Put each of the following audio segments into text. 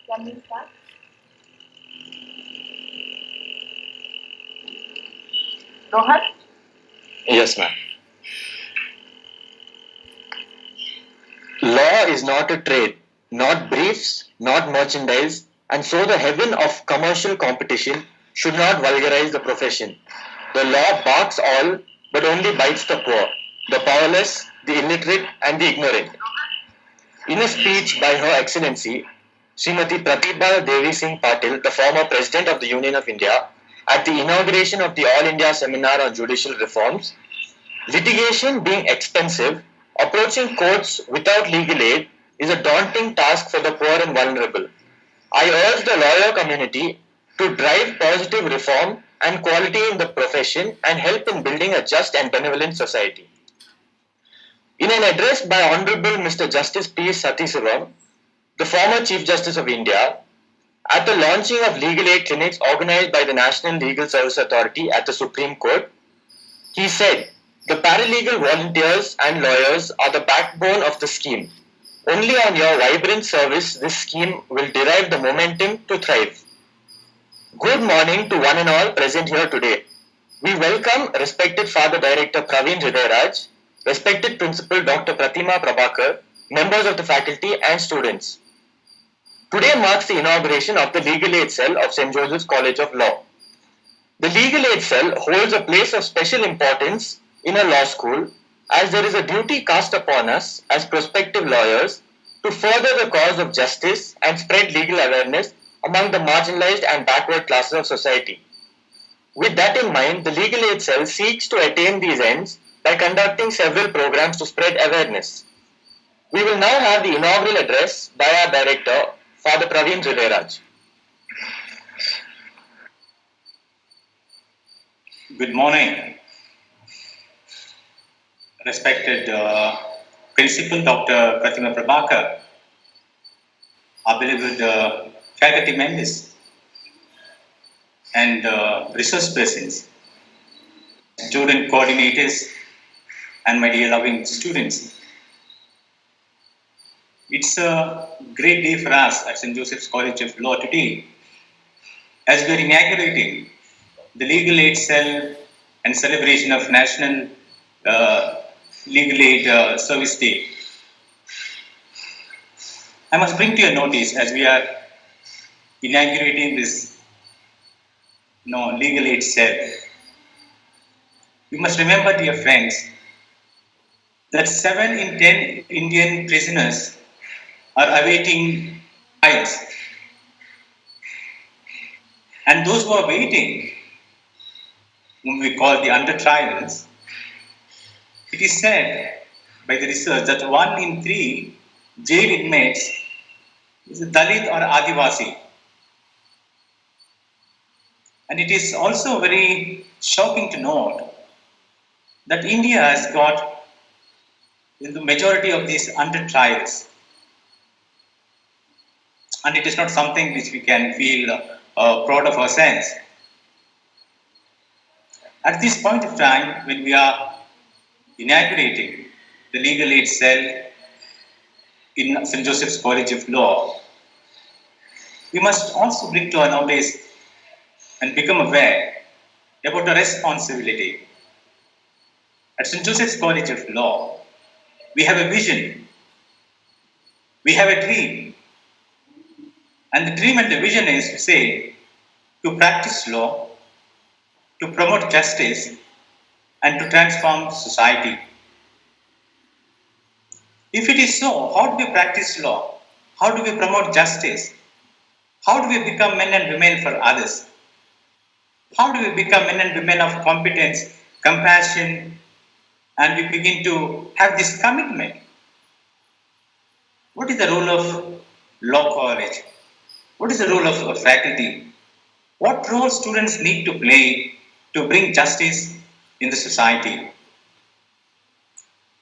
Can we start? Rohan? Yes, ma'am. Law is not a trade, not briefs, not merchandise, and so the heaven of commercial competition should not vulgarize the profession. The law barks all, but only bites the poor, the powerless, the illiterate, and the ignorant. In a speech by Her Excellency, Srimati Pratibha Devi Singh Patil, the former President of the Union of India, at the inauguration of the All India Seminar on Judicial Reforms, litigation being expensive, approaching courts without legal aid is a daunting task for the poor and vulnerable. I urge the lawyer community to drive positive reform and quality in the profession and help in building a just and benevolent society. In an address by Honorable Mr. Justice P. Sathisivam, the former Chief Justice of India, at the launching of legal aid clinics organized by the National Legal Service Authority at the Supreme Court, he said, "The paralegal volunteers and lawyers are the backbone of the scheme. Only on your vibrant service this scheme will derive the momentum to thrive." Good morning to one and all present here today. We welcome respected Father Director Praveen Hridayaraj, respected Principal Dr. Pratima Prabhakar, members of the faculty and students. Today marks the inauguration of the Legal Aid Cell of St. Joseph's College of Law. The Legal Aid Cell holds a place of special importance in a law school as there is a duty cast upon us as prospective lawyers to further the cause of justice and spread legal awareness among the marginalized and backward classes of society. With that in mind, the Legal Aid Cell seeks to attain these ends by conducting several programs to spread awareness. We will now have the inaugural address by our director, Father Praveen Hridayaraj. Good morning, respected Principal Dr. Pratima Prabhakar, our beloved faculty members and resource persons, student coordinators, and my dear loving students. It's a great day for us at St. Joseph's College of Law today as we are inaugurating the Legal Aid Cell and celebration of National Legal Aid Service Day. I must bring to your notice as we are inaugurating this Legal Aid Cell. You must remember, dear friends, that 7 in 10 Indian prisoners are awaiting trials. And those who are waiting, whom we call the under trials, it is said by the research that 1 in 3 jail inmates is a Dalit or Adivasi. And it is also very shocking to note that India has got in the majority of these under trials. And it is not something which we can feel proud of ourselves. At this point of time, when we are inaugurating the Legal Aid Cell in St. Joseph's College of Law, we must also bring to our notice and become aware about our responsibility. At St. Joseph's College of Law, we have a vision, we have a dream, and the dream and the vision is to say, to practice law, to promote justice, and to transform society. If it is so, how do we practice law? How do we promote justice? How do we become men and women for others? How do we become men and women of competence, compassion, and we begin to have this commitment? What is the role of law college? What is the role of faculty? What role students need to play to bring justice in the society?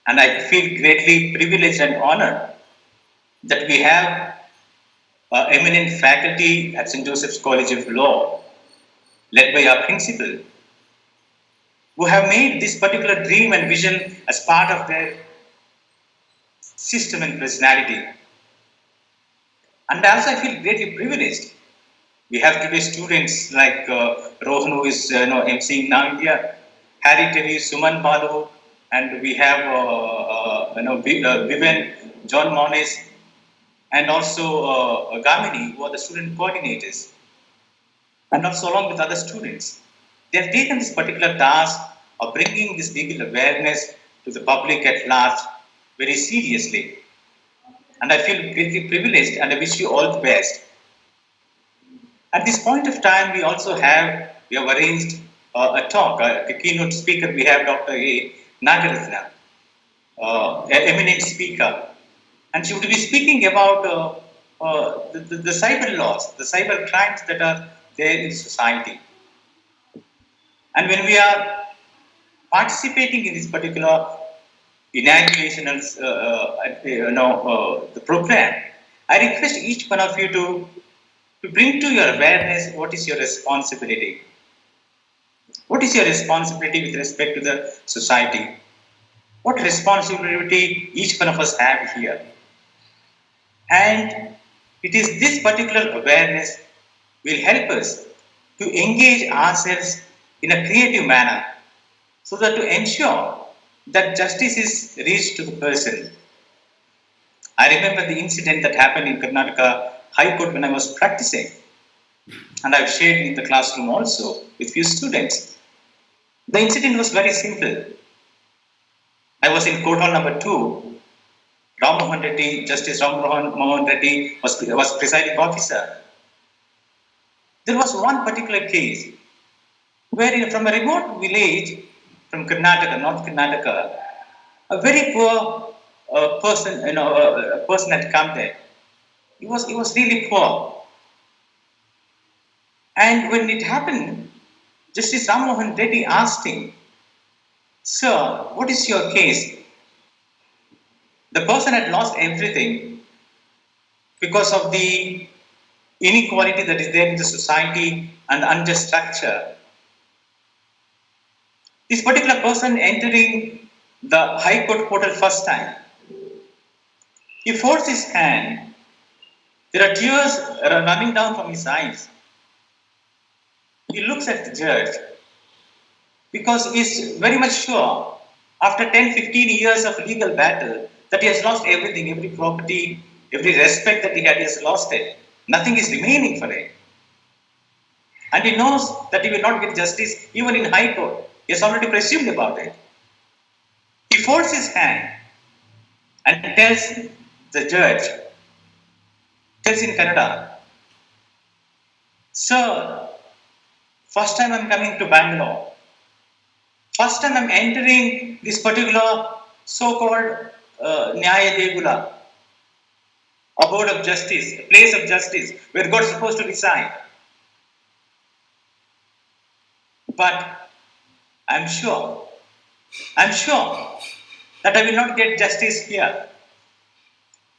And I feel greatly privileged and honored that we have eminent faculty at St. Joseph's College of Law, led by our principal, who have made this particular dream and vision as part of their system and personality. And also I feel greatly privileged. We have today students like Rohan, who is emceeing now here, Harry Terry, Suman Balu, and we have Vivian, John Mones, and also Gamini, who are the student coordinators, and also along with other students. They have taken this particular task of bringing this legal awareness to the public at large very seriously. And I feel greatly privileged, and I wish you all the best. At this point of time, we have arranged a talk, a keynote speaker. We have Dr. A. Nagaratna, an eminent speaker, and she would be speaking about the cyber laws, the cyber crimes that are there in society. And when we are participating in this particular inauguration and the program, I request each one of you to bring to your awareness what is your responsibility. What is your responsibility with respect to the society? What responsibility each one of us have here? And it is this particular awareness will help us to engage ourselves in a creative manner so that to ensure that justice is reached to the person. I remember the incident that happened in Karnataka High Court when I was practicing, and I've shared in the classroom also with few students. The incident was very simple. I was in court hall number 2. Ram Mohan Reddy, Justice Ram Mohan Reddy was presiding officer. There was one particular case where from a remote village from Karnataka, North Karnataka, a very poor person, a person had come there. He was really poor. And when it happened, Justice Ram Mohan Reddy asked him, "Sir, what is your case?" The person had lost everything because of the inequality that is there in the society and the unjust structure. This particular person entering the High Court portal first time, he forced his hand. There are tears running down from his eyes. He looks at the judge because he is very much sure after 10-15 years of legal battle that he has lost everything, every property, every respect that he had, he has lost it. Nothing is remaining for him. And he knows that he will not get justice even in High Court. He has already presumed about it. He folds his hand and tells the judge, tells in Kannada, "Sir, first time I'm coming to Bangalore. First time I'm entering this particular so-called Nyaya Degula, abode of justice, a place of justice where God is supposed to reside. But I'm sure that I will not get justice here.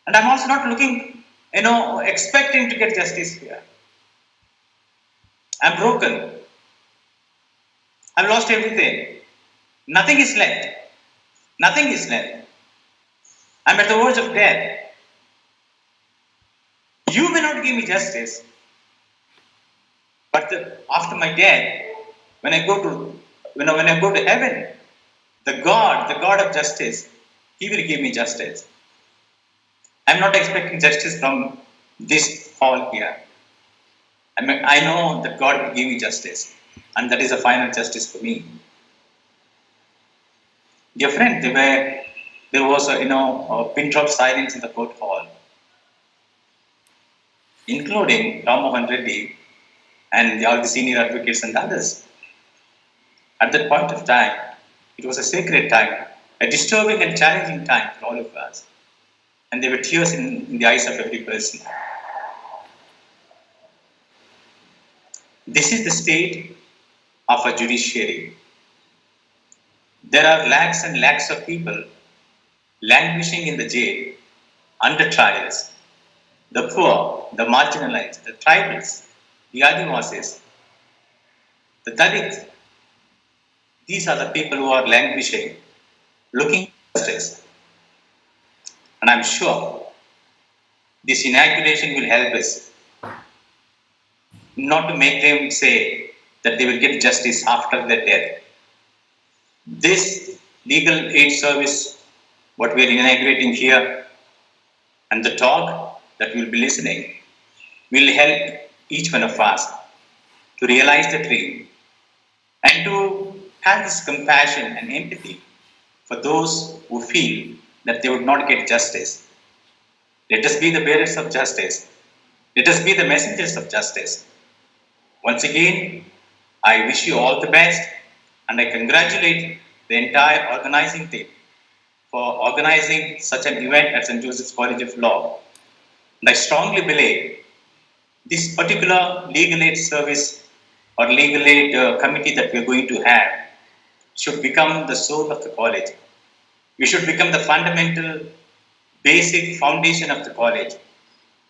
And I'm also not looking, expecting to get justice here. I'm broken. I've lost everything. Nothing is left. Nothing is left. I'm at the verge of death. You may not give me justice, but after my death, when I go to heaven, the God of justice, He will give me justice. I'm not expecting justice from this hall here. I know that God will give me justice, and that is a final justice for me." Dear friend, there was a pin drop silence in the court hall, including Ram Mohan Reddy and all the senior advocates and others. At that point of time, it was a sacred time, a disturbing and challenging time for all of us. And there were tears in the eyes of every person. This is the state of a judiciary. There are lakhs and lakhs of people languishing in the jail, under trials. The poor, the marginalized, the tribals, the Adivasis, the Dalits. These are the people who are languishing, looking for justice. And I'm sure This inauguration will help us not to make them say that they will get justice after their death. This legal aid service, what we are inaugurating here, and the talk that we will be listening, will help each one of us to realize the dream and to have this compassion and empathy for those who feel that they would not get justice. Let us be the bearers of justice. Let us be the messengers of justice. Once again, I wish you all the best and I congratulate the entire organizing team for organizing such an event at St. Joseph's College of Law. And I strongly believe this particular legal aid service or legal aid committee that we are going to have should become the soul of the college. We should become the fundamental, basic foundation of the college,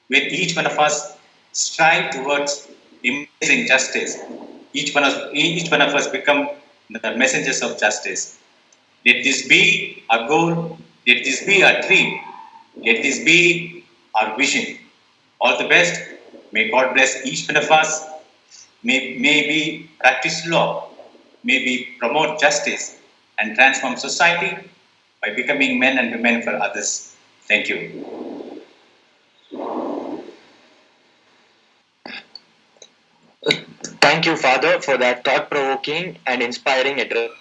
where each one of us strive towards imposing justice. Each one of us become the messengers of justice. Let this be our goal. Let this be our dream. Let this be our vision. All the best. May God bless each one of us. May we practice law. May we promote justice and transform society by becoming men and women for others. Thank you. Thank you, Father, for that thought-provoking and inspiring address.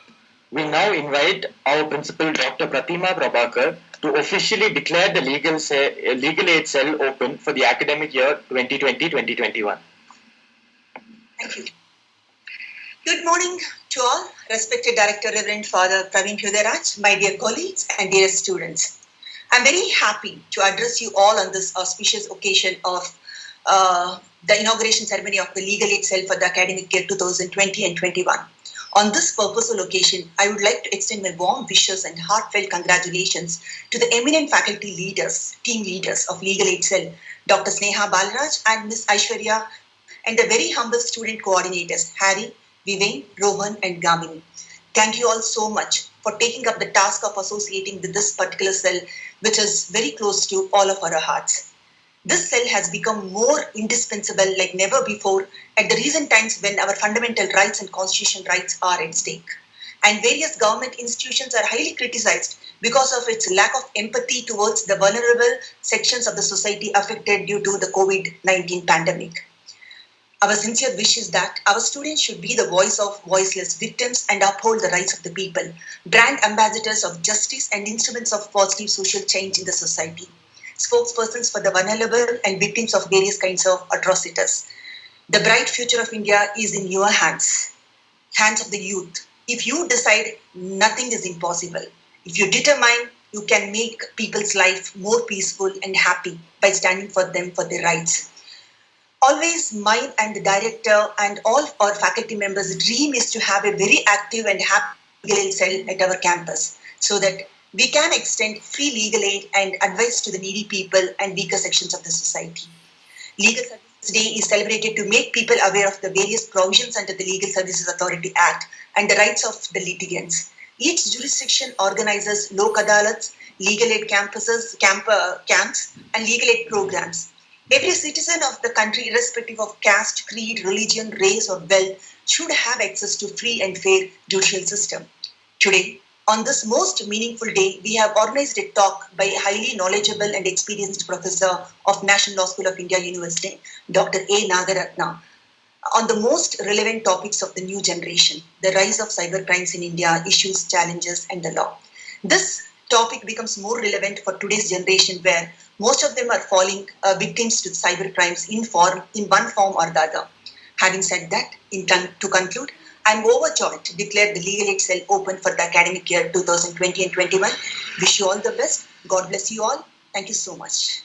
We now invite our principal, Dr. Pratima Prabhakar, to officially declare the legal aid cell open for the academic year 2020-2021. Thank you. Good morning to all, respected Director Reverend Father Praveen Pyudaraj, my dear colleagues and dear students. I'm very happy to address you all on this auspicious occasion of the inauguration ceremony of the legal aid cell for the academic year 2020 and 21. On this purposeful occasion, I would like to extend my warm wishes and heartfelt congratulations to the eminent faculty leaders, team leaders of legal aid cell, Dr. Sneha Balaraj and Ms. Aishwarya, and the very humble student coordinators, Harry, Vivain, Rohan and Gamini. Thank you all so much for taking up the task of associating with this particular cell, which is very close to all of our hearts. This cell has become more indispensable like never before at the recent times when our fundamental rights and constitutional rights are at stake. And various government institutions are highly criticized because of its lack of empathy towards the vulnerable sections of the society affected due to the COVID-19 pandemic. Our sincere wish is that our students should be the voice of voiceless victims and uphold the rights of the people, brand ambassadors of justice and instruments of positive social change in the society, spokespersons for the vulnerable and victims of various kinds of atrocities. The bright future of India is in your hands of the youth. If you decide, nothing is impossible. If you determine, you can make people's life more peaceful and happy by standing for them for their rights. Always mine and the director and all our faculty members' dream is to have a very active and happy legal aid cell at our campus so that we can extend free legal aid and advice to the needy people and weaker sections of the society. Legal Services Day is celebrated to make people aware of the various provisions under the Legal Services Authority Act and the rights of the litigants. Each jurisdiction organizes Lok Adalats, legal aid camps, and legal aid programs. Every citizen of the country, irrespective of caste, creed, religion, race, or wealth, should have access to free and fair judicial system. Today, on this most meaningful day, we have organized a talk by a highly knowledgeable and experienced professor of National Law School of India University, Dr. A. Nagaratna, on the most relevant topics of the new generation, the rise of cybercrimes in India, issues, challenges, and the law. This topic becomes more relevant for today's generation where most of them are falling victims to cybercrimes in one form or the other. Having said that, to conclude, I am overjoyed to declare the legal aid cell open for the academic year 2020 and 21. Wish you all the best. God bless you all. Thank you so much.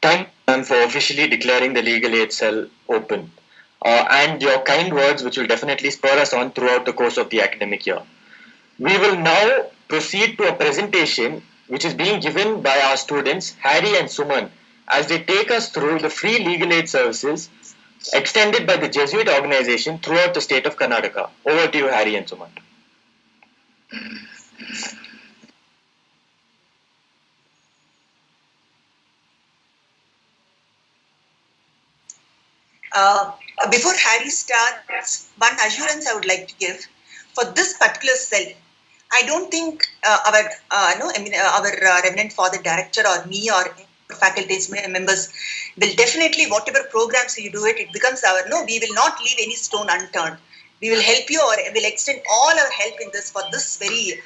Thank you for officially declaring the legal aid cell open and your kind words, which will definitely spur us on throughout the course of the academic year. We will now proceed to a presentation which is being given by our students, Harry and Suman, as they take us through the free legal aid services extended by the Jesuit organization throughout the state of Karnataka. Over to you, Harry and Suman. Before Harry starts, one assurance I would like to give for this particular cell. I don't think our Reverend Father Director or me or faculty members will definitely, whatever programs you do it becomes our, no, we will not leave any stone unturned. We will help you or will extend all our help in this for this very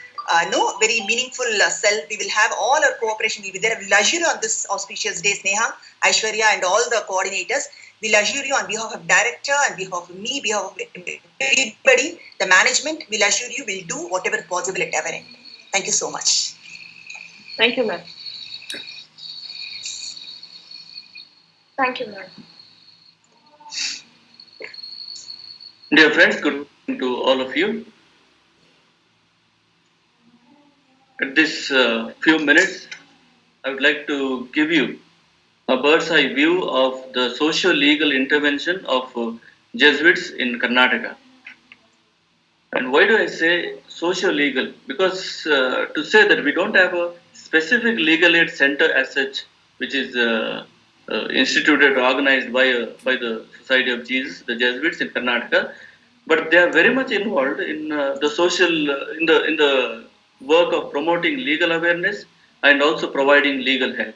very meaningful cell. We will have all our cooperation. We will be there. We will assure you on this auspicious day, Sneha, Aishwarya, and all the coordinators. We'll assure you on behalf of director, on behalf of me, behalf of everybody, the management, we'll assure you we'll do whatever possible at our end. Thank you so much. Thank you, ma'am. Thank you, ma'am. Dear friends, good morning to all of you. At this few minutes, I would like to give you a bird's eye view of the socio-legal intervention of Jesuits in Karnataka. And why do I say socio-legal? Because to say that we don't have a specific legal aid center as such, which is instituted or organized by the Society of Jesus, the Jesuits in Karnataka, but they are very much involved in the social, in the work of promoting legal awareness and also providing legal help.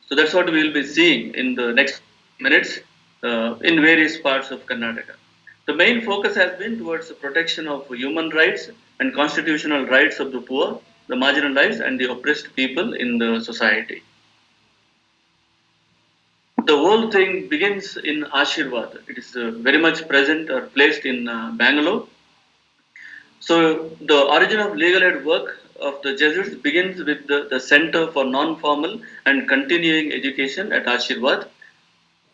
So that's what we will be seeing in the next minutes in various parts of Karnataka. The main focus has been towards the protection of human rights and constitutional rights of the poor, the marginalized, and the oppressed people in the society. The whole thing begins in Ashirwad. It is very much present or placed in Bangalore. So the origin of legal aid work of the Jesuits begins with the Center for Non-Formal and Continuing Education at Ashirwad.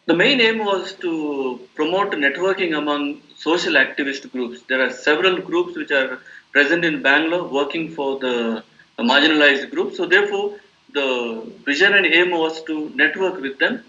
The main aim was to promote networking among social activist groups. There are several groups which are present in Bangalore working for the marginalized groups. So therefore, the vision and aim was to network with them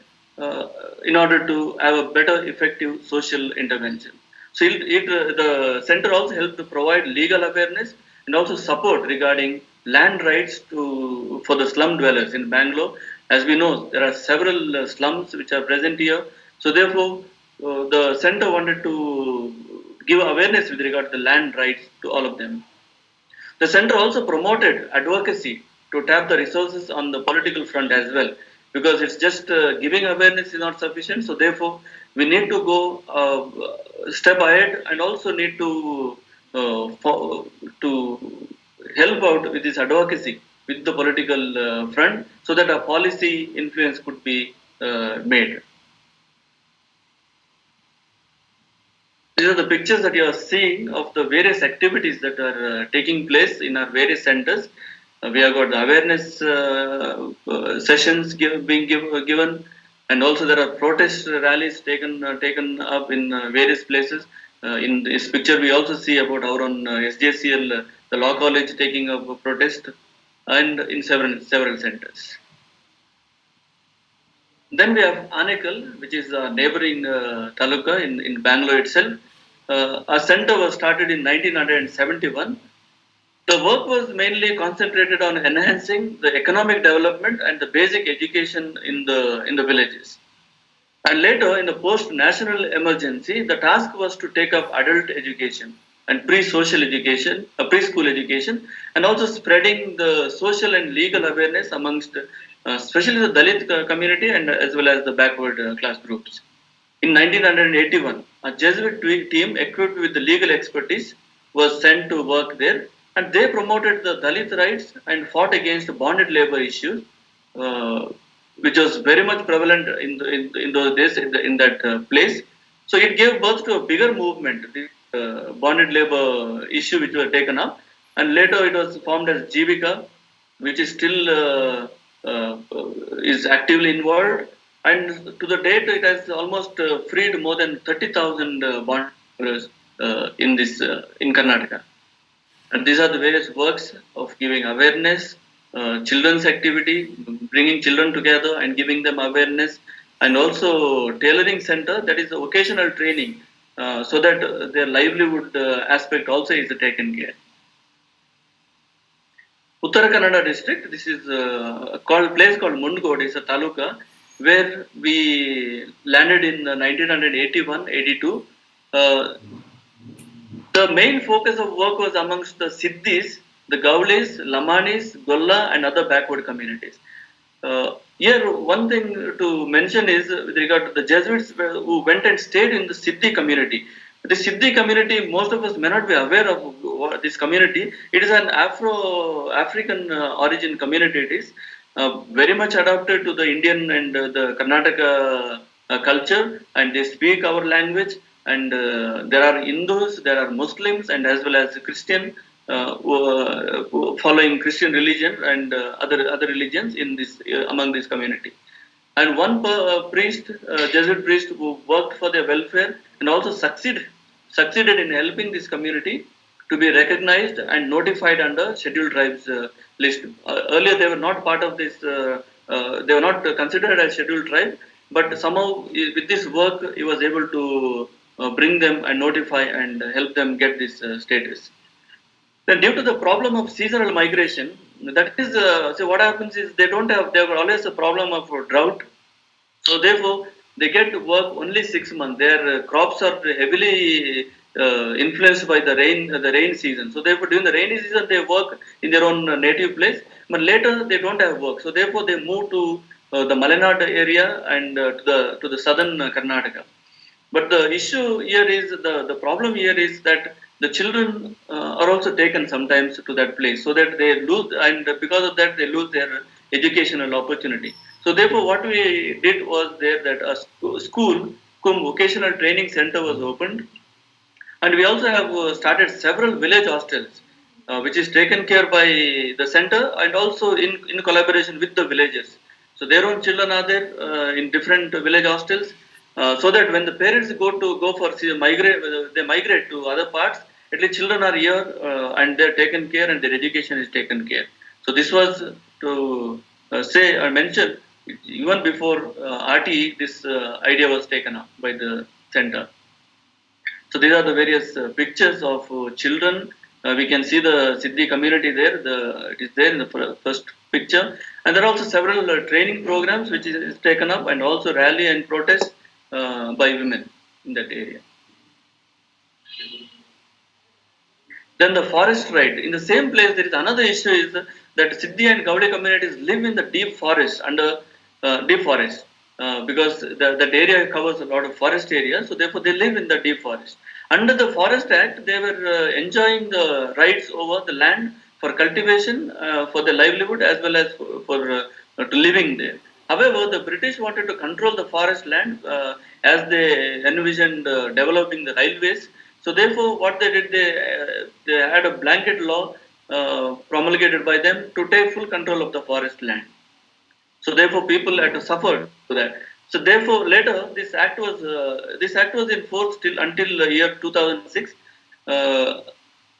in order to have a better effective social intervention. So the center also helped to provide legal awareness and also support regarding land rights for the slum dwellers in Bangalore. As we know, there are several slums which are present here. So therefore, the center wanted to give awareness with regard to the land rights to all of them. The center also promoted advocacy to tap the resources on the political front as well, because it's just giving awareness is not sufficient. So therefore, we need to go a step ahead and also need to help out with this advocacy with the political front, so that a policy influence could be made. These are the pictures that you are seeing of the various activities that are taking place in our various centers. We have got the awareness sessions being given, and also there are protest rallies taken up in various places. In this picture, we also see about our own SJCL, the law college, taking up a protest, and in several centers. Then we have Anekal, which is a neighboring taluka in Bangalore itself. A center was started in 1971. The work was mainly concentrated on enhancing the economic development and the basic education in the villages. And later, in the post-national emergency, the task was to take up adult education and preschool education, and also spreading the social and legal awareness amongst, especially the Dalit community and as well as the backward class groups. In 1981, a Jesuit team equipped with the legal expertise was sent to work there, and they promoted the Dalit rights and fought against bonded labor issues, which was very much prevalent in those days in that place. So it gave birth to a bigger movement, the bonded labor issue, which was taken up, and later it was formed as Jivika, which is still is actively involved. And to the date, it has almost freed more than 30,000 bond laborers in Karnataka. And these are the various works of giving awareness, children's activity, bringing children together and giving them awareness, and also tailoring center, that is vocational training, so that their livelihood aspect also is taken care. Uttara Kannada district, this is a place called Mundgod, is a taluka. where we landed in 1981-82. The main focus of work was amongst the Siddhis, the Gaulis, Lamanis, Golla, and other backward communities. Here, one thing to mention is with regard to the Jesuits who went and stayed in the Siddhi community. The Siddhi community, most of us may not be aware of this community. It is an African origin community. It is very much adapted to the Indian and the Karnataka culture, and they speak our language. And there are Hindus, there are Muslims, and as well as Christian following Christian religion and other religions in this among this community. And one priest, Jesuit priest, who worked for their welfare and also succeeded in helping this community to be recognized and notified under scheduled tribes list. Earlier, they were not part of this. They were not considered as scheduled tribe, but somehow with this work, he was able to bring them and notify and help them get this status. Then, due to the problem of seasonal migration, that is, so what happens is they have always a problem of drought. So therefore, they get to work only 6 months. Their crops are heavily influenced by the rain season. So therefore, during the rainy season, they work in their own native place. But later, they don't have work. So therefore, they move to the Malenad area and to the southern Karnataka. But the issue here is the problem here is that the children are also taken sometimes to that place, so that they lose, and because of that they lose their educational opportunity. So therefore, what we did was there that a school, vocational training center was opened, and we also have started several village hostels, which is taken care by the center and also in collaboration with the villagers. So their own children are there in different village hostels. So that when the parents they migrate to other parts, at least children are here and they're taken care and their education is taken care. So this was to say or mention even before RTE, this idea was taken up by the center. So these are the various pictures of children. We can see the Siddhi community there. It is there in the first picture, and there are also several training programs which is taken up, and also rally and protest by women in that area. Then the forest right. In the same place, there is another issue is that Siddhi and Gaudi communities live in the deep forest, because that area covers a lot of forest area. So therefore, they live in the deep forest. Under the Forest Act, they were enjoying the rights over the land for cultivation, for their livelihood, as well as for to living there. However, the British wanted to control the forest land as they envisioned developing the railways. So therefore, what they did, they had a blanket law promulgated by them to take full control of the forest land. So therefore, people had to suffer to that. So therefore, later this act was in force until the year 2006.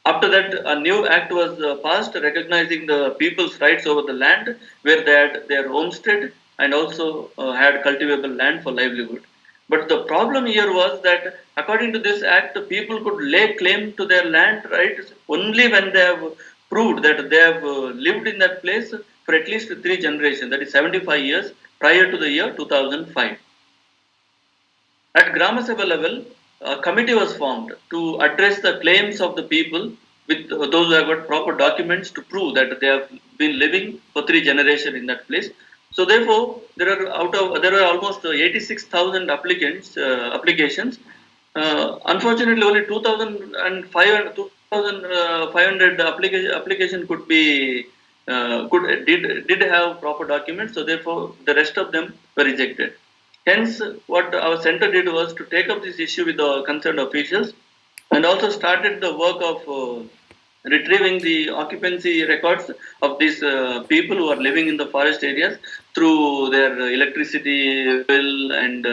After that, a new act was passed recognizing the people's rights over the land where they had their homestead and also had cultivable land for livelihood. But the problem here was that according to this act, the people could lay claim to their land rights only when they have proved that they have lived in that place for at least 3 generations, that is 75 years prior to the year 2005. At Grama Sabha level, a committee was formed to address the claims of the people with those who have got proper documents to prove that they have been living for 3 generations in that place. So therefore, there are almost 86,000 applications. Unfortunately, only 2,500 application could be did have proper documents. So therefore, the rest of them were rejected. Hence, what our center did was to take up this issue with the concerned officials, and also started the work of retrieving the occupancy records of these people who are living in the forest areas through their electricity bill, and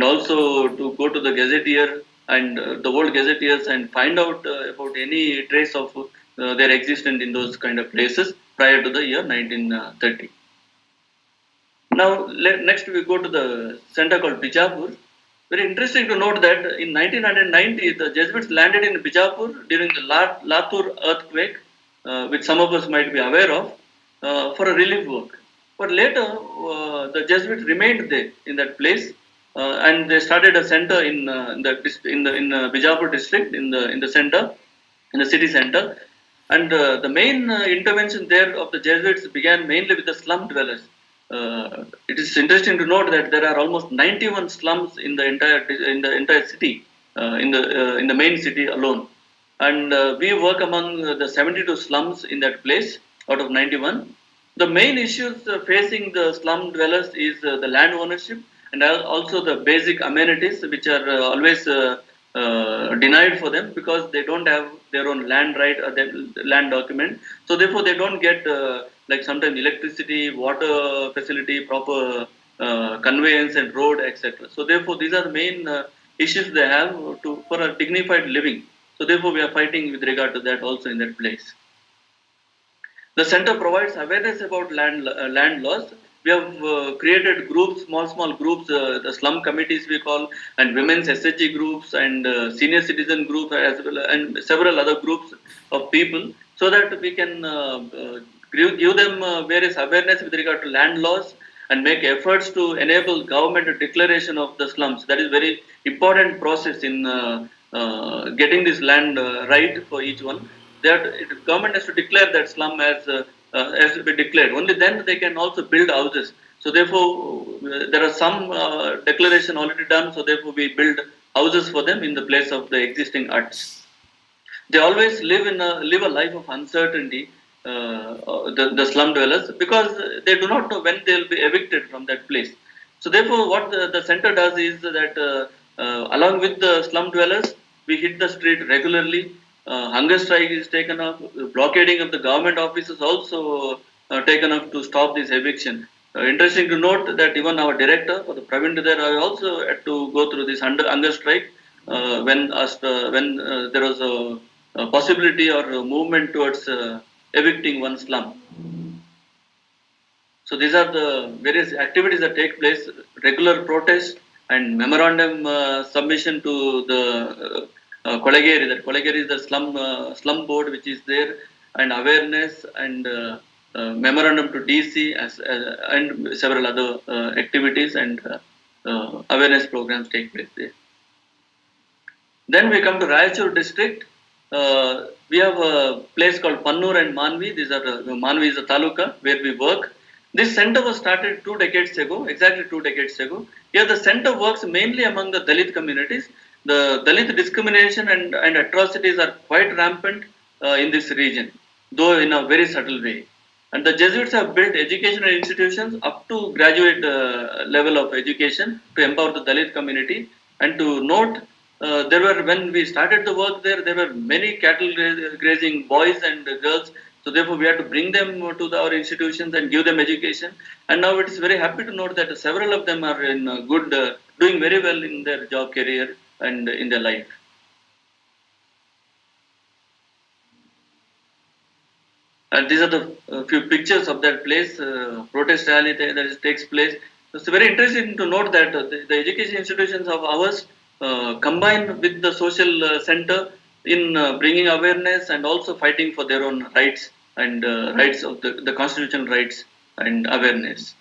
also to go to the gazetteer and the old gazetteers and find out about any trace of their existence in those kind of places prior to the year 1930. Now, next we go to the center called Bijapur. Very interesting to note that in 1990, the Jesuits landed in Bijapur during the Latur earthquake, which some of us might be aware of, for a relief work. But later, the Jesuits remained there in that place, and they started a center in Bijapur district in the center, in the city center. And the main intervention there of the Jesuits began mainly with the slum dwellers. It is interesting to note that there are almost 91 slums in the entire city, in the main city alone. And we work among the 72 slums in that place out of 91. The main issues facing the slum dwellers is the land ownership and also the basic amenities, which are always denied for them because they don't have their own land right or their land document. So therefore, they don't get like sometimes electricity, water facility, proper conveyance and road, etc. So therefore, these are the main issues they have for a dignified living. So therefore, we are fighting with regard to that also in that place. The center provides awareness about land laws. We have created groups, small groups, the slum committees we call, and women's SHG groups and senior citizen group as well, and several other groups of people, so that we can give them various awareness with regard to land laws and make efforts to enable government declaration of the slums. That is very important process in getting this land right for each one. That government has to declare that slum has to be declared. Only then they can also build houses. So therefore, there are some declaration already done. So therefore, we build houses for them in the place of the existing huts. They always live a life of uncertainty. The slum dwellers, because they do not know when they will be evicted from that place. So therefore, what the center does is that along with the slum dwellers, we hit the street regularly. Hunger strike is taken up. Blockading of the government offices also taken up to stop this eviction. Interesting to note that even our director for the Praveen there also had to go through this hunger strike when there was a possibility or a movement towards evicting one slum. So these are the various activities that take place: regular protest and memorandum submission to the Kolageri. That Kolageri is the slum board which is there, and awareness and memorandum to DC and several other activities and awareness programs take place there. Then we come to Raichur district. We have a place called Pannur and Manvi. These are Manvi is a taluka where we work. This center was started 2 decades ago, exactly 2 decades ago. Here the center works mainly among the Dalit communities. The Dalit discrimination and atrocities are quite rampant in this region, though in a very subtle way. And the Jesuits have built educational institutions up to graduate level of education to empower the Dalit community. And to note, when we started the work there were many cattle grazing boys and girls. So therefore, we had to bring them to our institutions and give them education. And now it is very happy to note that several of them are in doing very well in their job career and in their life. And these are the few pictures of that place, protest rally that takes place. It's very interesting to note that the education institutions of ours combine with the social center in bringing awareness and also fighting for their own rights and rights of the constitutional rights and awareness.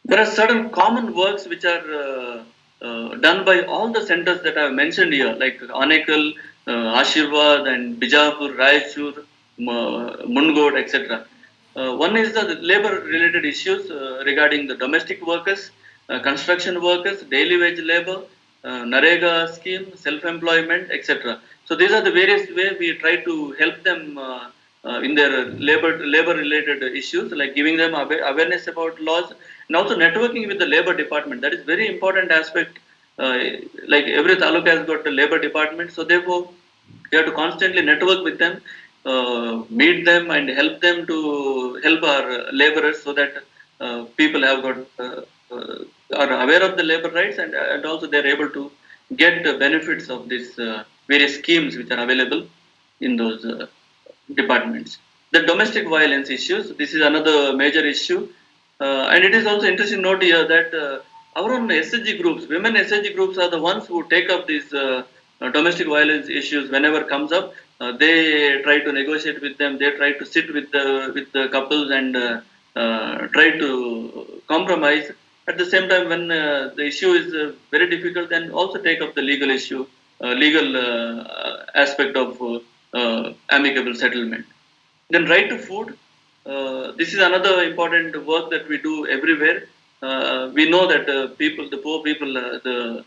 There are certain common works which are done by all the centers that I have mentioned here, like Anekal, Ashirwad, and Bijapur, Raichur, Mungod, etc. One is the labor-related issues regarding the domestic workers, construction workers, daily wage labor, Narega scheme, self-employment, etc. So these are the various ways we try to help them in their labor-related issues, like giving them awareness about laws and also networking with the labor department. That is very important aspect. Like every taluka has got a labor department, so therefore we have to constantly network with them, meet them, and help them to help our laborers, so that people have got are aware of the labor rights and also they are able to get the benefits of these various schemes which are available in those departments. The domestic violence issues, this is another major issue, and it is also interesting to note here that our own SHG groups, women SHG groups, are the ones who take up these domestic violence issues whenever comes up. They try to negotiate with them. They try to sit with the couples and try to compromise. At the same time, when the issue is very difficult, then also take up the legal issue, legal aspect of amicable settlement. Then right to food. This is another important work that we do everywhere. We know that the poor people,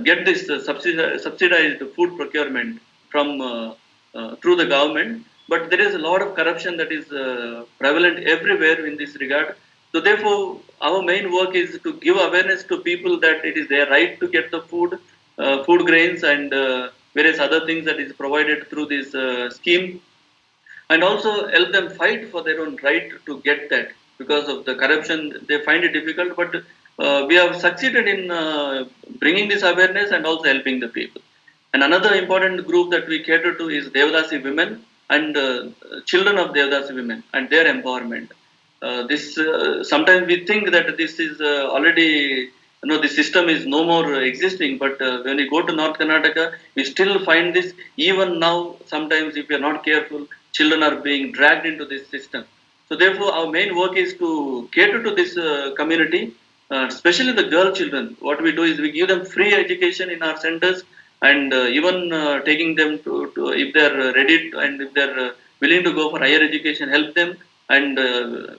get this subsidized food procurement from through the government, but there is a lot of corruption that is prevalent everywhere in this regard. So therefore, our main work is to give awareness to people that it is their right to get the food, food grains and various other things that is provided through this scheme, and also help them fight for their own right to get that. Because of the corruption, they find it difficult, but we have succeeded in bringing this awareness and also helping the people. And another important group that we cater to is Devdasi women and children of Devdasi women and their empowerment. This sometimes we think that this is already, the system is no more existing, but when we go to North Karnataka, we still find this. Even now, sometimes if we are not careful, children are being dragged into this system. So therefore, our main work is to cater to this community, especially the girl children. What we do is we give them free education in our centers, and even taking them to if they are ready and if they are willing to go for higher education, help them. And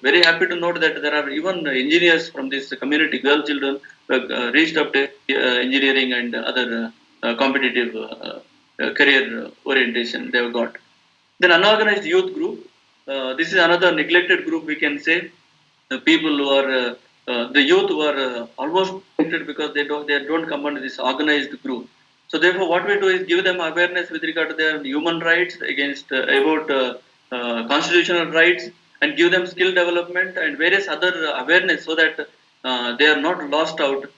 very happy to note that there are even engineers from this community, girl children, who have reached up to engineering and other competitive career orientation they have got. Then unorganized youth group. This is another neglected group, we can say. The people who are the youth who are almost neglected because they don't come under this organized group. So therefore, what we do is give them awareness with regard to their human rights, against about constitutional rights, and give them skill development and various other awareness, so that they are not lost out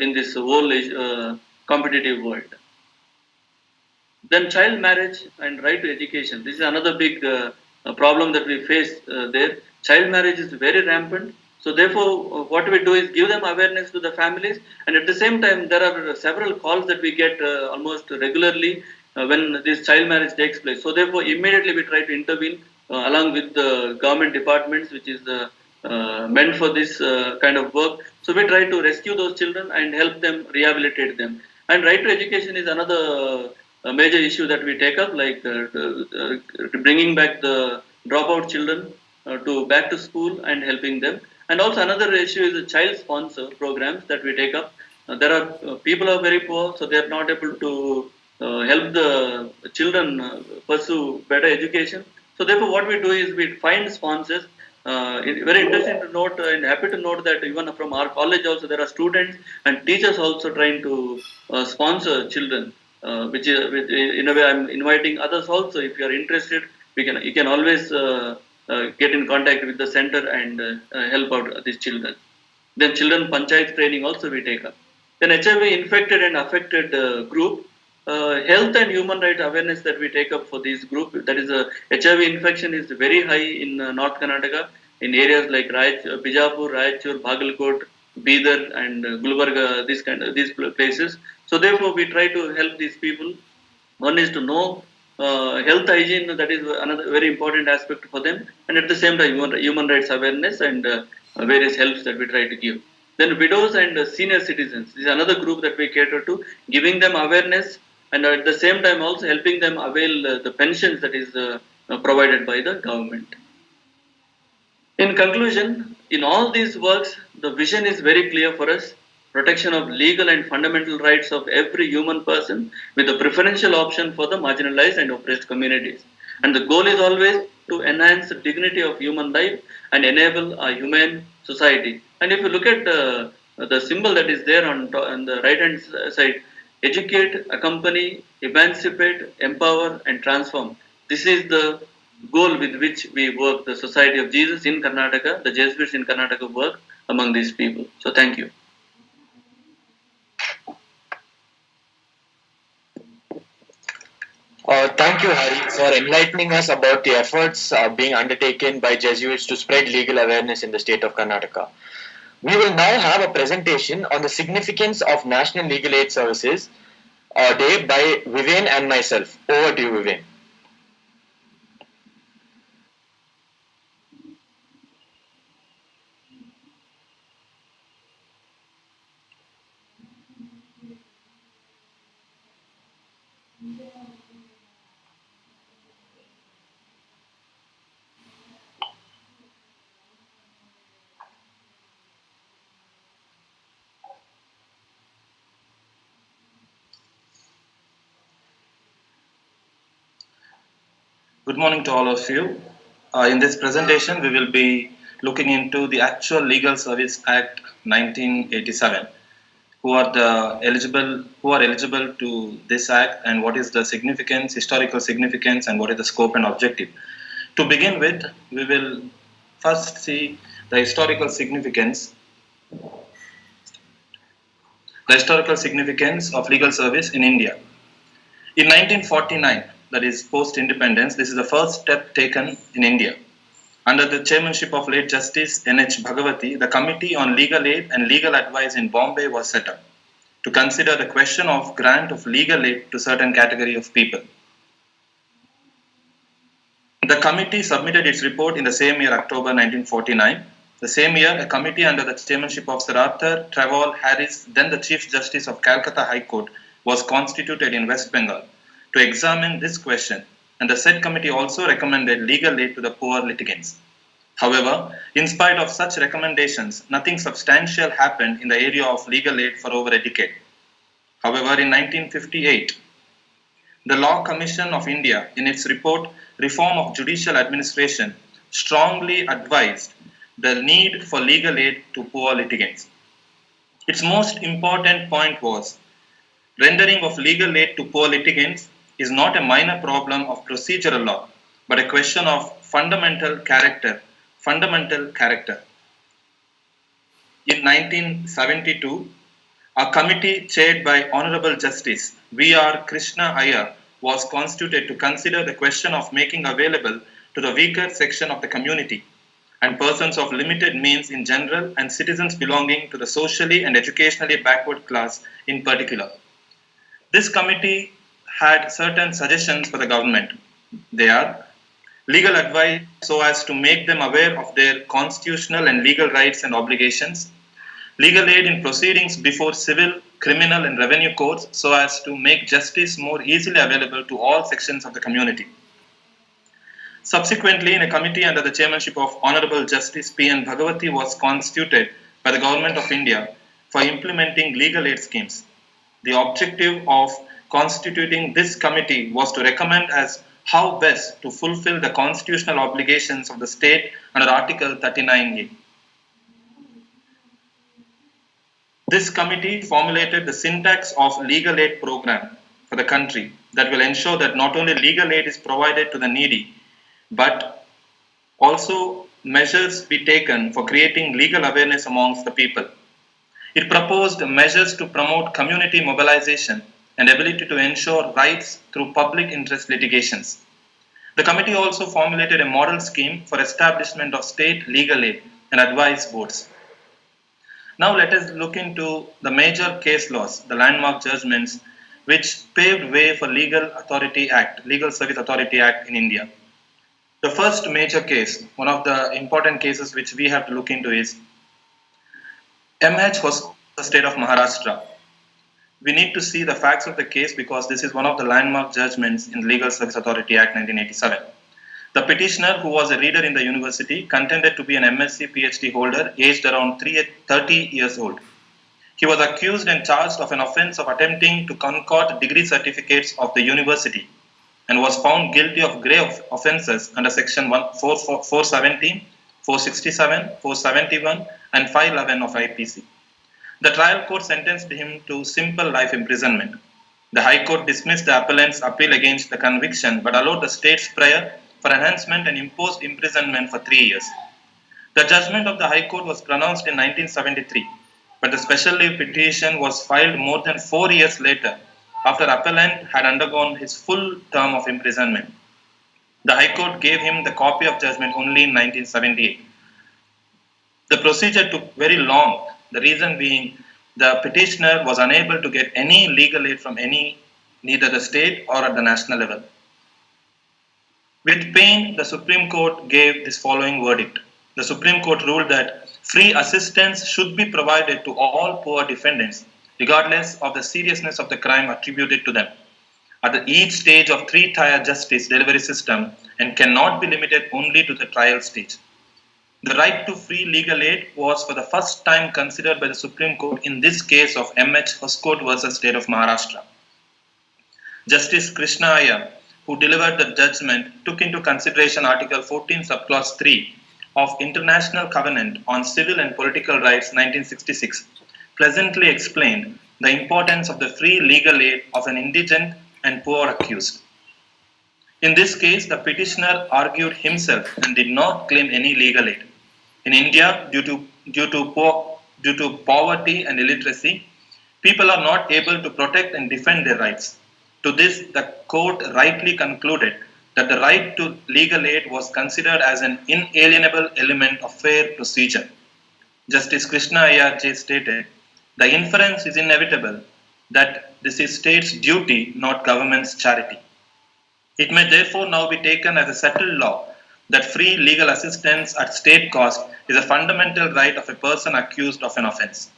in this whole competitive world. Then child marriage and right to education. This is another big problem that we face there. Child marriage is very rampant. So therefore, what we do is give them awareness to the families, and at the same time, there are several calls that we get almost regularly when this child marriage takes place. So therefore, immediately we try to intervene along with the government departments, which is meant for this kind of work. So we try to rescue those children and help them, rehabilitate them. And right to education is another major issue that we take up, like bringing back the dropout children to back to school and helping them. And also another issue is the child sponsor programs that we take up. There are people who are very poor, so they are not able to help the children pursue better education. So therefore, what we do is we find sponsors. Very interesting to note and happy to note that even from our college also there are students and teachers also trying to sponsor children. Which in a way I'm inviting others also. If you are interested, you can always get in contact with the center and help out these children. Then children panchayat training also we take up. Then HIV infected and affected group. Health and human rights awareness that we take up for this group. That is, HIV infection is very high in North Karnataka, in areas like Bijapur, Raichur, Bagalkot, Bidar, and Gulbarga. These places. So therefore, we try to help these people. One is to know health hygiene. That is another very important aspect for them, and at the same time, human rights awareness and various helps that we try to give. Then widows and senior citizens. This is another group that we cater to, giving them awareness and at the same time also helping them avail the pensions that is provided by the government. In conclusion, in all these works, the vision is very clear for us: protection of legal and fundamental rights of every human person, with a preferential option for the marginalized and oppressed communities. And the goal is always to enhance the dignity of human life and enable a humane society. And if you look at the symbol that is there on the right hand side, educate, accompany, emancipate, empower, and transform. This is the goal with which we work, the Society of Jesus in Karnataka, the Jesuits in Karnataka work among these people. So thank you. Thank you, Hari, for enlightening us about the efforts being undertaken by Jesuits to spread legal awareness in the state of Karnataka. We will now have a presentation on the significance of National Legal Aid Services Day by Vivian and myself. Over to you, Vivian. Good morning to all of you. In this presentation, we will be looking into the actual Legal Service Act 1987. Who are eligible to this act, and what is the significance, historical significance, and what is the scope and objective. To begin with, we will first see the historical significance of legal service in India. In 1949, that is post-independence, this is the first step taken in India. Under the chairmanship of late Justice N.H. Bhagavati, the Committee on Legal Aid and Legal Advice in Bombay was set up to consider the question of grant of legal aid to certain category of people. The committee submitted its report in the same year, October 1949. The same year, a committee under the chairmanship of Sir Arthur Trevor Harris, then the Chief Justice of Calcutta High Court, was constituted in West Bengal to examine this question, and the said committee also recommended legal aid to the poor litigants. However, in spite of such recommendations, nothing substantial happened in the area of legal aid for over a decade. However, in 1958, the Law Commission of India, in its report Reform of Judicial Administration, strongly advised the need for legal aid to poor litigants. Its most important point was rendering of legal aid to poor litigants is not a minor problem of procedural law, but a question of fundamental character. In 1972, a committee chaired by Honorable Justice V.R. Krishna Iyer was constituted to consider the question of making available to the weaker section of the community and persons of limited means in general and citizens belonging to the socially and educationally backward class in particular. This committee had certain suggestions for the government. They are legal advice so as to make them aware of their constitutional and legal rights and obligations, legal aid in proceedings before civil, criminal, and revenue courts so as to make justice more easily available to all sections of the community. Subsequently, in a committee under the chairmanship of Honorable Justice P.N. Bhagavati was constituted by the Government of India for implementing legal aid schemes. The objective of constituting this committee was to recommend as how best to fulfill the constitutional obligations of the state under Article 39A. This committee formulated the syntax of legal aid program for the country that will ensure that not only legal aid is provided to the needy, but also measures be taken for creating legal awareness amongst the people. It proposed measures to promote community mobilization and ability to ensure rights through public interest litigations. The committee also formulated a model scheme for establishment of state legal aid and advice boards. Now let us look into the major case laws, the landmark judgments, which paved way for Legal Service Authority Act in India. The first major case, one of the important cases which we have to look into is MH was the state of Maharashtra. We need to see the facts of the case because this is one of the landmark judgments in Legal Service Authority Act 1987. The petitioner, who was a reader in the university, contended to be an MSc PhD holder aged around 30 years old. He was accused and charged of an offense of attempting to concord degree certificates of the university and was found guilty of grave offences under section 417, 467, 471 and 511 of IPC. The trial court sentenced him to simple life imprisonment. The High Court dismissed the appellant's appeal against the conviction but allowed the state's prayer for enhancement and imposed imprisonment for 3 years. The judgment of the High Court was pronounced in 1973, but the special leave petition was filed more than 4 years later after appellant had undergone his full term of imprisonment. The High Court gave him the copy of judgment only in 1978. The procedure took very long, the reason being the petitioner was unable to get any legal aid from neither the state or at the national level. With pain, the Supreme Court gave this following verdict. The Supreme Court ruled that free assistance should be provided to all poor defendants, regardless of the seriousness of the crime attributed to them, at each stage of three-tier justice delivery system and cannot be limited only to the trial stage. The right to free legal aid was for the first time considered by the Supreme Court in this case of M.H. Hoskote versus State of Maharashtra. Justice Krishna Iyer who delivered the judgment took into consideration Article 14, Subclause 3 of International Covenant on Civil and Political Rights 1966, pleasantly explained the importance of the free legal aid of an indigent and poor accused. In this case, the petitioner argued himself and did not claim any legal aid. In India, due to poverty and illiteracy, people are not able to protect and defend their rights. To this, the court rightly concluded that the right to legal aid was considered as an inalienable element of fair procedure. Justice Krishna Ayar stated, the inference is inevitable that this is state's duty, not government's charity. It may therefore now be taken as a settled law that free legal assistance at state cost is a fundamental right of a person accused of an offence.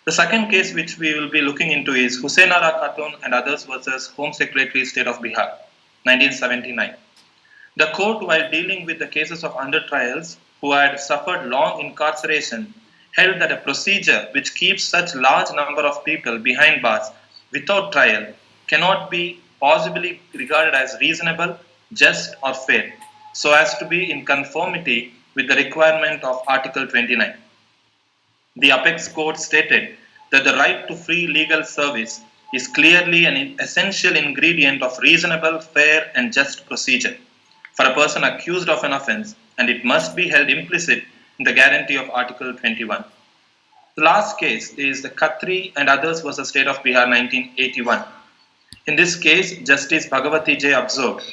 The second case which we will be looking into is Hussain Ara Khatun and others versus Home Secretary State of Bihar, 1979. The court, while dealing with the cases of under trials who had suffered long incarceration, held that a procedure which keeps such large number of people behind bars without trial cannot be possibly regarded as reasonable, just or fair, so as to be in conformity with the requirement of Article 29. The apex court stated that the right to free legal service is clearly an essential ingredient of reasonable, fair, and just procedure for a person accused of an offence, and it must be held implicit in the guarantee of Article 21. The last case is the Khatri and others versus State of Bihar, 1981. In this case, Justice Bhagavati J. observed,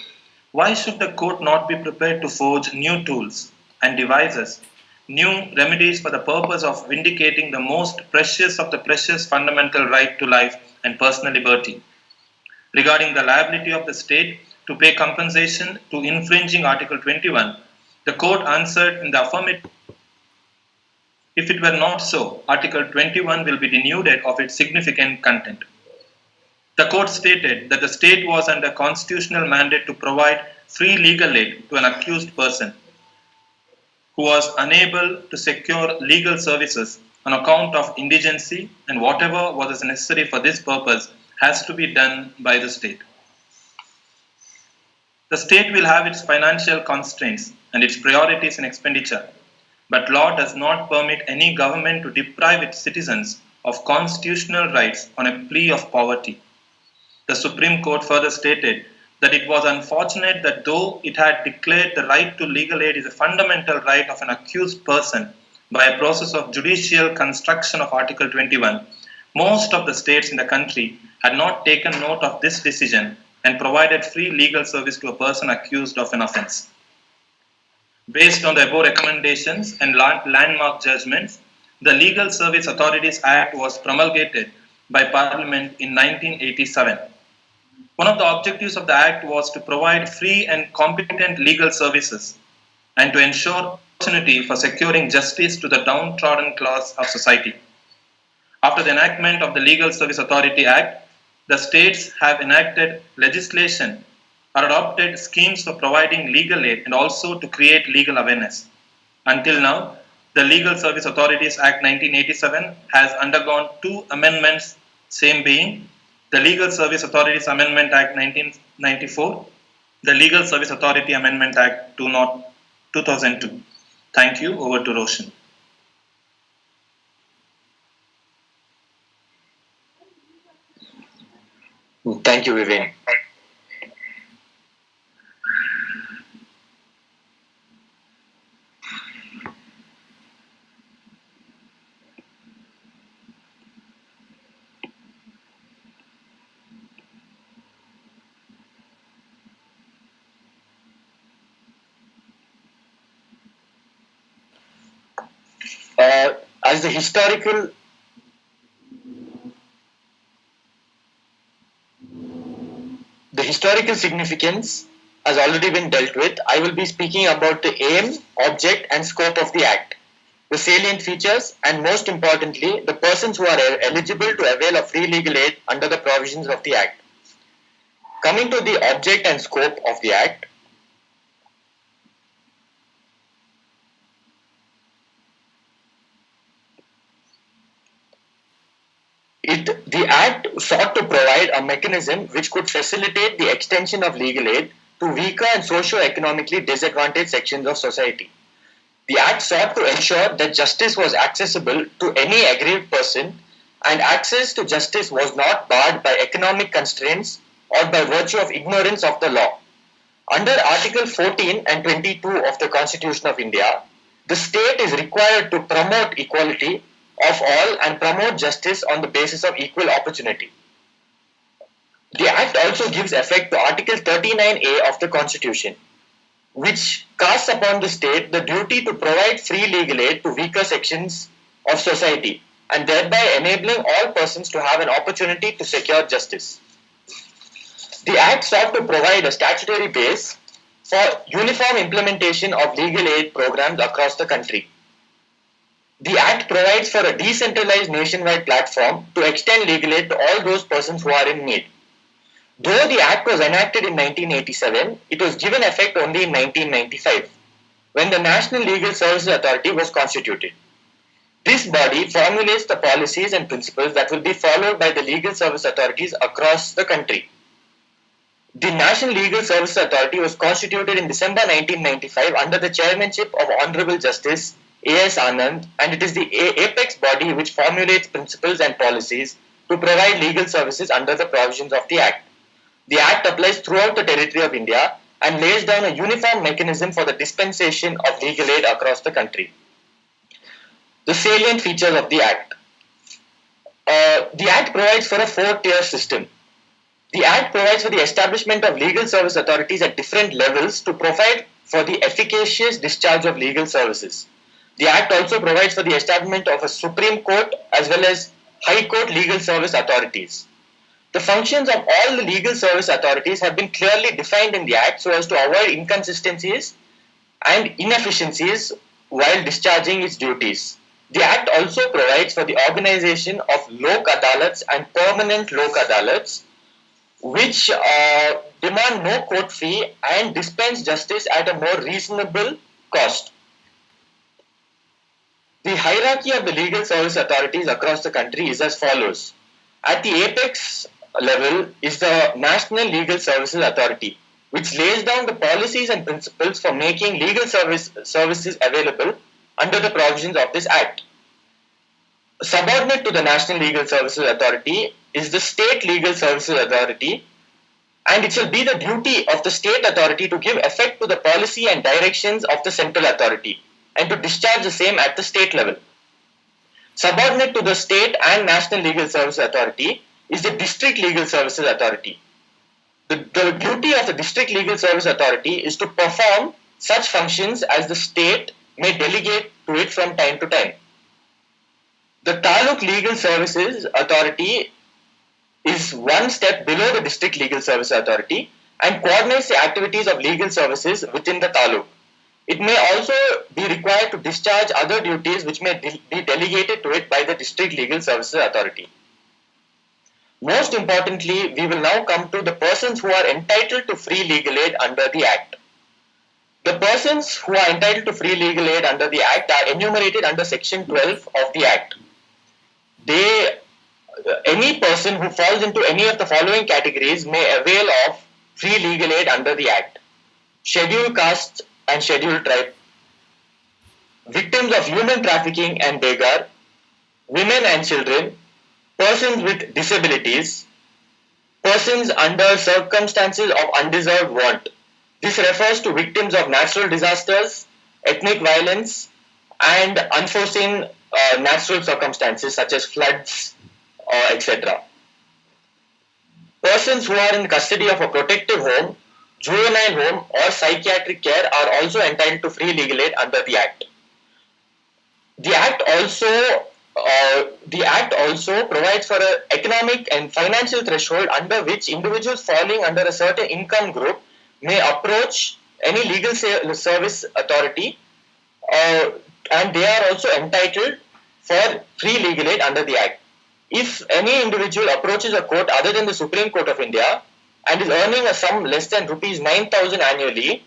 why should the court not be prepared to forge new tools and devices, new remedies for the purpose of vindicating the most precious of the precious fundamental right to life and personal liberty? Regarding the liability of the state to pay compensation to infringing Article 21, the court answered in the affirmative. If it were not so, Article 21 will be denuded of its significant content. The court stated that the state was under constitutional mandate to provide free legal aid to an accused person who was unable to secure legal services on account of indigency, and whatever was necessary for this purpose has to be done by the state. The state will have its financial constraints and its priorities in expenditure, but law does not permit any government to deprive its citizens of constitutional rights on a plea of poverty. The Supreme Court further stated that it was unfortunate that though it had declared the right to legal aid is a fundamental right of an accused person by a process of judicial construction of Article 21, most of the states in the country had not taken note of this decision and provided free legal service to a person accused of an offence. Based on the above recommendations and landmark judgments, the Legal Service Authorities Act was promulgated by Parliament in 1987. One of the objectives of the Act was to provide free and competent legal services and to ensure opportunity for securing justice to the downtrodden class of society. After the enactment of the Legal Service Authority Act, the states have enacted legislation or adopted schemes for providing legal aid and also to create legal awareness. Until now, the Legal Service Authorities Act 1987 has undergone 2 amendments, same being the Legal Service Authorities Amendment Act 1994, the Legal Service Authority Amendment Act 2002. Thank you. Over to Roshan. Thank you, Vivek. As the historical significance has already been dealt with, I will be speaking about the aim, object, and scope of the Act, the salient features, and most importantly, the persons who are eligible to avail of free legal aid under the provisions of the Act. Coming to the object and scope of the Act, the Act sought to provide a mechanism which could facilitate the extension of legal aid to weaker and socio-economically disadvantaged sections of society. The Act sought to ensure that justice was accessible to any aggrieved person, and access to justice was not barred by economic constraints or by virtue of ignorance of the law. Under Article 14 and 22 of the Constitution of India, the state is required to promote equality of all and promote justice on the basis of equal opportunity. The Act also gives effect to Article 39A of the Constitution, which casts upon the state the duty to provide free legal aid to weaker sections of society and thereby enabling all persons to have an opportunity to secure justice. The Act sought to provide a statutory base for uniform implementation of legal aid programs across the country. The Act provides for a decentralized nationwide platform to extend legal aid to all those persons who are in need. Though the Act was enacted in 1987, it was given effect only in 1995, when the National Legal Services Authority was constituted. This body formulates the policies and principles that will be followed by the legal service authorities across the country. The National Legal Services Authority was constituted in December 1995 under the chairmanship of Honorable Justice A.S. Anand, and it is the apex body which formulates principles and policies to provide legal services under the provisions of the Act. The Act applies throughout the territory of India and lays down a uniform mechanism for the dispensation of legal aid across the country. The salient features of the Act. The Act provides for a four-tier system. The Act provides for the establishment of legal service authorities at different levels to provide for the efficacious discharge of legal services. The Act also provides for the establishment of a Supreme Court as well as High Court legal service authorities. The functions of all the legal service authorities have been clearly defined in the Act so as to avoid inconsistencies and inefficiencies while discharging its duties. The Act also provides for the organization of Lok Adalats and permanent Lok Adalats, which demand no court fee and dispense justice at a more reasonable cost. The hierarchy of the legal service authorities across the country is as follows. At the apex level is the National Legal Services Authority, which lays down the policies and principles for making legal services available under the provisions of this Act. Subordinate to the National Legal Services Authority is the State Legal Services Authority, and it shall be the duty of the state authority to give effect to the policy and directions of the central authority and to discharge the same at the state level. Subordinate to the State and National Legal Services Authority is the District Legal Services Authority. The duty of the District Legal Service Authority is to perform such functions as the state may delegate to it from time to time. The Taluk Legal Services Authority is one step below the District Legal Services Authority and coordinates the activities of legal services within the Taluk. It may also be required to discharge other duties which may be delegated to it by the District Legal Services Authority. Most importantly, we will now come to the persons who are entitled to free legal aid under the Act. The persons who are entitled to free legal aid under the Act are enumerated under Section 12 of the Act. Any person who falls into any of the following categories may avail of free legal aid under the Act. Scheduled caste and scheduled tribe, victims of human trafficking and beggar, women and children, persons with disabilities, persons under circumstances of undeserved want. This refers to victims of natural disasters, ethnic violence, and unforeseen natural circumstances such as floods, etc. Persons who are in custody of a protective home, juvenile home, or psychiatric care are also entitled to free legal aid under the Act. The Act also provides for an economic and financial threshold under which individuals falling under a certain income group may approach any legal service authority, and they are also entitled for free legal aid under the Act. If any individual approaches a court other than the Supreme Court of India and is earning a sum less than rupees 9,000 annually,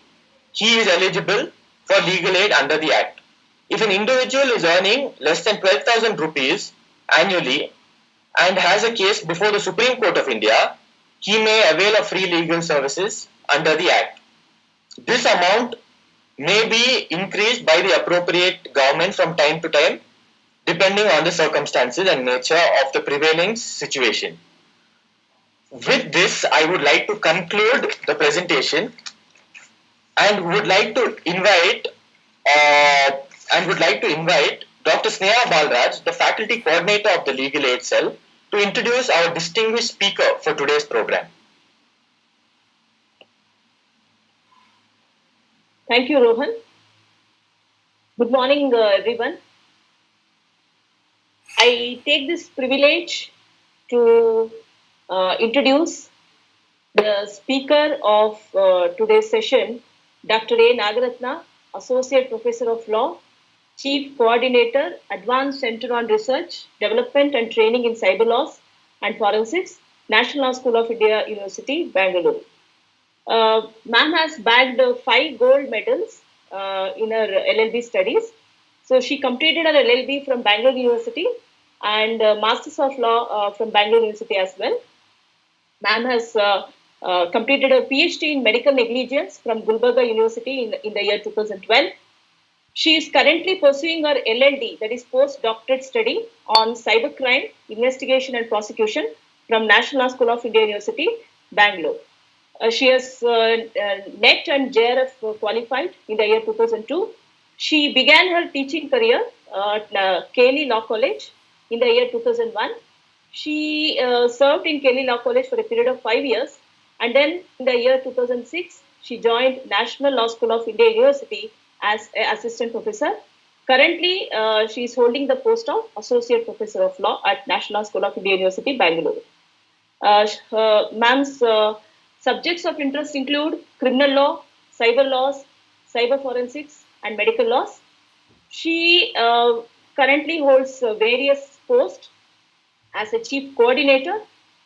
he is eligible for legal aid under the Act. If an individual is earning less than 12,000 rupees annually and has a case before the Supreme Court of India, he may avail of free legal services under the Act. This amount may be increased by the appropriate government from time to time, depending on the circumstances and nature of the prevailing situation. With this, I would like to conclude the presentation and would like to invite Dr. Sneha Balraj, the faculty coordinator of the Legal Aid Cell, to introduce our distinguished speaker for today's program. Thank you, Rohan. Good morning, everyone. I take this privilege to introduce the speaker of today's session, Dr. A. Nagaratna, Associate Professor of Law, Chief Coordinator, Advanced Center on Research, Development and Training in Cyber Laws and Forensics, National Law School of India, University, Bangalore. Ma'am has bagged 5 gold medals in her LLB studies. So she completed her LLB from Bangalore University and Masters of Law from Bangalore University as well. Ma'am has completed a PhD in Medical Negligence from Gulbarga University in the year 2012. She is currently pursuing her LLD, that is postdoctorate study on cybercrime, investigation and prosecution from National Law School of India University, Bangalore. She has NET and JRF qualified in the year 2002. She began her teaching career at Kelly Law College in the year 2001. She served in Kelly Law College for a period of 5 years, and then in the year 2006, she joined National Law School of India University as an assistant professor. Currently, she is holding the post of Associate Professor of Law at National Law School of India University, Bangalore. Ma'am's subjects of interest include criminal law, cyber laws, cyber forensics, and medical laws. She currently holds various posts as a chief coordinator,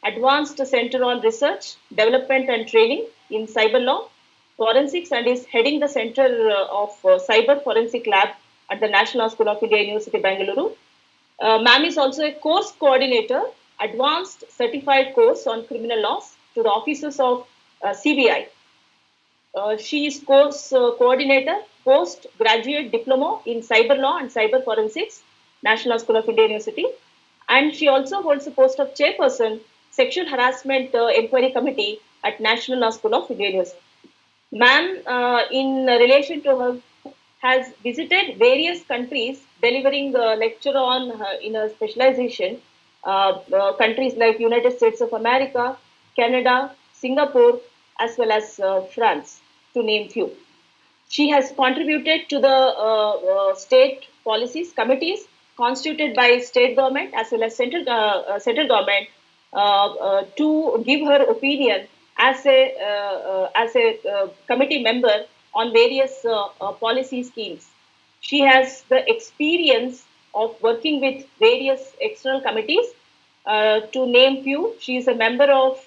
Advanced Center on Research, Development and Training in Cyber Law, Forensics, and is heading the Center of Cyber Forensic Lab at the National Law School of India, University, Bangalore. Ma'am is also a course coordinator, Advanced Certified Course on Criminal Laws to the officers of CBI. She is course coordinator, postgraduate diploma in cyber law and cyber forensics, National Law School of India University. And she also holds the post of chairperson, Sexual Harassment Inquiry Committee at National Law School of India University. Ma'am, in relation to her, has visited various countries, delivering a lecture on in a specialization, countries like United States of America, Canada, Singapore, as well as France, to name few. She has contributed to the state policies committees constituted by state government as well as central government to give her opinion as a committee member on various policy schemes. She has the experience of working with various external committees. To name few, she is a member of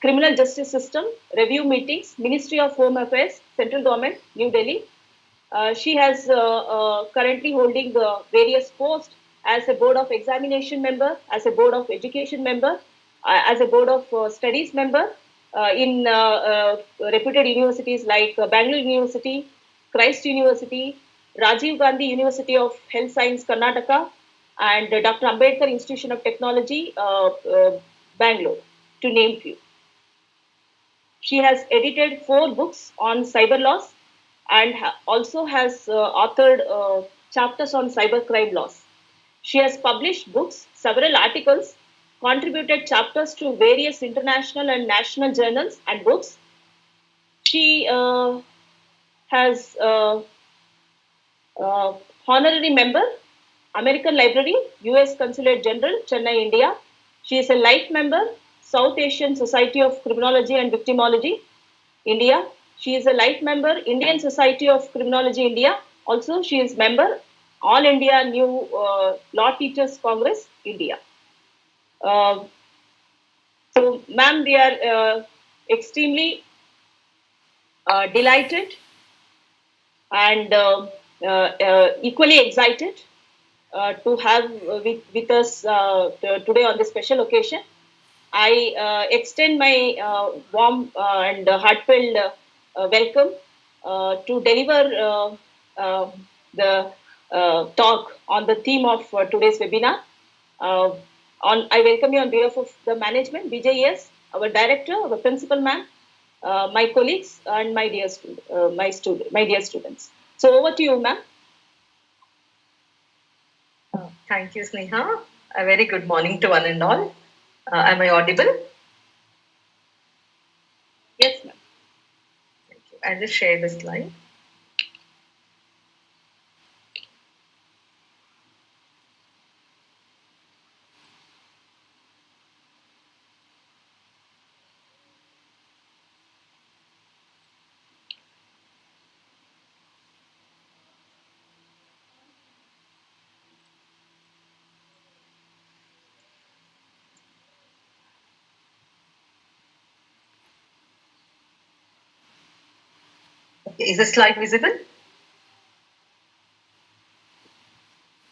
Criminal Justice System Review Meetings, Ministry of Home Affairs, Central Government, New Delhi. She has currently holding various posts as a Board of Examination member, as a Board of Education member, as a Board of Studies member in reputed universities like Bangalore University, Christ University, Rajiv Gandhi University of Health Science, Karnataka, and Dr. Ambedkar Institution of Technology, Bangalore, to name few. She has edited 4 books on cyber laws and also has authored chapters on cybercrime laws. She has published books, several articles, contributed chapters to various international and national journals and books. She has honorary member, American Library, US Consulate General, Chennai, India. She is a life member, South Asian Society of Criminology and Victimology, India. She is a life member, Indian Society of Criminology, India. Also, she is member, All India New Law Teachers Congress, India. So, ma'am, we are extremely delighted and equally excited to have with us today on this special occasion. I extend my warm and heartfelt welcome to deliver the talk on the theme of today's webinar. Uh, I welcome you on behalf of the management, BJS, our director, our principal ma'am, my colleagues, and my dear students. So over to you, ma'am. Thank you, Sneha. A very good morning to one and all. Am I audible? Yes, ma'am. Thank you. I'll just share the slide. Okay, is the slide visible?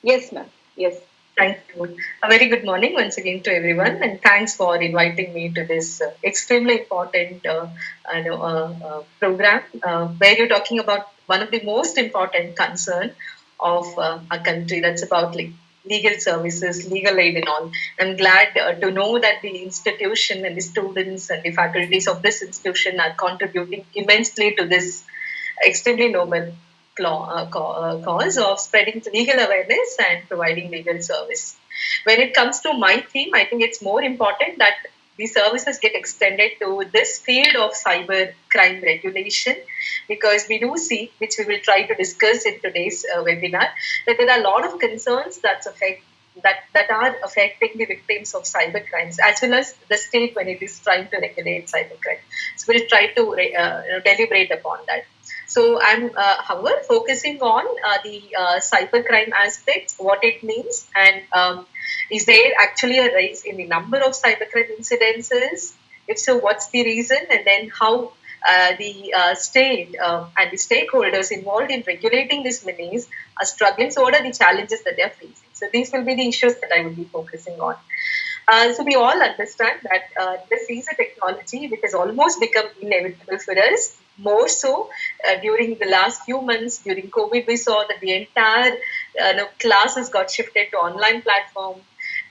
Yes, ma'am. Yes. Thank you. A very good morning once again to everyone, and thanks for inviting me to this extremely important program where you're talking about one of the most important concern of our country. That's about legal services, legal aid, and all. I'm glad to know that the institution and the students and the faculties of this institution are contributing immensely to this extremely noble cause of spreading legal awareness and providing legal service. When it comes to my theme, I think it's more important that the services get extended to this field of cyber crime regulation, because we do see, which we will try to discuss in today's webinar, that there are a lot of concerns that are affecting the victims of cyber crimes, as well as the state when it is trying to regulate cybercrime. So we'll try to deliberate upon that. So I'm, however, focusing on the cybercrime aspects, what it means, and is there actually a rise in the number of cybercrime incidences? If so, what's the reason? And then how the state and the stakeholders involved in regulating these menace are struggling. So what are the challenges that they're facing? So these will be the issues that I will be focusing on. So we all understand that this is a technology which has almost become inevitable for us. More so during the last few months, during COVID, we saw that the entire classes got shifted to online platform.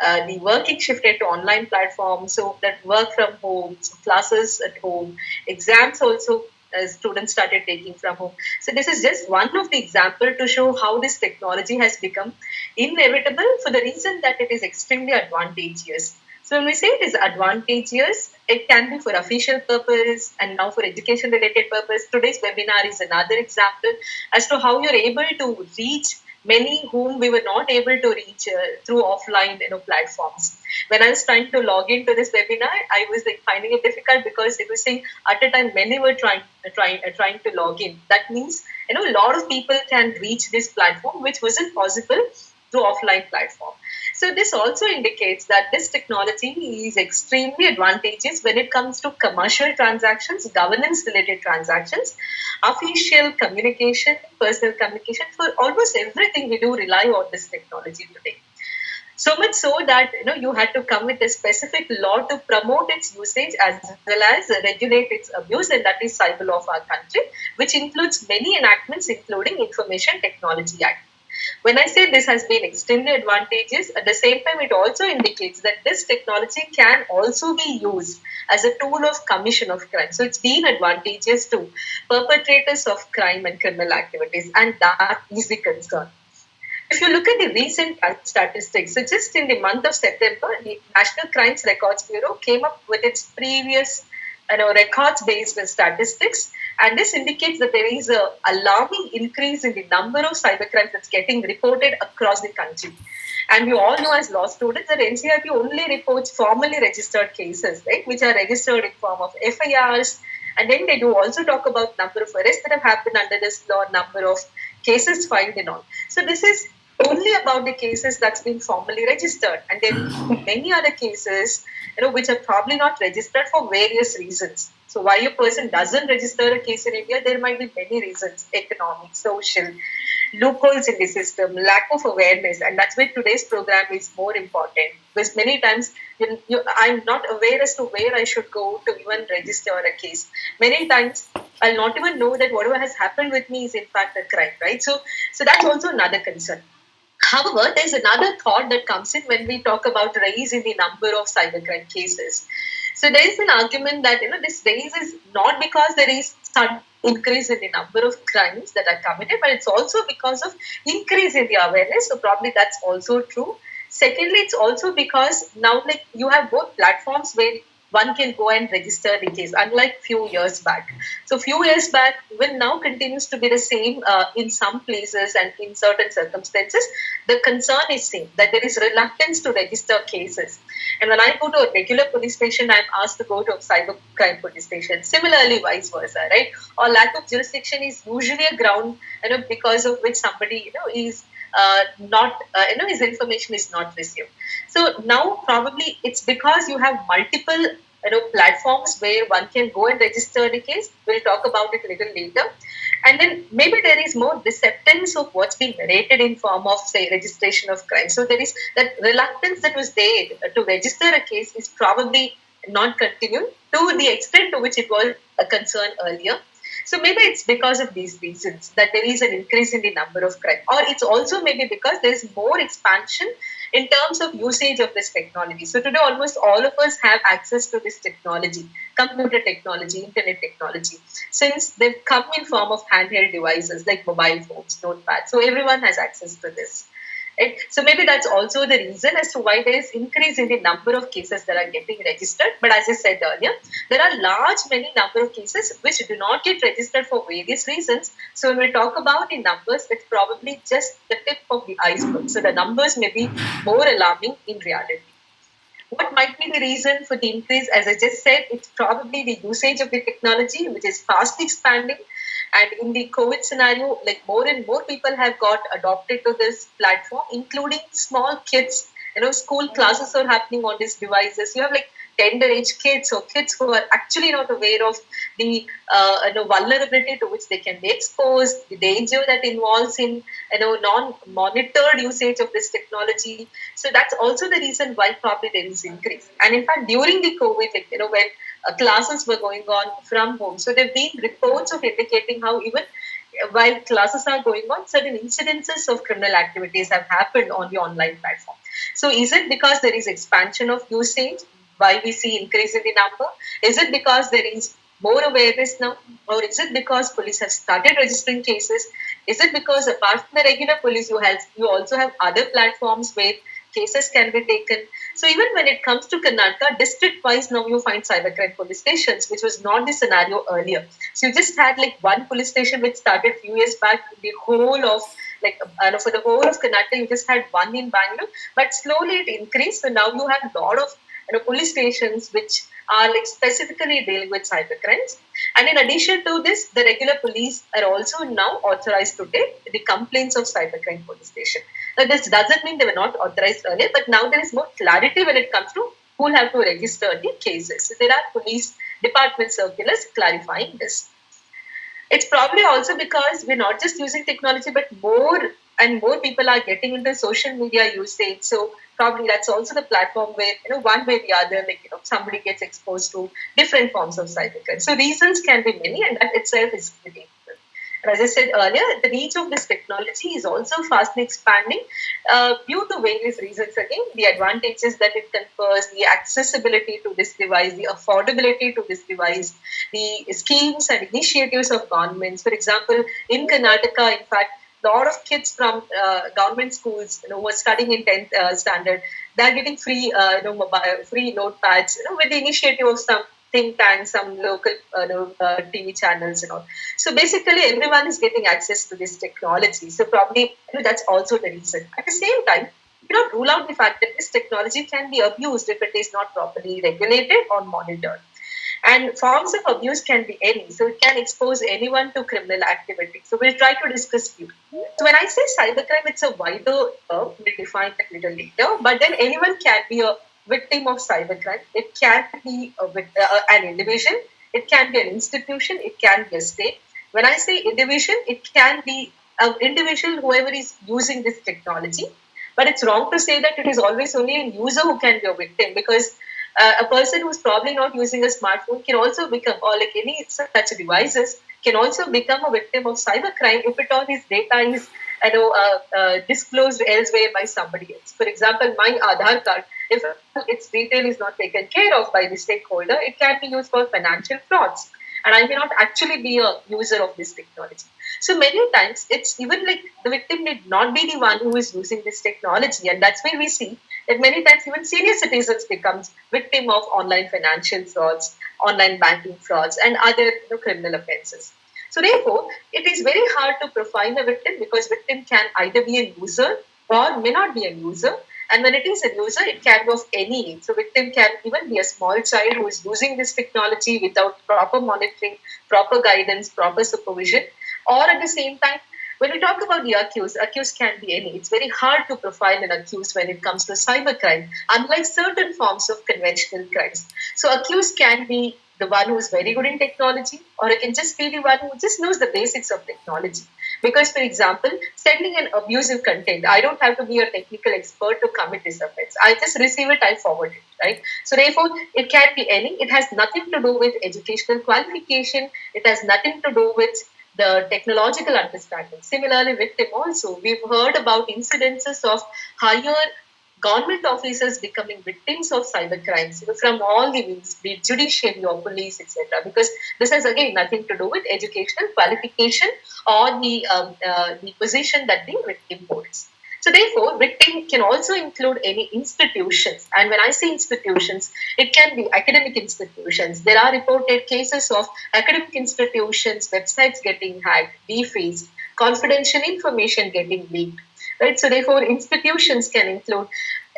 The working shifted to online platform, so that work from home, so classes at home, exams also students started taking from home. So this is just one of the example to show how this technology has become inevitable for the reason that it is extremely advantageous. So when we say it is advantageous, it can be for official purpose and now for education related purpose. Today's webinar is another example as to how you're able to reach many whom we were not able to reach through offline platforms. When I was trying to log into this webinar, I was finding it difficult because it was saying at a time many were trying to log in. That means a lot of people can reach this platform, which wasn't possible through offline platform. So this also indicates that this technology is extremely advantageous when it comes to commercial transactions, governance related transactions, official communication, personal communication. For almost everything we do rely on this technology today. So much so that you had to come with a specific law to promote its usage as well as regulate its abuse, and that is cyber law of our country, which includes many enactments including Information Technology Act. When I say this has been extremely advantageous, at the same time it also indicates that this technology can also be used as a tool of commission of crime. So it's been advantageous to perpetrators of crime and criminal activities, and that is the concern. If you look at the recent statistics, so just in the month of September, the National Crimes Records Bureau came up with its previous records-based statistics, and this indicates that there is an alarming increase in the number of cybercrimes that's getting reported across the country. And we all know as law students that NCRB only reports formally registered cases, right, which are registered in form of FIRs, and then they do also talk about number of arrests that have happened under this law, number of cases filed and all. So this is only about the cases that's been formally registered, and then many other cases which are probably not registered for various reasons. So why a person doesn't register a case in India, there might be many reasons: economic, social, loopholes in the system, lack of awareness, and that's why today's program is more important. Because many times I'm not aware as to where I should go to even register a case. Many times I'll not even know that whatever has happened with me is in fact a crime, right? So that's also another concern. However, there's another thought that comes in when we talk about rise in the number of cybercrime cases. So there is an argument that this rise is not because there is some increase in the number of crimes that are committed, but it's also because of increase in the awareness. So probably that's also true. Secondly, it's also because now you have both platforms where one can go and register the case, unlike few years back. So few years back, even now continues to be the same in some places and in certain circumstances. The concern is same, that there is reluctance to register cases. And when I go to a regular police station, I'm asked to go to a cybercrime police station. Similarly, vice versa, right? Or lack of jurisdiction is usually a ground, because of which somebody, is not, his information is not received. So now probably it's because you have multiple, platforms where one can go and register the case. We'll talk about it a little later. And then maybe there is more acceptance of what's being narrated in form of, say, registration of crime. So there is that reluctance that was there to register a case is probably not continued to the extent to which it was a concern earlier. So maybe it's because of these reasons that there is an increase in the number of crime, or it's also maybe because there is more expansion in terms of usage of this technology. So today almost all of us have access to this technology, computer technology, internet technology, since they've come in form of handheld devices like mobile phones, notepads. So everyone has access to this. Right? So maybe that's also the reason as to why there is increase in the number of cases that are getting registered. But as I said earlier, there are many number of cases which do not get registered for various reasons. So when we talk about the numbers, it's probably just the tip of the iceberg. So the numbers may be more alarming in reality. What might be the reason for the increase? As I just said, it's probably the usage of the technology, which is fast expanding. And in the COVID scenario, more and more people have got adopted to this platform, including small kids. School classes are happening on these devices. You have tender age kids or kids who are actually not aware of the vulnerability to which they can be exposed, the danger that involves in non-monitored usage of this technology. So that's also the reason why probably there is increase. And in fact, during the COVID, when classes were going on from home, so there have been reports of indicating how even while classes are going on, certain incidences of criminal activities have happened on the online platform. So is it because there is expansion of usage, why we see increase in the number? Is it because there is more awareness now? Or is it because police have started registering cases? Is it because apart from the regular police, you also have other platforms where cases can be taken? So even when it comes to Karnataka, district-wise now you find cybercrime police stations, which was not the scenario earlier. So you just had one police station which started a few years back. The whole of for the whole of Karnataka, you just had one in Bangalore, but slowly it increased. So now you have a lot of police stations which are specifically dealing with cybercrimes. And in addition to this, the regular police are also now authorized to take the complaints of cybercrime police station. Now, this doesn't mean they were not authorized earlier, but now there is more clarity when it comes to who will have to register the cases. So there are police department circulars clarifying this. It's probably also because we're not just using technology, but more and more people are getting into social media usage. So probably that's also the platform where, one way or the other, somebody gets exposed to different forms of cybercrime. So reasons can be many, and that itself is pretty important. And as I said earlier, the reach of this technology is also fastly expanding due to various reasons. Again, the advantages that it confers, the accessibility to this device, the affordability to this device, the schemes and initiatives of governments. For example, in Karnataka, in fact, a lot of kids from government schools, who are studying in 10th standard, they're getting free, free notepads, with the initiative of some think tanks, some local TV channels and all. So basically, everyone is getting access to this technology. So probably that's also the reason. At the same time, you don't rule out the fact that this technology can be abused if it is not properly regulated or monitored. And forms of abuse can be any. So it can expose anyone to criminal activity. So we'll try to discuss few. So when I say cybercrime, it's a wider term. We'll define that a little later. But then anyone can be a victim of cybercrime. It can be an individual. It can be an institution. It can be a state. When I say individual, it can be individual, whoever is using this technology. But it's wrong to say that it is always only a user who can be a victim, because a person who's probably not using a smartphone can also become, or like any such devices, can also become a victim of cybercrime if at all his data is disclosed elsewhere by somebody else. For example, my Aadhaar card, if its detail is not taken care of by the stakeholder, it can be used for financial frauds. And I may not actually be a user of this technology. So many times it's even like the victim need not be the one who is using this technology. And that's where we see that many times even senior citizens becomes victim of online financial frauds, online banking frauds, and other criminal offenses. So therefore, it is very hard to profile a victim, because victim can either be a user or may not be a user. And when it is a user, it can be of any age. So victim can even be a small child who is using this technology without proper monitoring, proper guidance, proper supervision. Or at the same time, when we talk about the accused can be any. It's very hard to profile an accused when it comes to cybercrime, unlike certain forms of conventional crimes. So accused can be the one who is very good in technology, or it can just be the one who just knows the basics of technology. Because, for example, sending an abusive content, I don't have to be a technical expert to commit this offense. I just receive it, I forward it, right? So therefore, it can be any. It has nothing to do with educational qualification. It has nothing to do with the technological understanding. Similarly, victim also, we've heard about incidences of higher government officers becoming victims of cyber crimes, from all the wings, be it judiciary or police, etc. Because this has again nothing to do with educational qualification or the position that the victim holds. So therefore, victim can also include any institutions. And when I say institutions, it can be academic institutions. There are reported cases of academic institutions, websites getting hacked, defaced, confidential information getting leaked. Right? So therefore, institutions can include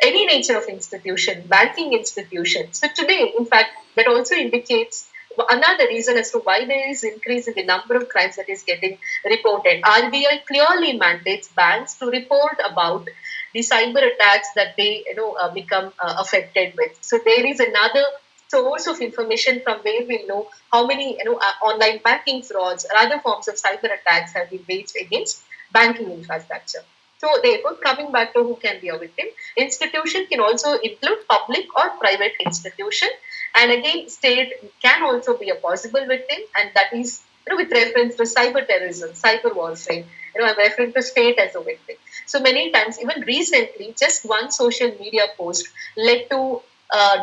any nature of institution, banking institutions. So today, in fact, that also indicates another reason as to why there is increase in the number of crimes that is getting reported. RBI clearly mandates banks to report about the cyber attacks that they become affected with. So there is another source of information from where we know how many online banking frauds or other forms of cyber attacks have been waged against banking infrastructure. So therefore, coming back to who can be a victim, institution can also include public or private institution. And again, state can also be a possible victim, and that is with reference to cyber terrorism, cyber warfare. I'm referring to state as a victim. So many times, even recently, just one social media post led to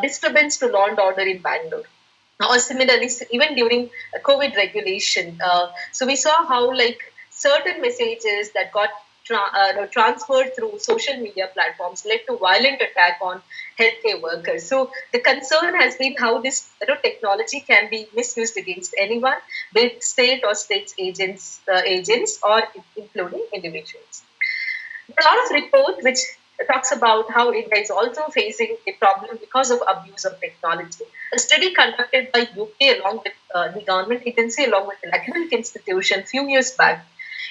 disturbance to law and order in Bangalore. Or similarly, even during COVID regulation, so we saw how certain messages that got transferred through social media platforms led to violent attack on healthcare workers. So the concern has been how this technology can be misused against anyone, be it state or states agents or including individuals. There are a lot of reports which talks about how India is also facing a problem because of abuse of technology. A study conducted by UK along with the government agency along with an academic institution a few years back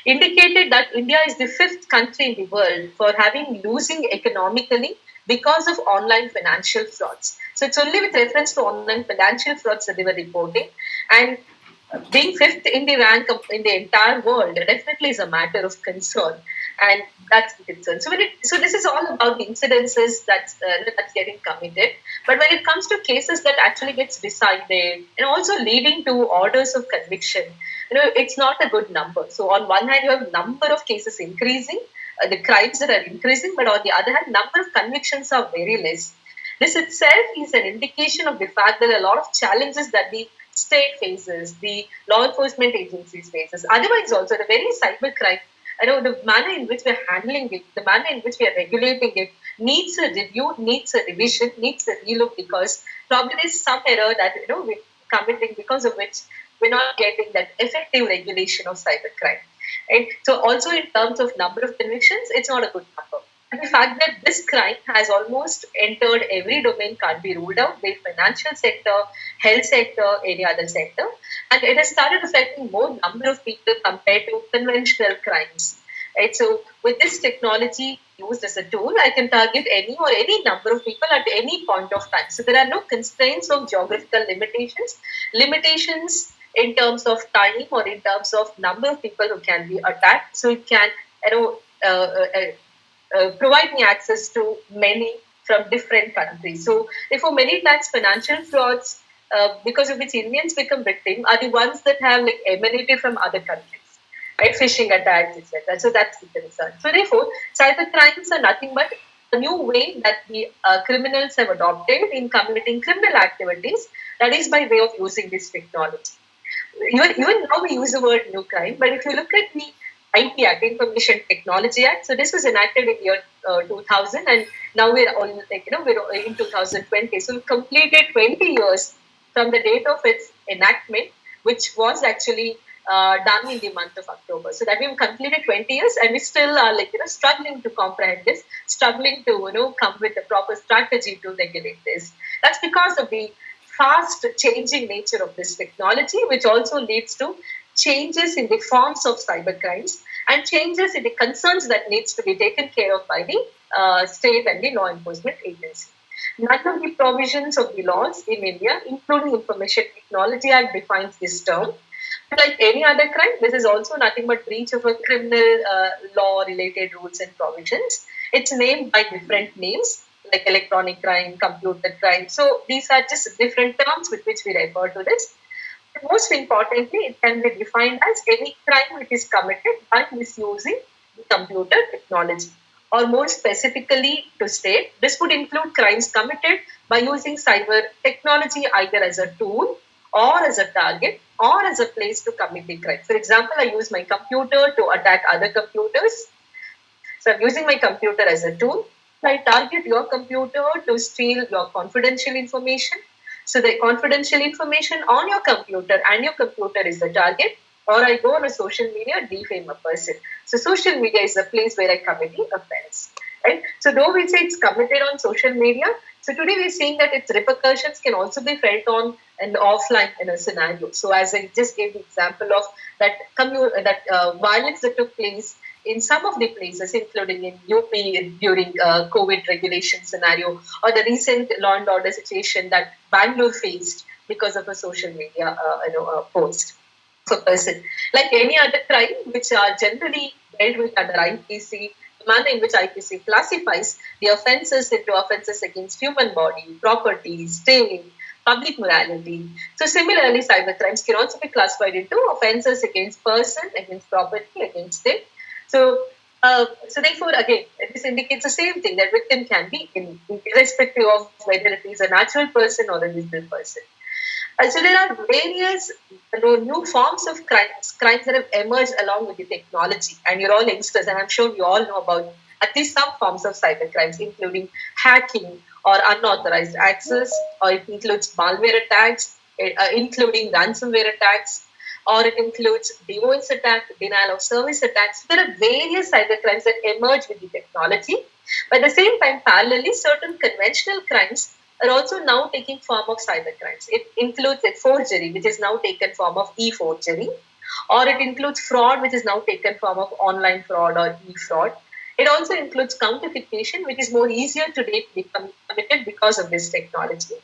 indicated that India is the 5th country in the world for having losing economically because of online financial frauds. So it's only with reference to online financial frauds that they were reporting. And being 5th in the rank in the entire world definitely is a matter of concern. And that's the concern. So this is all about the incidences that's getting committed. But when it comes to cases that actually gets decided and also leading to orders of conviction, it's not a good number. So on one hand, you have number of cases increasing, the crimes that are increasing, but on the other hand, number of convictions are very less. This itself is an indication of the fact that a lot of challenges that the state faces, the law enforcement agencies faces. Otherwise, also the very cybercrime, the manner in which we're handling it, the manner in which we are regulating it needs a review, needs a revision, needs a relook, because probably there's some error that we're committing, because of which we're not getting that effective regulation of cybercrime. Right? So also in terms of number of convictions, it's not a good number. And the fact that this crime has almost entered every domain can't be ruled out, be it financial sector, health sector, any other sector. And it has started affecting more number of people compared to conventional crimes. Right? So with this technology used as a tool, I can target any number of people at any point of time. So there are no constraints of geographical limitations in terms of time or in terms of number of people who can be attacked. So it can, provide me access to many from different countries. So therefore, many times financial frauds, because of which Indians become victim, are the ones that have like emanated from other countries, right? Phishing attacks, etc. So that's the concern. So therefore, cyber crimes are nothing but a new way that the criminals have adopted in committing criminal activities. That is by way of using this technology. Even now we use the word new crime, but if you look at the IT Act, Information Technology Act, so this was enacted in year 2000, and now we're all we're in 2020. So we completed 20 years from the date of its enactment, which was actually done in the month of October. So that we've completed 20 years, and we still are struggling to comprehend this, struggling to come with a proper strategy to regulate this. That's because of the fast changing nature of this technology, which also leads to changes in the forms of cybercrimes and changes in the concerns that needs to be taken care of by the state and the law enforcement agency. None of the provisions of the laws in India, including Information Technology Act, defines this term. But like any other crime, this is also nothing but breach of a criminal law-related rules and provisions. It's named by different names, like electronic crime, computer crime. So these are just different terms with which we refer to this. But most importantly, it can be defined as any crime which is committed by misusing the computer technology. Or more specifically to state, this would include crimes committed by using cyber technology either as a tool or as a target or as a place to commit the crime. For example, I use my computer to attack other computers. So I'm using my computer as a tool. I target your computer to steal your confidential information. So the confidential information on your computer and your computer is the target. Or I go on a social media, defame a person. So social media is the place where I commit the offense. Right? So though we say it's committed on social media, so today we're seeing that its repercussions can also be felt on and offline in a scenario. So as I just gave the example of that violence that took place in some of the places, including in UP during COVID regulation scenario, or the recent law and order situation that Bangalore faced because of a social media post of a person. Like any other crime, which are generally dealt with under IPC, the manner in which IPC classifies the offences into offences against human body, property, state, public morality. So similarly, cybercrimes can also be classified into offences against person, against property, against state. So therefore, again, this indicates the same thing, that victim can be irrespective of whether it is a natural person or a digital person. So there are various new forms of crimes that have emerged along with the technology. And you're all youngsters, and I'm sure you all know about at least some forms of cybercrimes, including hacking or unauthorized access, or it includes malware attacks, including ransomware attacks, or it includes DOS attack, denial of service attacks. There are various cybercrimes that emerge with the technology. But at the same time, parallelly, certain conventional crimes are also now taking form of cybercrimes. It includes forgery, which is now taken form of e-forgery, or it includes fraud, which is now taken form of online fraud or e-fraud. It also includes counterfeitation, which is more easier today to be committed because of this technology.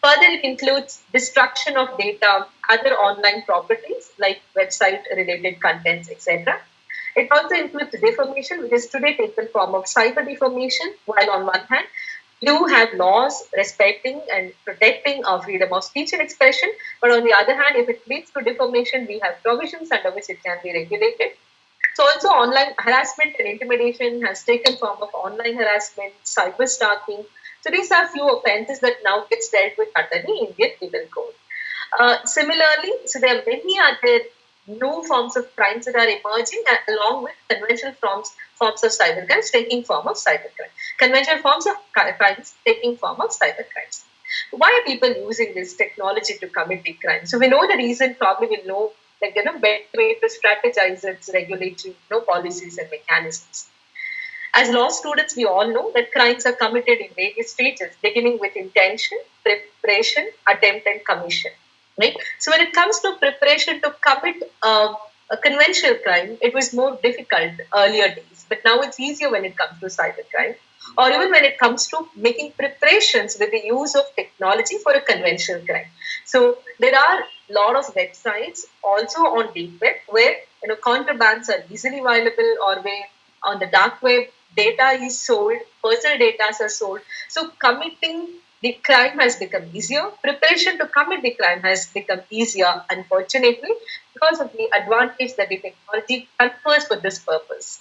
Further, it includes destruction of data, other online properties like website-related contents, etc. It also includes defamation, which is today taken form of cyber defamation, while on one hand, we do have laws respecting and protecting our freedom of speech and expression, but on the other hand, if it leads to defamation, we have provisions under which it can be regulated. So also online harassment and intimidation has taken form of online harassment, cyber stalking. So these are few offences that now gets dealt with under the Indian Penal Code. Similarly, so there are many other new forms of crimes that are emerging along with conventional forms of cybercrimes taking form of cybercrime. Conventional forms of crimes taking form of cybercrimes. Why are people using this technology to commit the crime? So we know the reason, probably we know better way to strategize its regulatory policies and mechanisms. As law students, we all know that crimes are committed in various stages, beginning with intention, preparation, attempt, and commission. Right? So when it comes to preparation to commit a conventional crime, it was more difficult earlier days, but now it's easier when it comes to cybercrime, or even when it comes to making preparations with the use of technology for a conventional crime. So there are lot of websites also on deep web where contrabands are easily available, or where on the dark web data is sold, personal data are sold. So committing the crime has become easier. Preparation to commit the crime has become easier, unfortunately, because of the advantage that the technology confers for this purpose.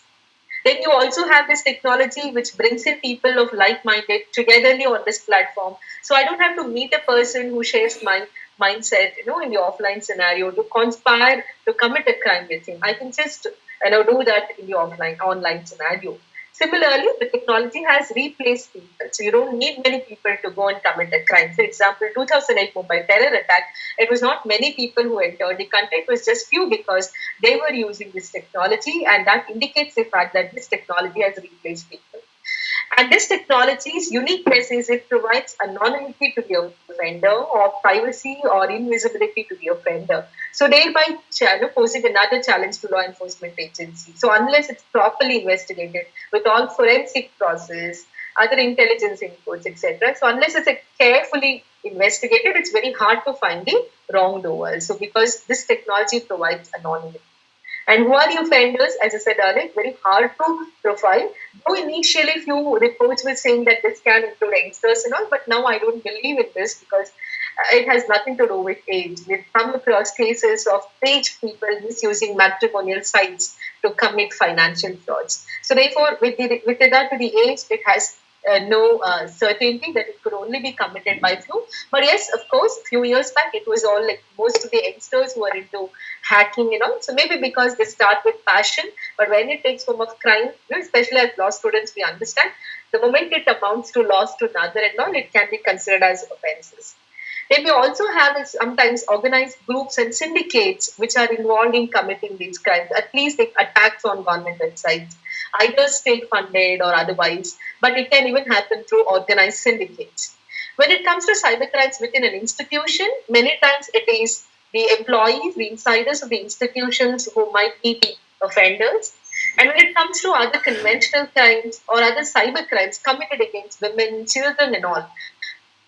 Then you also have this technology which brings in people of like-minded togetherly on this platform. So I don't have to meet a person who shares my mindset, in the offline scenario to conspire to commit a crime with him. I can just, do that in the online scenario. Similarly, the technology has replaced people. So you don't need many people to go and commit a crime. For example, 2008 Mumbai terror attack, it was not many people who entered. The content was just few because they were using this technology, and that indicates the fact that this technology has replaced people. And this technology's uniqueness is it provides anonymity to the offender, or privacy or invisibility to the offender. So thereby posing another challenge to law enforcement agencies. So unless it's properly investigated with all forensic process, other intelligence inputs, etc. So unless it's carefully investigated, it's very hard to find the wrongdoers. So because this technology provides anonymity. And who are the offenders? As I said earlier, very hard to profile. Though initially few reports were saying that this can include youngsters and all, but now I don't believe in this because it has nothing to do with age. We've come across cases of aged people misusing matrimonial sites to commit financial frauds. So therefore, with regard to the age, it has no certainty that it could only be committed by few. But yes, of course, few years back, it was all like most of the youngsters who are into hacking, So maybe because they start with passion, but when it takes form of crime, especially as law students, we understand the moment it amounts to loss to another and all, it can be considered as offenses. Then we also have sometimes organized groups and syndicates which are involved in committing these crimes, at least the attacks on government websites, either state funded or otherwise, but it can even happen through organized syndicates. When it comes to cybercrimes within an institution, many times it is the employees, the insiders of the institutions who might be the offenders. And when it comes to other conventional crimes or other cyber crimes committed against women, children and all,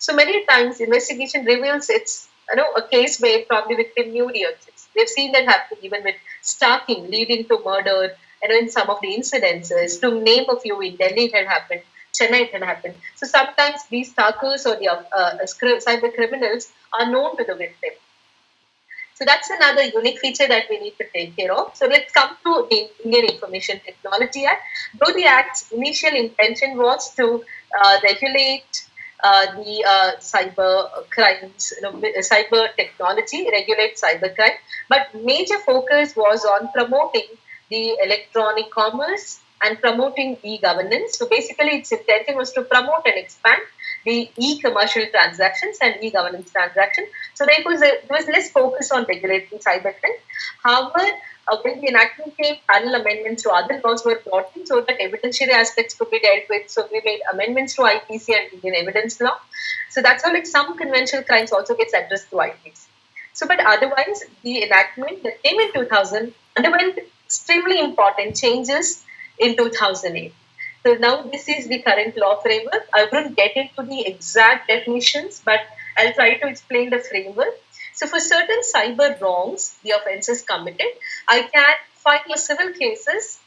so many times investigation reveals it's a case where probably victim knew the accused. We've seen that happen even with stalking leading to murder, in some of the incidences. To name a few, in Delhi it had happened, Chennai it had happened. So sometimes these stalkers or the cyber criminals are known to the victim. So that's another unique feature that we need to take care of. So let's come to the Indian Information Technology Act. Though the Act's initial intention was to regulate the cyber crimes, cyber technology, regulate cyber crime, but major focus was on promoting the electronic commerce and promoting e-governance. So basically its intention was to promote and expand the e-commercial transactions and e-governance transactions. So there was less focus on regulating cybercrime. However, when the enactment came, parallel amendments to other laws were brought in so that evidentiary aspects could be dealt with. So we made amendments to IPC and Indian evidence law. So that's how some conventional crimes also gets addressed through IPC. So but otherwise, the enactment that came in 2000 underwent extremely important changes in 2008. So now this is the current law framework. I won't get into the exact definitions, but I'll try to explain the framework. So for certain cyber wrongs, the offences committed, I can file civil cases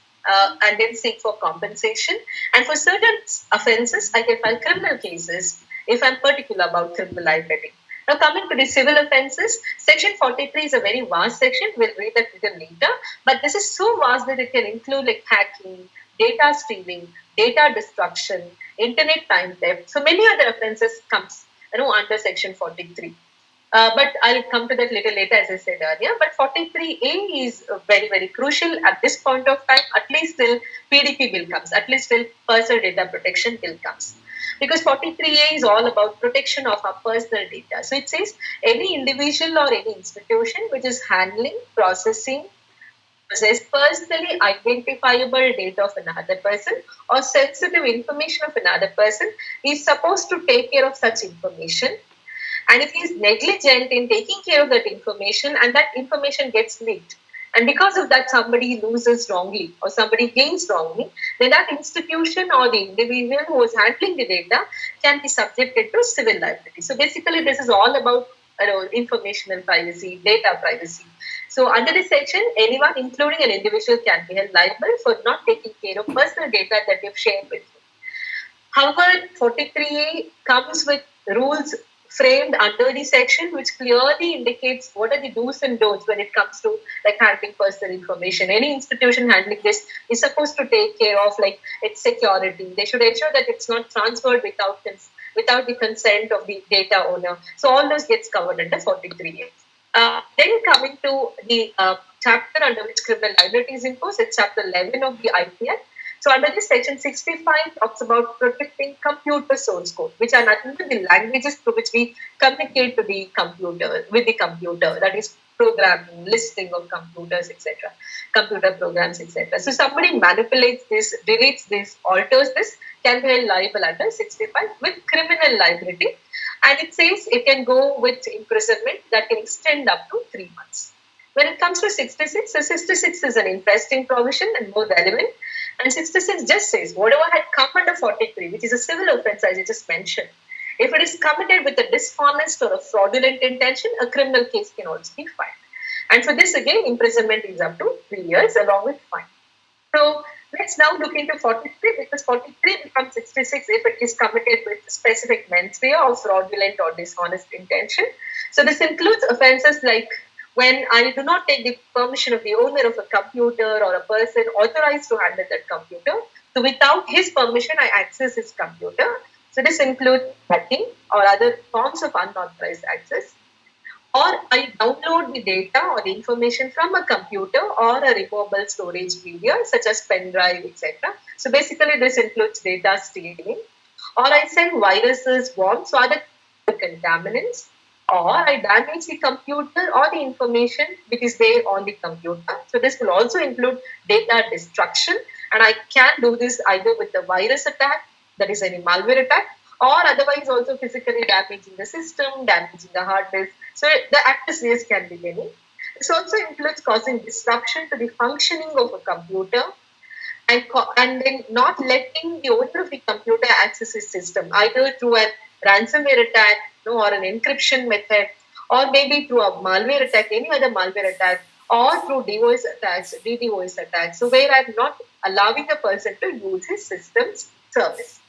and then seek for compensation. And for certain offences, I can file criminal cases if I'm particular about criminal liability. Now coming to the civil offences, Section 43 is a very vast section. We'll read that little later. But this is so vast that it can include hacking, data stealing, data destruction, internet time theft. So many other offences comes under Section 43. But I'll come to that little later, as I said earlier. But 43A is very, very crucial at this point of time, at least till PDP bill comes, at least till personal data protection bill comes. Because 43A is all about protection of our personal data. So it says any individual or any institution which is handling, processing, possess personally identifiable data of another person or sensitive information of another person is supposed to take care of such information. And if he is negligent in taking care of that information and that information gets leaked, and because of that somebody loses wrongly or somebody gains wrongly, then that institution or the individual who is handling the data can be subjected to civil liability. So basically this is all about informational privacy, data privacy. So under this section, anyone, including an individual, can be held liable for not taking care of personal data that they've shared with you. However, 43A comes with rules framed under the section which clearly indicates what are the do's and don'ts when it comes to like handling personal information. Any institution handling this is supposed to take care of like its security. They should ensure that it's not transferred without the consent of the data owner. So all this gets covered under 43A. Then coming to the chapter under which criminal liability is imposed, it's chapter 11 of the IP Act. So under this section 65 talks about protecting computer source code, which are nothing but the languages through which we communicate to the computer, with the computer, that is programming, listing of computers, etc., computer programs, etc. So somebody manipulates this, deletes this, alters this, can be held liable under 65 with criminal liability. And it says it can go with imprisonment that can extend up to 3 months. When it comes to 66, so 66 is an interesting provision and more relevant. And 66 just says whatever had come under 43, which is a civil offense as I just mentioned, if it is committed with a dishonest or a fraudulent intention, a criminal case can also be filed. And for this again, imprisonment is up to 3 years along with fine. So let's now look into 43 because 43 becomes 66 if it is committed with specific mens rea or fraudulent or dishonest intention. So this includes offences like when I do not take the permission of the owner of a computer or a person authorized to handle that computer. So without his permission, I access his computer. So this includes hacking or other forms of unauthorized access. Or I download the data or the information from a computer or a removable storage media such as pen drive, etc. So basically this includes data stealing. Or I send viruses, worms, or other contaminants. Or I damage the computer or the information which is there on the computer. So this will also include data destruction. And I can do this either with a virus attack, that is any malware attack, or otherwise also physically damaging the system, damaging the hard disk. So the accessories can be many. This also includes causing disruption to the functioning of a computer and then not letting the owner of the computer access his system, either through a ransomware attack or an encryption method, or maybe through a malware attack, any other malware attack, or through DOS attacks, DDoS attacks. So where I'm not allowing a person to use his system's service.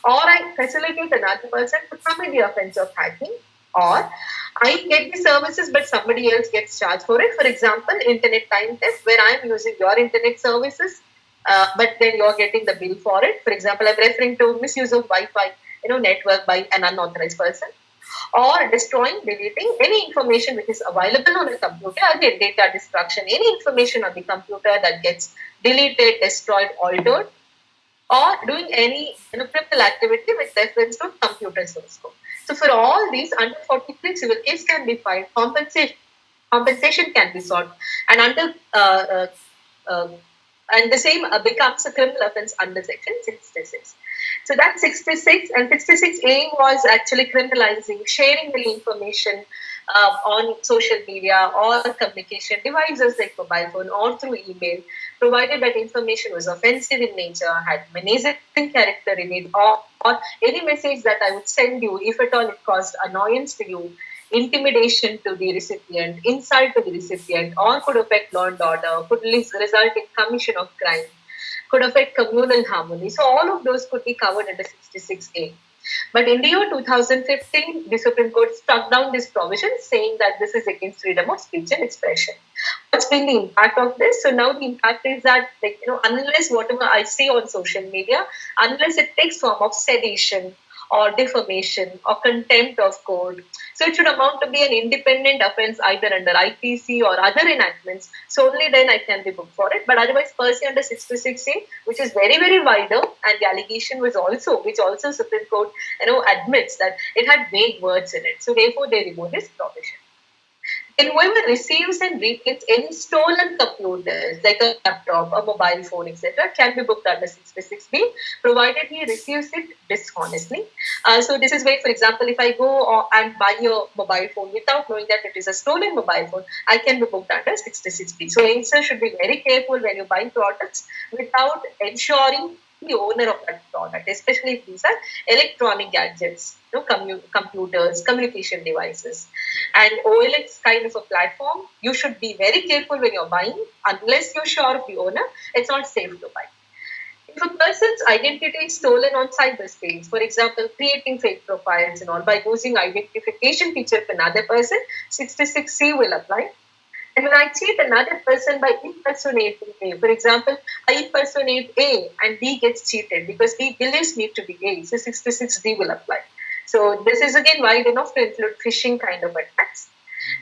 Or I facilitate another person to commit the offense of hacking, or I get the services but somebody else gets charged for it. For example, internet time theft, where I'm using your internet services, but then you're getting the bill for it. For example, I'm referring to misuse of Wi-Fi, network by an unauthorized person. Or destroying, deleting any information which is available on the computer, again data destruction, any information on the computer that gets deleted, destroyed, altered, or doing any criminal activity with reference to computer source code. So for all these, under 43, civil case can be filed, compensation can be sought, and under and the same becomes a criminal offense under section 66. So that's 66, and 66A was actually criminalizing sharing the information on social media or communication devices like mobile phone or through email, provided that information was offensive in nature, had menacing character in it, or any message that I would send you, if at all it caused annoyance to you, intimidation to the recipient, insult to the recipient, or could affect law and order, could result in commission of crime, could affect communal harmony. So all of those could be covered under 66A. But in the year 2015, the Supreme Court struck down this provision, saying that this is against freedom of speech and expression. What's been the impact of this? So now the impact is that, unless whatever I see on social media, unless it takes form of sedition or defamation or contempt of court, so it should amount to be an independent offence either under IPC or other enactments. So only then I can be booked for it. But otherwise, per se under 66A, which is very, very wider, and the allegation was also, which also Supreme Court, admits that it had vague words in it. So therefore, they removed this provision. And whoever receives and retains any stolen computers, like a laptop, a mobile phone, etc., can be booked under 66B, provided he receives it dishonestly. So this is where, for example, if I go and buy a mobile phone without knowing that it is a stolen mobile phone, I can be booked under 66B. So answer should be very careful when you buy products without ensuring the owner of that product, especially if these are electronic gadgets, computers, communication devices. And OLX kind of a platform, you should be very careful when you're buying. Unless you're sure of the owner, it's not safe to buy. If a person's identity is stolen on cyberspace, for example, creating fake profiles and all by using identification feature of another person, 66C will apply. And when I cheat another person by impersonating A, for example, I impersonate A and B gets cheated because B believes me to be A, so 66D will apply. So this is again wide enough to include phishing kind of attacks.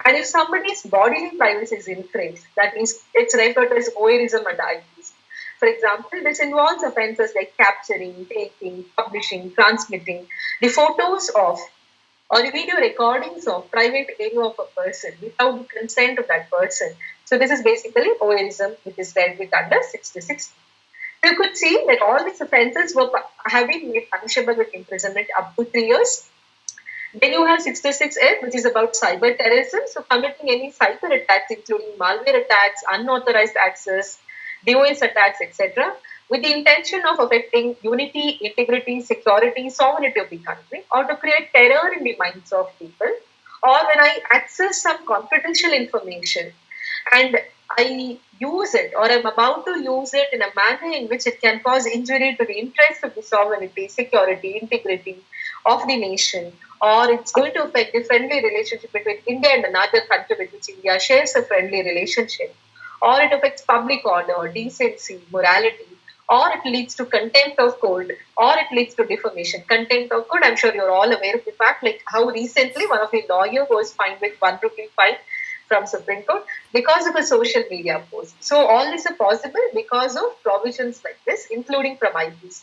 And if somebody's bodily privacy is infringed, that means it's referred to as voyeurism and IPs. For example, this involves offences like capturing, taking, publishing, transmitting the photos of or the video recordings of private area of a person without the consent of that person. So this is basically voyeurism, which is dealt with under 66. You could see that all these offences have been made punishable with imprisonment up to 3 years. Then you have 66F, which is about cyber terrorism. So committing any cyber attacks, including malware attacks, unauthorized access, DOS attacks, etc., with the intention of affecting unity, integrity, security, sovereignty of the country, or to create terror in the minds of people, or when I access some confidential information and I use it or I'm about to use it in a manner in which it can cause injury to the interest of the sovereignty, security, integrity of the nation, or it's going to affect the friendly relationship between India and another country with which India shares a friendly relationship, or it affects public order, decency, morality, or it leads to contempt of court, or it leads to defamation. Contempt of court, I'm sure you're all aware of the fact, like how recently one of the lawyers was fined with ₹1 fine from Supreme Court because of a social media post. So all this is possible because of provisions like this, including from IPC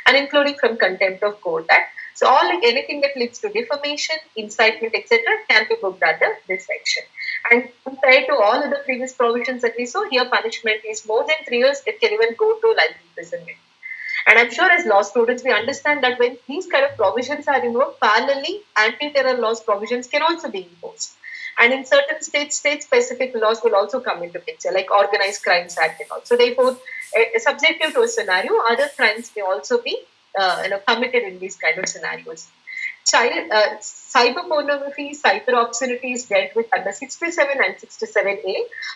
and including from Contempt of Court Act. So all like anything that leads to defamation, incitement, etc., can be booked under this section. And compared to all other previous provisions that we saw, here punishment is more than 3 years. It can even go to life imprisonment. And I'm sure as law students, we understand that when these kind of provisions are invoked, parallelly, anti-terror laws provisions can also be imposed. And in certain states, state-specific laws will also come into picture, like Organized Crimes Act and all. So therefore, subjective to a scenario, other crimes may also be committed in these kind of scenarios. Cyber pornography, cyber obscenity is dealt with under 67 and 67A.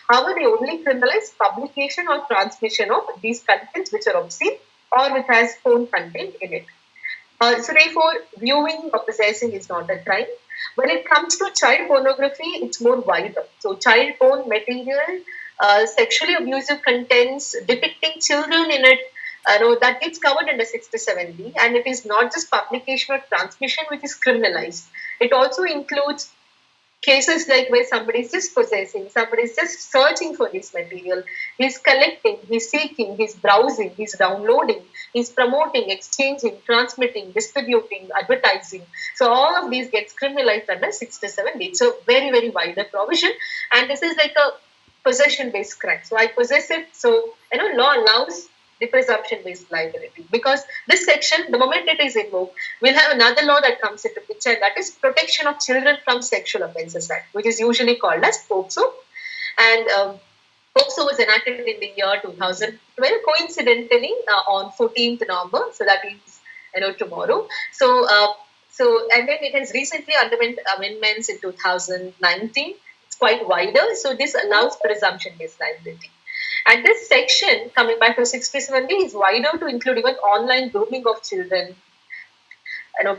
However, they only criminalize publication or transmission of these contents which are obscene or which has porn content in it. So therefore, viewing or possessing is not a crime. When it comes to child pornography, it's more wider. So child porn material, sexually abusive contents depicting children in it, that gets covered under 67B, and it is not just publication or transmission which is criminalized. It also includes cases like where somebody is just possessing, somebody is just searching for this material, he's collecting, he's seeking, he's browsing, he's downloading, he's promoting, exchanging, transmitting, distributing, advertising. So all of these gets criminalized under 67B. It's a very, very wider provision, and this is like a possession-based crime. So I possess it, so law allows the presumption-based liability. Because this section, the moment it is invoked, we'll have another law that comes into picture, and that is Protection of Children from Sexual Offences Act, which is usually called as POCSO. And POCSO was enacted in the year 2012, coincidentally on 14th November, so that is tomorrow. So and then it has recently underwent amendments in 2019. It's quite wider, so this allows presumption-based liability. And this section, coming back to 67B, is wider to include even online grooming of children,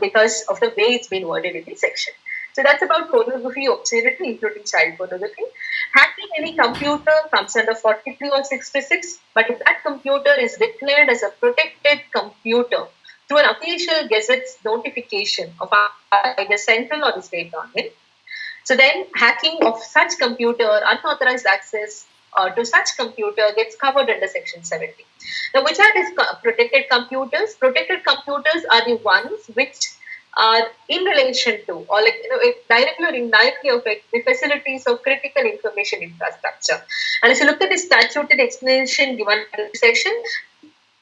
because of the way it's been worded in this section. So that's about pornography, obscenity, including child pornography. Hacking any computer comes under 43 or 66, but if that computer is declared as a protected computer through an official gazette's notification of either central or the state government, so then hacking of such computer, unauthorized access to such computer gets covered under section 70. Now, which are these protected computers? Protected computers are the ones which are in relation to, or it directly or indirectly affect the facilities of critical information infrastructure. And if you look at the statutory explanation given in the section,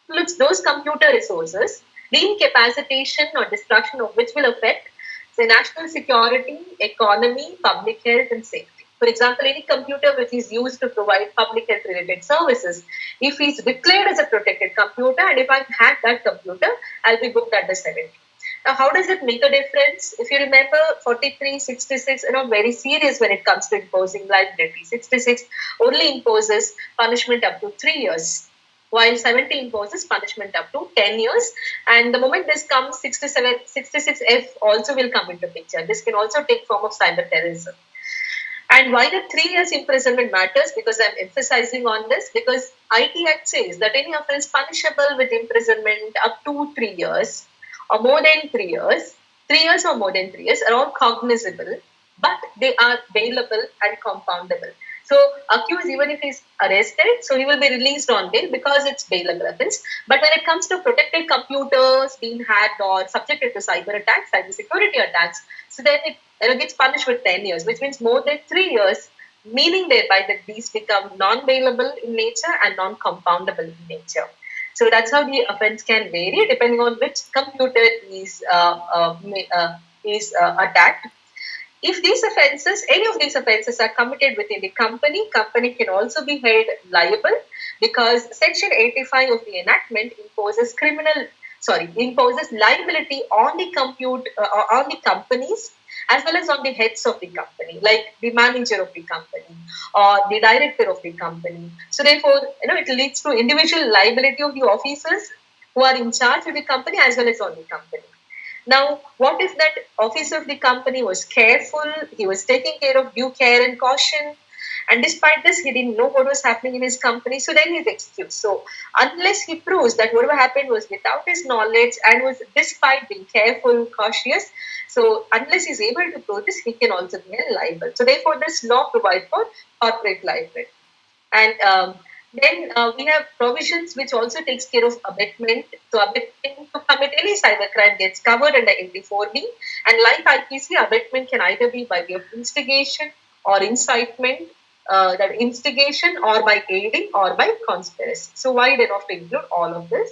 includes those computer resources, the incapacitation or destruction of which will affect the national security, economy, public health, and safety. For example, any computer which is used to provide public health related services, if it's declared as a protected computer and if I hack that computer, I'll be booked under 70. Now, how does it make a difference? If you remember, 43, 66 are not very serious when it comes to imposing liability. 66 only imposes punishment up to 3 years, while 70 imposes punishment up to 10 years. And the moment this comes, 67, 66F also will come into picture. This can also take form of cyber terrorism. And why the 3 years imprisonment matters, because I'm emphasizing on this, because IT Act says that any offense punishable with imprisonment up to 3 years or more than 3 years, 3 years or more than 3 years are all cognizable, but they are bailable and compoundable. So accused, even if he's arrested, so he will be released on bail because it's bailable offense. But when it comes to protected computers being hacked or subjected to cyber attacks, cyber security attacks, so then it gets punished with 10 years, which means more than 3 years, meaning thereby that these become non-bailable in nature and non-compoundable in nature. So that's how the offense can vary depending on which computer is attacked. If these offences, any of these offences are committed within the company can also be held liable, because Section 85 of the enactment imposes liability on the companies as well as on the heads of the company, like the manager of the company or the director of the company. So therefore, it leads to individual liability of the officers who are in charge of the company as well as on the company. Now, what if that officer of the company was careful, he was taking care of due care and caution, and despite this, he didn't know what was happening in his company, so then he's excused. So, unless he proves that whatever happened was without his knowledge and was despite being careful, cautious, so unless he's able to prove this, he can also be liable. So, therefore, this law provides for corporate liability. And then we have provisions which also takes care of abetment. So abetment to commit any cybercrime gets covered under 84B. And like IPC, abetment can either be by way of instigation or incitement, that instigation, or by aiding or by conspiracy. So wide enough to include all of this.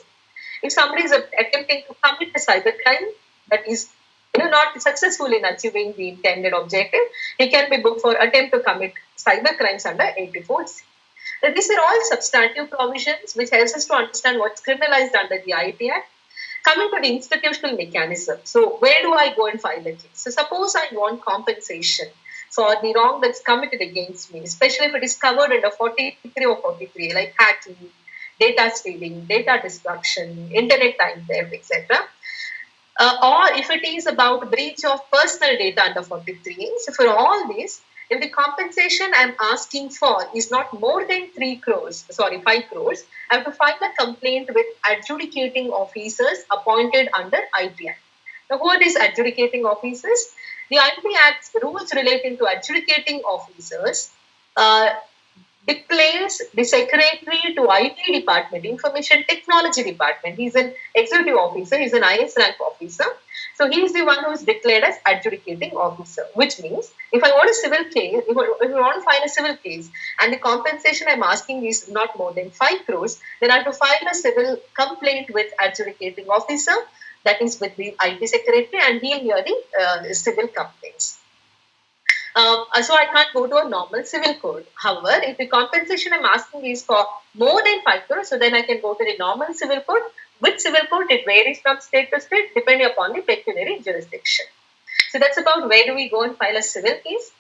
If somebody is attempting to commit a cybercrime that is not successful in achieving the intended objective, he can be booked for attempt to commit cybercrimes under 84C. These are all substantive provisions which helps us to understand what's criminalized under the IT Act. Coming to the institutional mechanism. So where do I go and file a case? So suppose I want compensation for the wrong that's committed against me, especially if it is covered under 43 or 43, like hacking, data stealing, data destruction, internet time theft, etc. Or if it is about breach of personal data under 43. So for all these, if the compensation I'm asking for is not more than 5 crores, I have to file a complaint with adjudicating officers appointed under IT Act. Now, who are these adjudicating officers? The IT Act's rules relating to adjudicating officers declares the secretary to IT department, information technology department. He's an executive officer, he's an IS rank officer. So he is the one who is declared as adjudicating officer, which means if I want a civil case, if I want to file a civil case and the compensation I'm asking is not more than 5 crores, then I have to file a civil complaint with adjudicating officer, that is with the IT secretary, and he'll hear the civil complaints. So I can't go to a normal civil court. However, if the compensation I'm asking is for more than 5 crores, so then I can go to the normal civil court. With civil court, it varies from state to state depending upon the pecuniary jurisdiction. So that's about where do we go and file a civil case.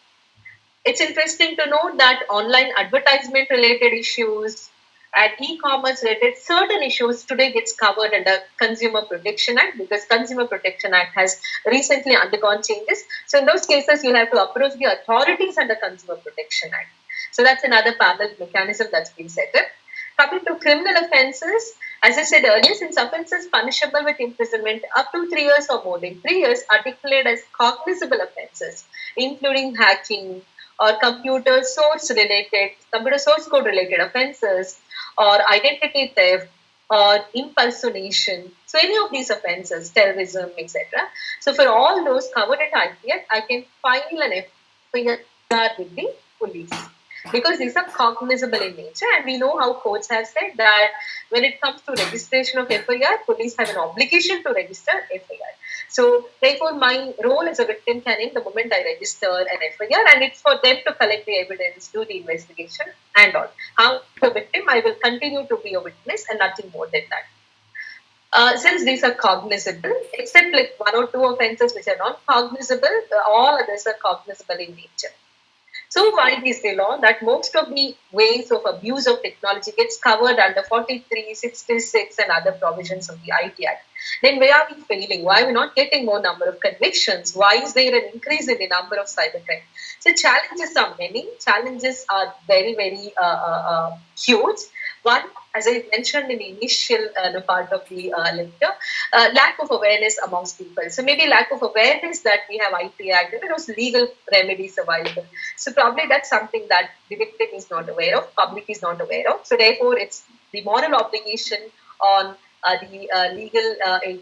It's interesting to note that online advertisement related issues and e-commerce related certain issues today gets covered under Consumer Protection Act, because Consumer Protection Act has recently undergone changes. So in those cases, you'll have to approach the authorities under Consumer Protection Act. So that's another parallel mechanism that's been set up. Coming to criminal offences, as I said earlier, since offences punishable with imprisonment up to 3 years or more than 3 years are declared as cognizable offences, including hacking or computer source code related offences, or identity theft, or impersonation. So any of these offences, terrorism, etc. So for all those covered at IT Act, I can file an FIR with the police. because these are cognizable in nature, and we know how courts have said that when it comes to registration of FIR, police have an obligation to register FIR. So therefore, my role as a victim can end the moment I register an FIR, and it's for them to collect the evidence, do the investigation, and all. How a victim, I will continue to be a witness and nothing more than that. Since these are cognizable, except like one or two offences which are not cognizable, all others are cognizable in nature. So wide is the law that most of the ways of abuse of technology gets covered under 43, 66 and other provisions of the IT Act. Then where are we failing? Why are we not getting more number of convictions? Why is there an increase in the number of cybercrime? So challenges are many. Challenges are very, very huge. One, as I mentioned in the initial part of the lecture, lack of awareness amongst people. So maybe lack of awareness that we have IT Act, those legal remedies available. So probably that's something that the victim is not aware of, public is not aware of. So therefore, it's the moral obligation on the legal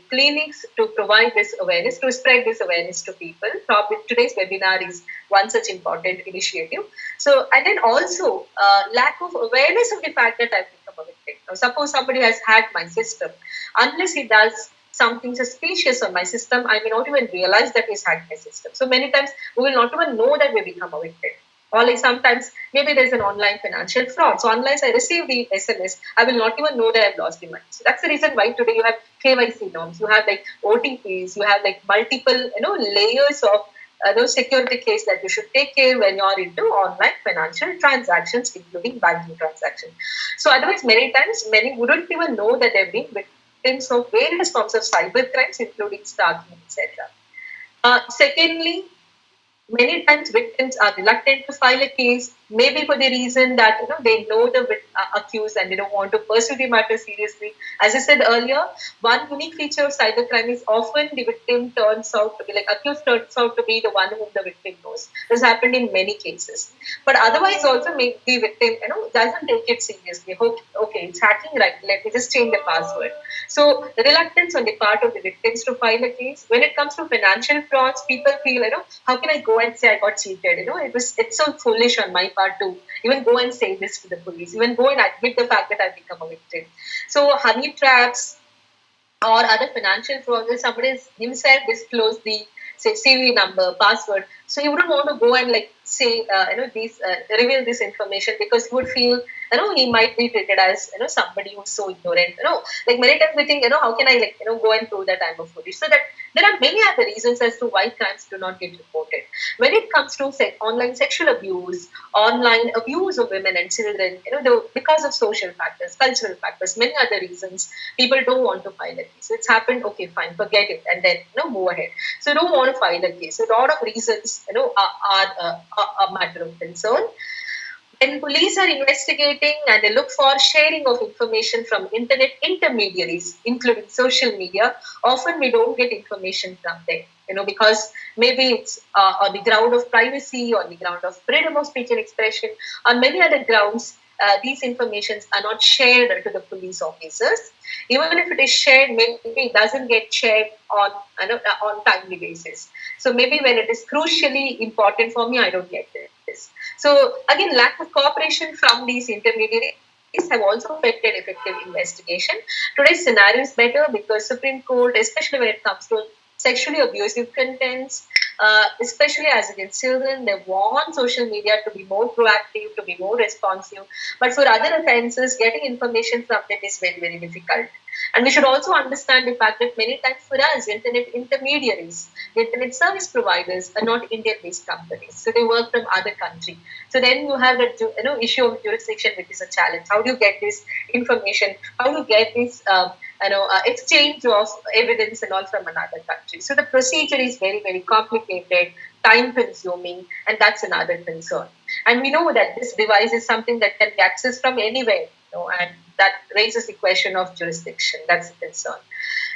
clinics to provide this awareness, to spread this awareness to people. Probably today's webinar is one such important initiative. So, and then also lack of awareness of the fact that I've become a victim. Now, suppose somebody has hacked my system. Unless he does something suspicious on my system, I may not even realize that he's hacked my system. So many times we will not even know that we become a victim. Or like sometimes maybe there's an online financial fraud. So unless I receive the SMS, I will not even know that I've lost the money. So that's the reason why today you have KYC norms, you have like OTPs, you have like multiple layers of those security case that you should take care when you're into online financial transactions, including banking transactions. So otherwise, many times many wouldn't even know that they've been victims of various forms of cyber crimes, including stalking, etc. Secondly, many times victims are reluctant to file a case, maybe for the reason that they know the accused and they don't want to pursue the matter seriously. As I said earlier, one unique feature of cybercrime is often the victim turns out to be accused turns out to be the one whom the victim knows. This happened in many cases. But otherwise also the victim doesn't take it seriously. Okay, it's hacking, right? Let me just change the password. So the reluctance on the part of the victims to file a case. When it comes to financial frauds, people feel, how can I go and say I got cheated? It's so foolish on my part to even go and say this to the police, even go and admit the fact that I've become a victim. So honey traps or other financial frauds, somebody himself disclosed the CV number, password. So he wouldn't want to go and say, reveal this information because he would feel, he might be treated as, somebody who's so ignorant. Many times we think, how can I go and prove that I'm a foolish? So that there are many other reasons as to why crimes do not get reported. When it comes to online sexual abuse, online abuse of women and children, because of social factors, cultural factors, many other reasons, people don't want to file a case. So it's happened, okay, fine, forget it, and then move ahead. So don't want to file a case. So a lot of reasons, are a matter of concern. When police are investigating and they look for sharing of information from internet intermediaries, including social media, often we don't get information from them, because maybe it's on the ground of privacy, on the ground of freedom of speech and expression, on many other grounds. These informations are not shared to the police officers. Even if it is shared, maybe it doesn't get shared on timely basis. So maybe when it is crucially important for me, I don't get this. So again, lack of cooperation from these intermediaries have also affected effective investigation. Today's scenario is better because Supreme Court, especially when it comes to sexually abusive contents, especially as against children, they want social media to be more proactive, to be more responsive. But for other offences, getting information from them is very, very difficult. And we should also understand the fact that many times for us, internet intermediaries, the internet service providers are not Indian-based companies. So they work from other countries. So then you have the issue of jurisdiction, which is a challenge. How do you get this information? How do you get this exchange of evidence and all from another country? So the procedure is very, very complicated, time-consuming, and that's another concern. And we know that this device is something that can be accessed from anywhere, and that raises the question of jurisdiction. That's a concern.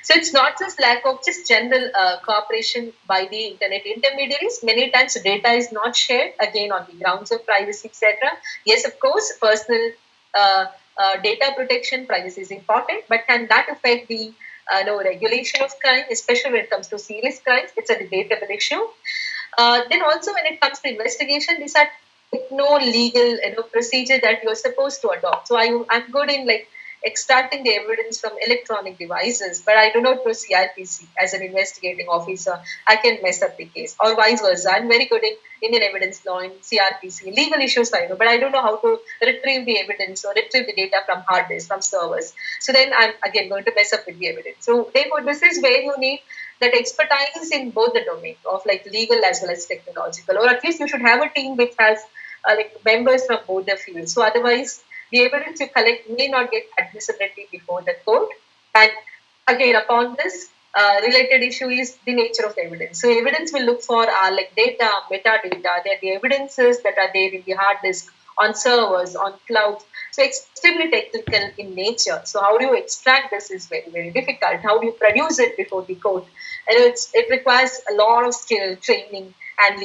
So it's not just lack of just general cooperation by the internet intermediaries. Many times data is not shared, again on the grounds of privacy, etc. Yes, of course, personal data protection, privacy is important, but can that affect the regulation of crime, especially when it comes to serious crimes? It's a debatable issue. Then also when it comes to investigation, these are no legal procedure that you're supposed to adopt. So I'm good in like extracting the evidence from electronic devices, but I do not know CRPC as an investigating officer. I can mess up the case, or vice versa. I'm very good in Indian evidence law and CRPC. Legal issues I know, but I don't know how to retrieve the evidence or retrieve the data from hard disks, from servers. So then I'm again going to mess up with the evidence. So therefore, this is where you need that expertise in both the domain of like legal as well as technological, or at least you should have a team which has like members from both the fields. So otherwise, the evidence you collect may not get admissibility before the court. And again, upon this, related issue is the nature of the evidence. So evidence will look for like data, metadata, they're the evidences that are there in the hard disk, on servers, on clouds. So extremely technical in nature. So how do you extract this is very, very difficult. How do you produce it before the court? And it requires a lot of skill, training, and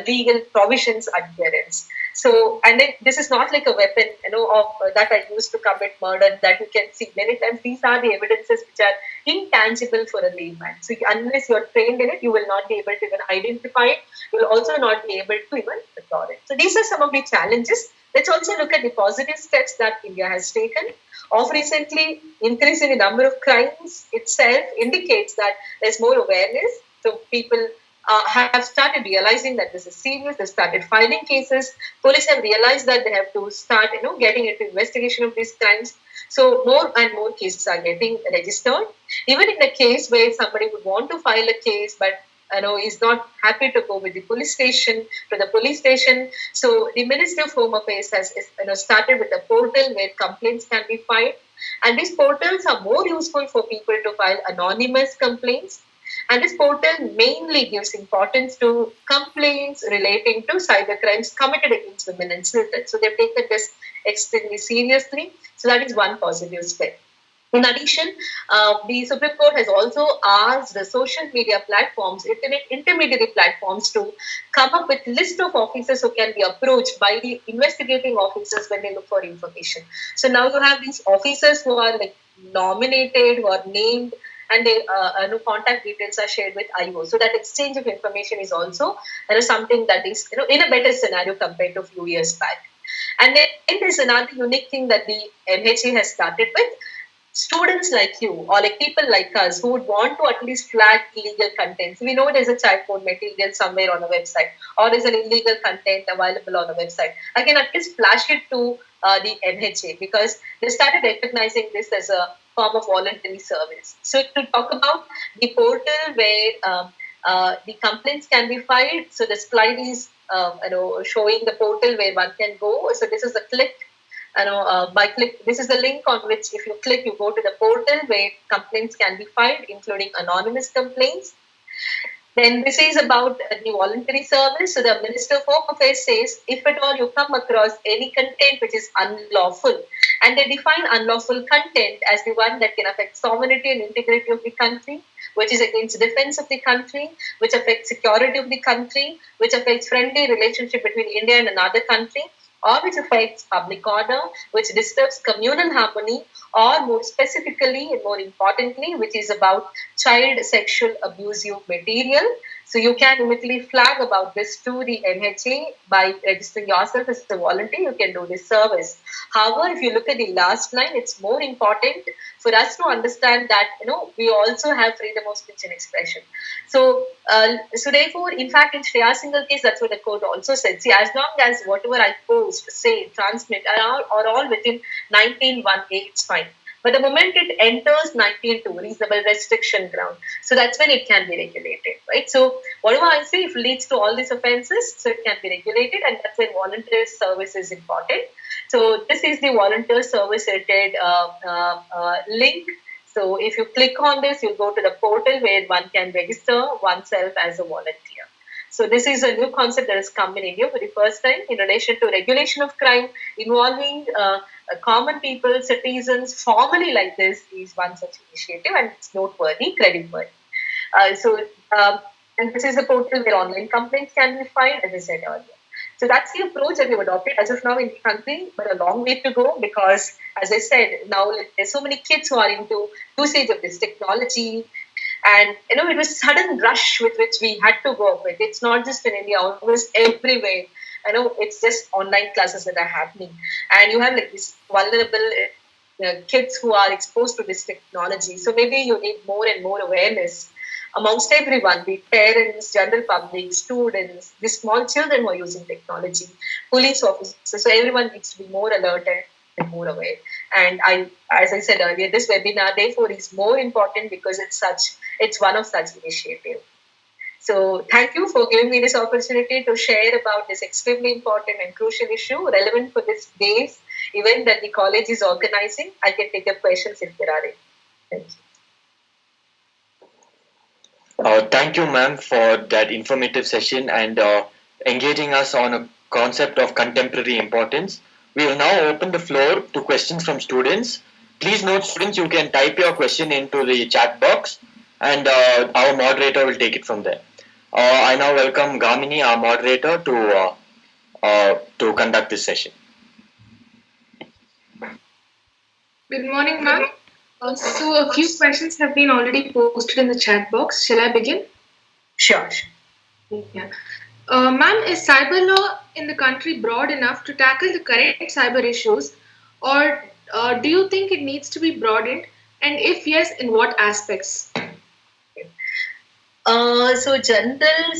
legal provisions adherence. So, and then this is not like a weapon, of that I used to commit murder that you can see many times. These are the evidences which are intangible for a layman. So, unless you're trained in it, you will not be able to even identify it. You will also not be able to even record it. So, these are some of the challenges. Let's also look at the positive steps that India has taken. Of recently, increase in the number of crimes itself indicates that there's more awareness. So, people have started realizing that this is serious. They started filing cases. Police have realized that they have to start, getting into investigation of these crimes. So more and more cases are getting registered. Even in the case where somebody would want to file a case, but is not happy to go with the police station to the police station. So the Ministry of Home Affairs has started with a portal where complaints can be filed, and these portals are more useful for people to file anonymous complaints. And this portal mainly gives importance to complaints relating to cybercrimes committed against women and children. So they've taken this extremely seriously. So that is one positive step. In addition, the Supreme Court has also asked the social media platforms, internet intermediary platforms, to come up with list of officers who can be approached by the investigating officers when they look for information. So now you have these officers who are like nominated, who are named, and their contact details are shared with IO. So that exchange of information is also something that is in a better scenario compared to a few years back. And then there's another unique thing that the MHA has started with. Students like you, or like people like us who would want to at least flag illegal content. So we know there's a child porn material somewhere on a website, or there's an illegal content available on a website. I can at least flash it to the MHA, because they started recognizing this as a form of voluntary service. So to talk about the portal where the complaints can be filed, so the slide is showing the portal where one can go. So this is a click. By click, this is the link on which if you click, you go to the portal where complaints can be filed, including anonymous complaints. Then this is about the voluntary service. So the Minister of Home Affairs says, if at all you come across any content which is unlawful, and they define unlawful content as the one that can affect sovereignty and integrity of the country, which is against defense of the country, which affects security of the country, which affects friendly relationship between India and another country, or which affects public order, which disturbs communal harmony, or more specifically and more importantly, which is about child sexual abusive material. So you can immediately flag about this to the MHA by registering yourself as a volunteer. You can do this service. However, if you look at the last line, it's more important for us to understand that we also have freedom of speech and expression. So therefore, in fact, in Shreya Singhal case, that's what the court also said. See, as long as whatever I post, say, transmit are all within 19(1)(a), it's fine. But the moment it enters 19(2), reasonable restriction ground, so that's when it can be regulated, right? So whatever I say, if it leads to all these offences, so it can be regulated, and that's when volunteer service is important. So this is the volunteer service related link. So if you click on this, you'll go to the portal where one can register oneself as a volunteer. So this is a new concept that has come in India for the first time in relation to regulation of crime involving common people, citizens. Formally like this is one such initiative, and it's noteworthy, creditworthy. And this is a portal where online complaints can be filed, as I said earlier. So that's the approach that we've adopted as of now in the country, but a long way to go, because, as I said, now there's so many kids who are into usage of this technology. And it was a sudden rush with which we had to work with. It's not just in India, almost everywhere. I know it's just online classes that are happening, and you have like these vulnerable kids who are exposed to this technology. So maybe you need more and more awareness amongst everyone, be it parents, general public, students, the small children who are using technology, police officers. So everyone needs to be more alert and more aware. And as I said earlier, this webinar therefore is more important because it's one of such initiative. So thank you for giving me this opportunity to share about this extremely important and crucial issue relevant for this day's event that the college is organizing. I can take up questions if there are any. Thank you. Thank you, ma'am, for that informative session and engaging us on a concept of contemporary importance. We will now open the floor to questions from students. Please note, students, you can type your question into the chat box and our moderator will take it from there. I now welcome Gamini, our moderator, to conduct this session. Good morning, ma'am. So a few questions have been already posted in the chat box. Shall I begin? Sure. Yeah. Ma'am, is cyber law in the country broad enough to tackle the current cyber issues, or do you think it needs to be broadened? And if yes, in what aspects? So general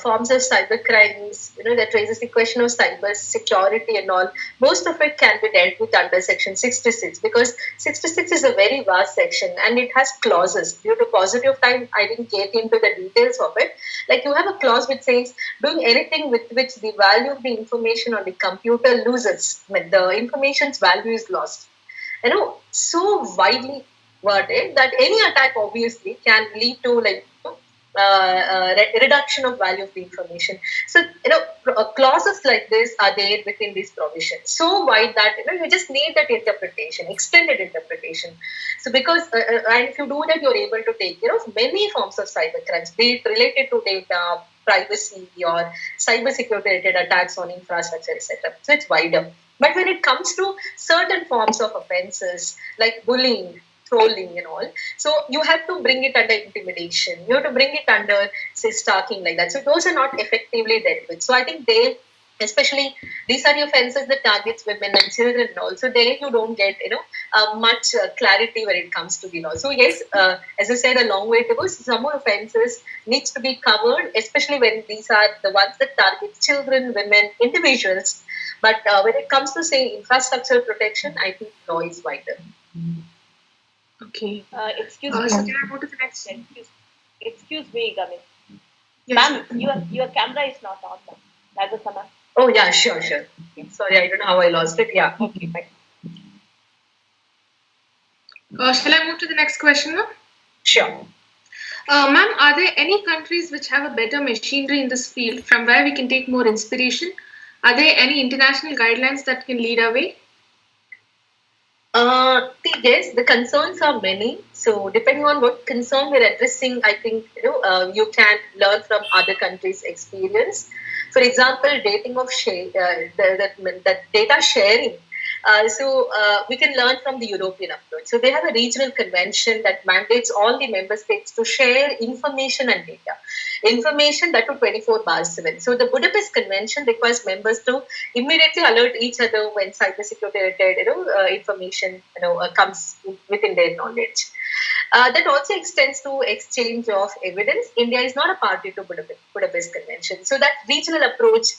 forms of cyber crimes, that raises the question of cyber security and all. Most of it can be dealt with under Section 66 because 66 is a very vast section and it has clauses. Due to paucity of time, I didn't get into the details of it. Like you have a clause which says doing anything with which the value of the information on the computer loses, when the information's value is lost. So widely worded that any attack obviously can lead to reduction of value of the information. So clauses like this are there within these provisions, so wide that you just need that interpretation, extended interpretation. So because and if you do that, you're able to take care of many forms of cyber crimes, be it related to data, privacy, or cyber security related attacks on infrastructure, etc. So it's wider. But when it comes to certain forms of offenses like bullying, trolling and all, so you have to bring it under intimidation, you have to bring it under, say, stalking, like that. So those are not effectively dealt with. So I think especially these are the offenses that targets women and children and all. So there you don't get much clarity when it comes to the law. So yes, as I said, a long way to go. Some more offenses needs to be covered, especially when these are the ones that target children, women, individuals. But when it comes to, say, infrastructure protection, I think law is wider. Okay. Excuse me. So can I go to the next? Excuse me, Gamin. Yes. Ma'am, your camera is not on, ma'am. That was ma'am. Oh yeah, sure. Sorry, I don't know how I lost it. Yeah. Okay, fine. Shall I move to the next question now? Sure. Ma'am, are there any countries which have a better machinery in this field from where we can take more inspiration? Are there any international guidelines that can lead our way? Yes, the concerns are many. So depending on what concern we're addressing, I think you can learn from other countries' experience. For example, the data sharing. We can learn from the European approach. So they have a regional convention that mandates all the member states to share information and data. Information that to 24/7. So the Budapest Convention requires members to immediately alert each other when cybersecurity related information comes within their knowledge. That also extends to exchange of evidence. India is not a party to Budapest Convention, so that regional approach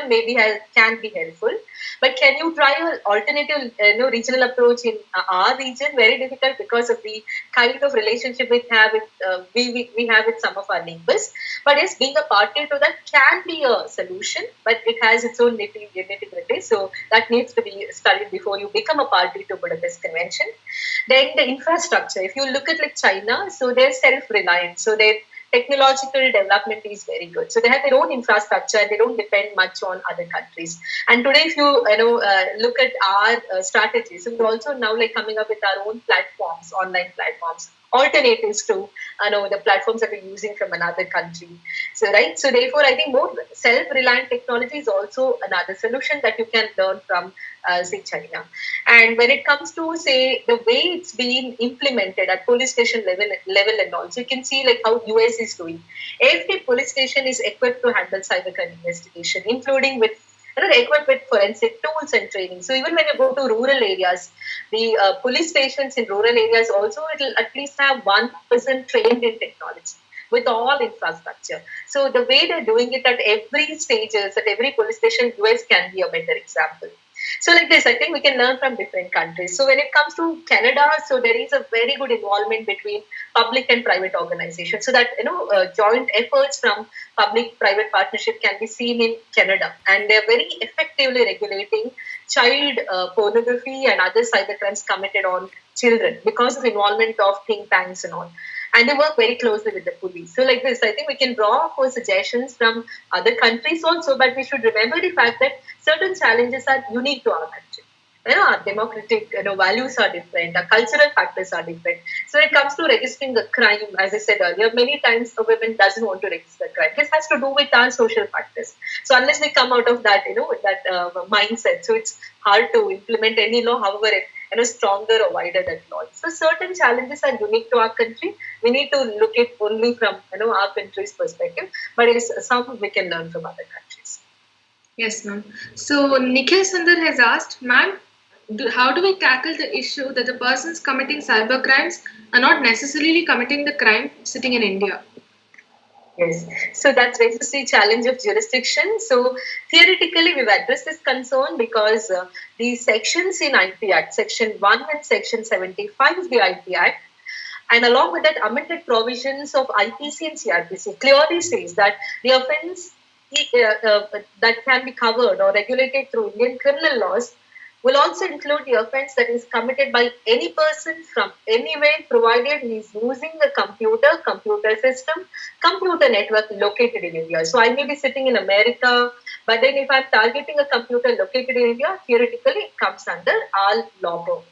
maybe can be helpful. But can you try an alternative regional approach in our region? Very difficult because of the kind of relationship we have with some of our neighbors. But yes, being a party to that can be a solution, but it has its own nitty-gritty. So that needs to be studied before you become a party to Budapest Convention. Then the infrastructure. If you look at like China, so they're self-reliant. So their technological development is very good. So they have their own infrastructure. They don't depend much on other countries. And today, if you look at our strategies, so we're also now like coming up with our own platforms, online platforms alternatives to the platforms that we're using from another country. So right, so therefore I think more self-reliant technology is also another solution that you can learn from say China. And when it comes to say the way it's being implemented at police station level and all, so you can see like how US is doing. Every police station is equipped to handle cybercrime investigation, including with equipped with forensic tools and training. So even when you go to rural areas, the police stations in rural areas also it'll at least have one person trained in technology with all infrastructure. So the way they're doing it at every stages, at every police station, US can be a better example. So like this, I think we can learn from different countries. So when it comes to Canada, so there is a very good involvement between public and private organizations. So that joint efforts from public-private partnership can be seen in Canada, and they're very effectively regulating child pornography and other cybercrimes committed on children because of involvement of think tanks and all. And they work very closely with the police. So like this, I think we can draw for suggestions from other countries also, but we should remember the fact that certain challenges are unique to our country. Our democratic values are different, our cultural factors are different. So when it comes to registering a crime, as I said earlier, many times a woman doesn't want to register a crime. This has to do with our social factors. So unless we come out of that, mindset, so it's hard to implement any law, however, stronger or wider that law. So certain challenges are unique to our country. We need to look at only from our country's perspective, but it is some we can learn from other countries. Yes, ma'am. So Nikhil Sundar has asked, ma'am, how do we tackle the issue that the persons committing cyber crimes are not necessarily committing the crime sitting in India? Yes, so that's raises the challenge of jurisdiction. So theoretically, we've addressed this concern because the sections in IP Act, Section 1 and Section 75 of the IP Act, and along with that, amended provisions of IPC and CRPC clearly says that the offence that can be covered or regulated through Indian criminal laws will also include the offence that is committed by any person from anywhere, provided he is using a computer system, computer network located in India. So I may be sitting in America, but then if I'm targeting a computer located in India, theoretically it comes under our law book.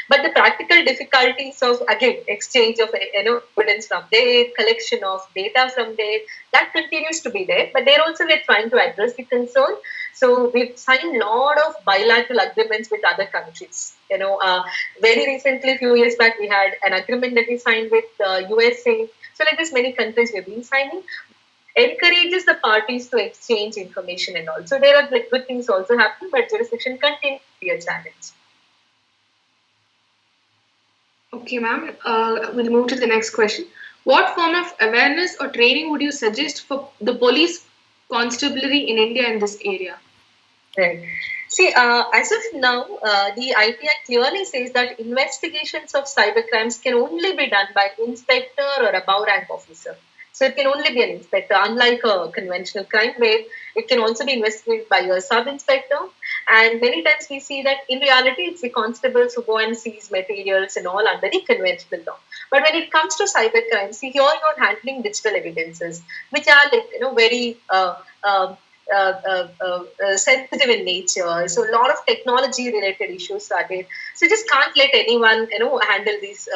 But the practical difficulties of, again, exchange of evidence from there, collection of data from there, that continues to be there. But there also we're trying to address the concern. So we've signed a lot of bilateral agreements with other countries. Very recently, a few years back, we had an agreement that we signed with USA. So like this, many countries we've been signing encourages the parties to exchange information and all. So there are good things also happening, but jurisdiction continues to be a challenge. Okay, ma'am. We'll move to the next question. What form of awareness or training would you suggest for the police constabulary in India in this area? Right. See, as of now, the IP Act clearly says that investigations of cybercrimes can only be done by inspector or above rank officer. So it can only be an inspector, unlike a conventional crime where it can also be investigated by a sub-inspector. And many times we see that in reality, it's the constables who go and seize materials and all under the conventional law. But when it comes to cybercrime, see, here you're handling digital evidences, which are very sensitive in nature. So a lot of technology related issues are there. So you just can't let anyone handle these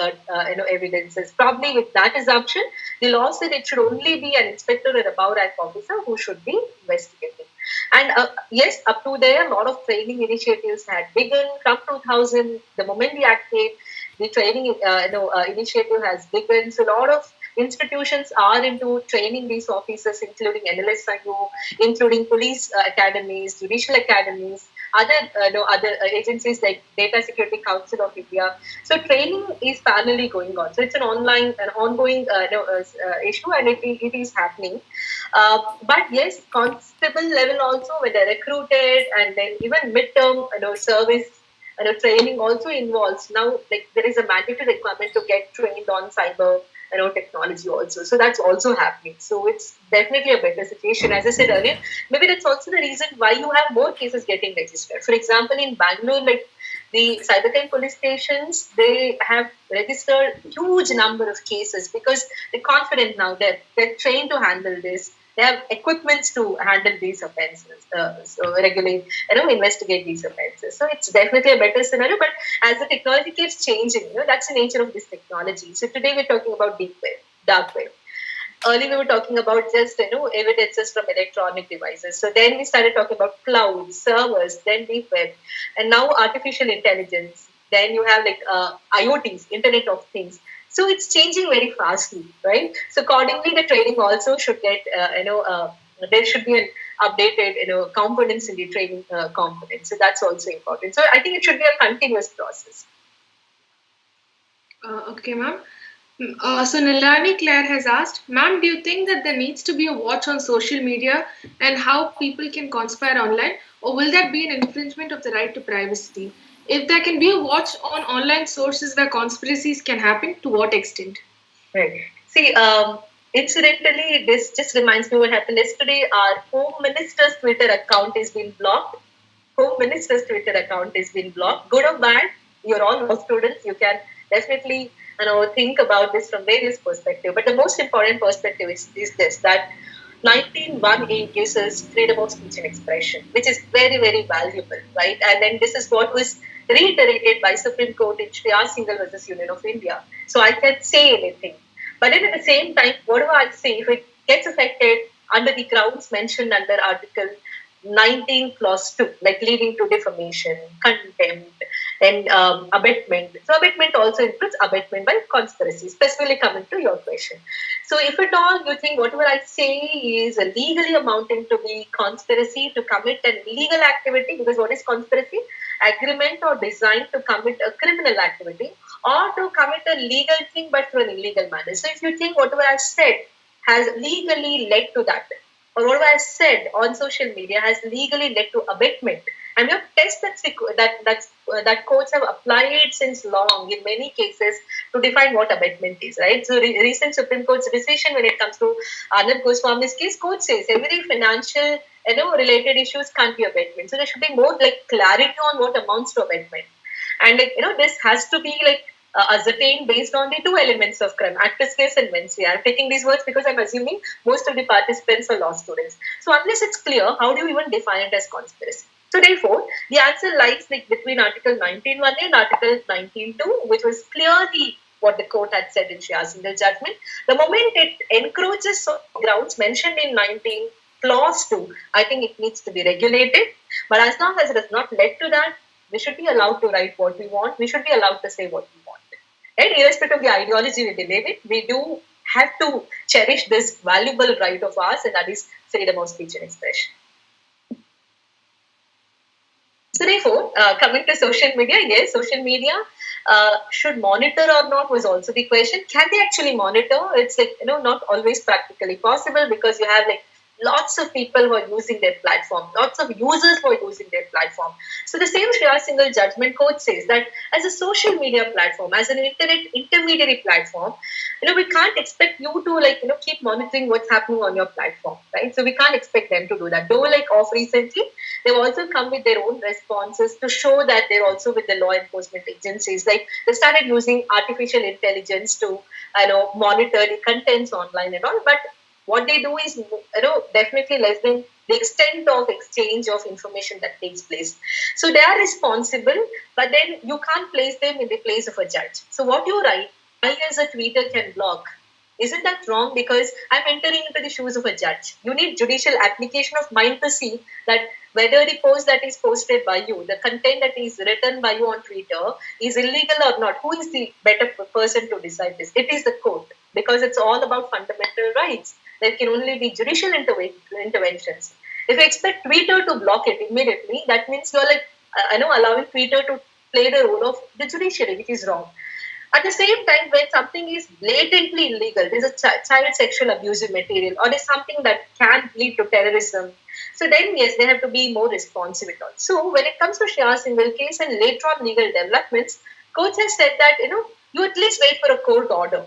evidences. Probably with that assumption, the law said it should only be an inspector or above rank officer who should be investigating. And yes, up to there, a lot of training initiatives had begun. From 2000, the moment the act came, the training initiative has begun. So a lot of institutions are into training these officers, including NLSIU, including police academies, judicial academies, other agencies like Data Security Council of India. So training is parallelly going on. So it's an ongoing issue, and it is happening. But yes, constable level also, when they're recruited, and then even midterm service training also involves now, like there is a mandatory requirement to get trained on cyber technology also. So that's also happening. So it's definitely a better situation. As I said earlier, maybe that's also the reason why you have more cases getting registered. For example, in Bangalore, like the cybercrime police stations, they have registered huge number of cases because they're confident now that they're trained to handle this. They have equipments to handle these offences, so regulate, investigate these offences. So it's definitely a better scenario. But as the technology keeps changing, that's the nature of this technology. So today we're talking about deep web, dark web. Earlier we were talking about just evidences from electronic devices. So then we started talking about cloud servers, then deep web, and now artificial intelligence. Then you have like IoTs, Internet of Things. So it's changing very fastly, right? So accordingly, the training also should get there should be an updated components in the training components. So that's also important. So I think it should be a continuous process. Okay, ma'am. So Nilani Claire has asked, ma'am, do you think that there needs to be a watch on social media and how people can conspire online, or will that be an infringement of the right to privacy? If there can be a watch on online sources where conspiracies can happen, to what extent? Right. See, incidentally, this just reminds me what happened yesterday. Our Home Minister's Twitter account is being blocked. Home Minister's Twitter account is being blocked. Good or bad, you're all law students. You can definitely think about this from various perspectives. But the most important perspective is this, that 1918 gives us freedom of speech and expression, which is very, very valuable, right? And then this is what was reiterated by Supreme Court in Shriyas Singhal versus Union of India. So I can say anything. But then at the same time, whatever I say, if it gets affected under the grounds mentioned under Article 19 Clause 2, like leading to defamation, contempt, and abetment. So abetment also includes abetment by conspiracy, specifically coming to your question. So if at all you think whatever I say is legally amounting to be conspiracy to commit an illegal activity, because what is conspiracy? Agreement or design to commit a criminal activity or to commit a legal thing but through an illegal manner. So if you think whatever I've said has legally led to that, or whatever I've said on social media has legally led to abetment, and we have tests that courts have applied since long in many cases to define what abetment is, right? So recent Supreme Court's decision when it comes to Arnab Goswami's case, court says every financial related issues can't be abetment. So there should be more like clarity on what amounts to abetment. And this has to be like ascertained based on the two elements of crime, actus reus and mens rea. I'm taking these words because I'm assuming most of the participants are law students. So unless it's clear, how do you even define it as conspiracy? So therefore, the answer lies like between Article 19.1 and Article 19.2, which was clearly what the court had said in Shriyas Singhal judgment. The moment it encroaches on grounds mentioned in 19 Clause 2, I think it needs to be regulated. But as long as it has not led to that, we should be allowed to write what we want. We should be allowed to say what we want. Right? Irrespective of the ideology we believe in, we do have to cherish this valuable right of ours, and that is freedom of speech and expression. So therefore, coming to social media, yes, social media should monitor or not was also the question. Can they actually monitor? It's like, not always practically possible because you have like lots of people who are using their platform, lots of users who are using their platform. So the same Shriyas Singhal judgment court says that as a social media platform, as an internet intermediary platform, we can't expect you to keep monitoring what's happening on your platform, right? So we can't expect them to do that. Though like off recently, they've also come with their own responses to show that they're also with the law enforcement agencies. Like they started using artificial intelligence to monitor the contents online and all, but what they do is, definitely less than the extent of exchange of information that takes place. So they are responsible, but then you can't place them in the place of a judge. So what you write, I as a tweeter can block. Isn't that wrong? Because I'm entering into the shoes of a judge. You need judicial application of mind to see that whether the post that is posted by you, the content that is written by you on Twitter is illegal or not. Who is the better person to decide this? It is the court, because it's all about fundamental rights. There can only be judicial interventions. If you expect Twitter to block it immediately, that means you're allowing Twitter to play the role of the judiciary, which is wrong. At the same time, when something is blatantly illegal, there's a child sexual abusive material, or there's something that can lead to terrorism, so then yes, they have to be more responsive at all. So when it comes to Shriyas Singhal case and later on legal developments, courts have said that you at least wait for a court order.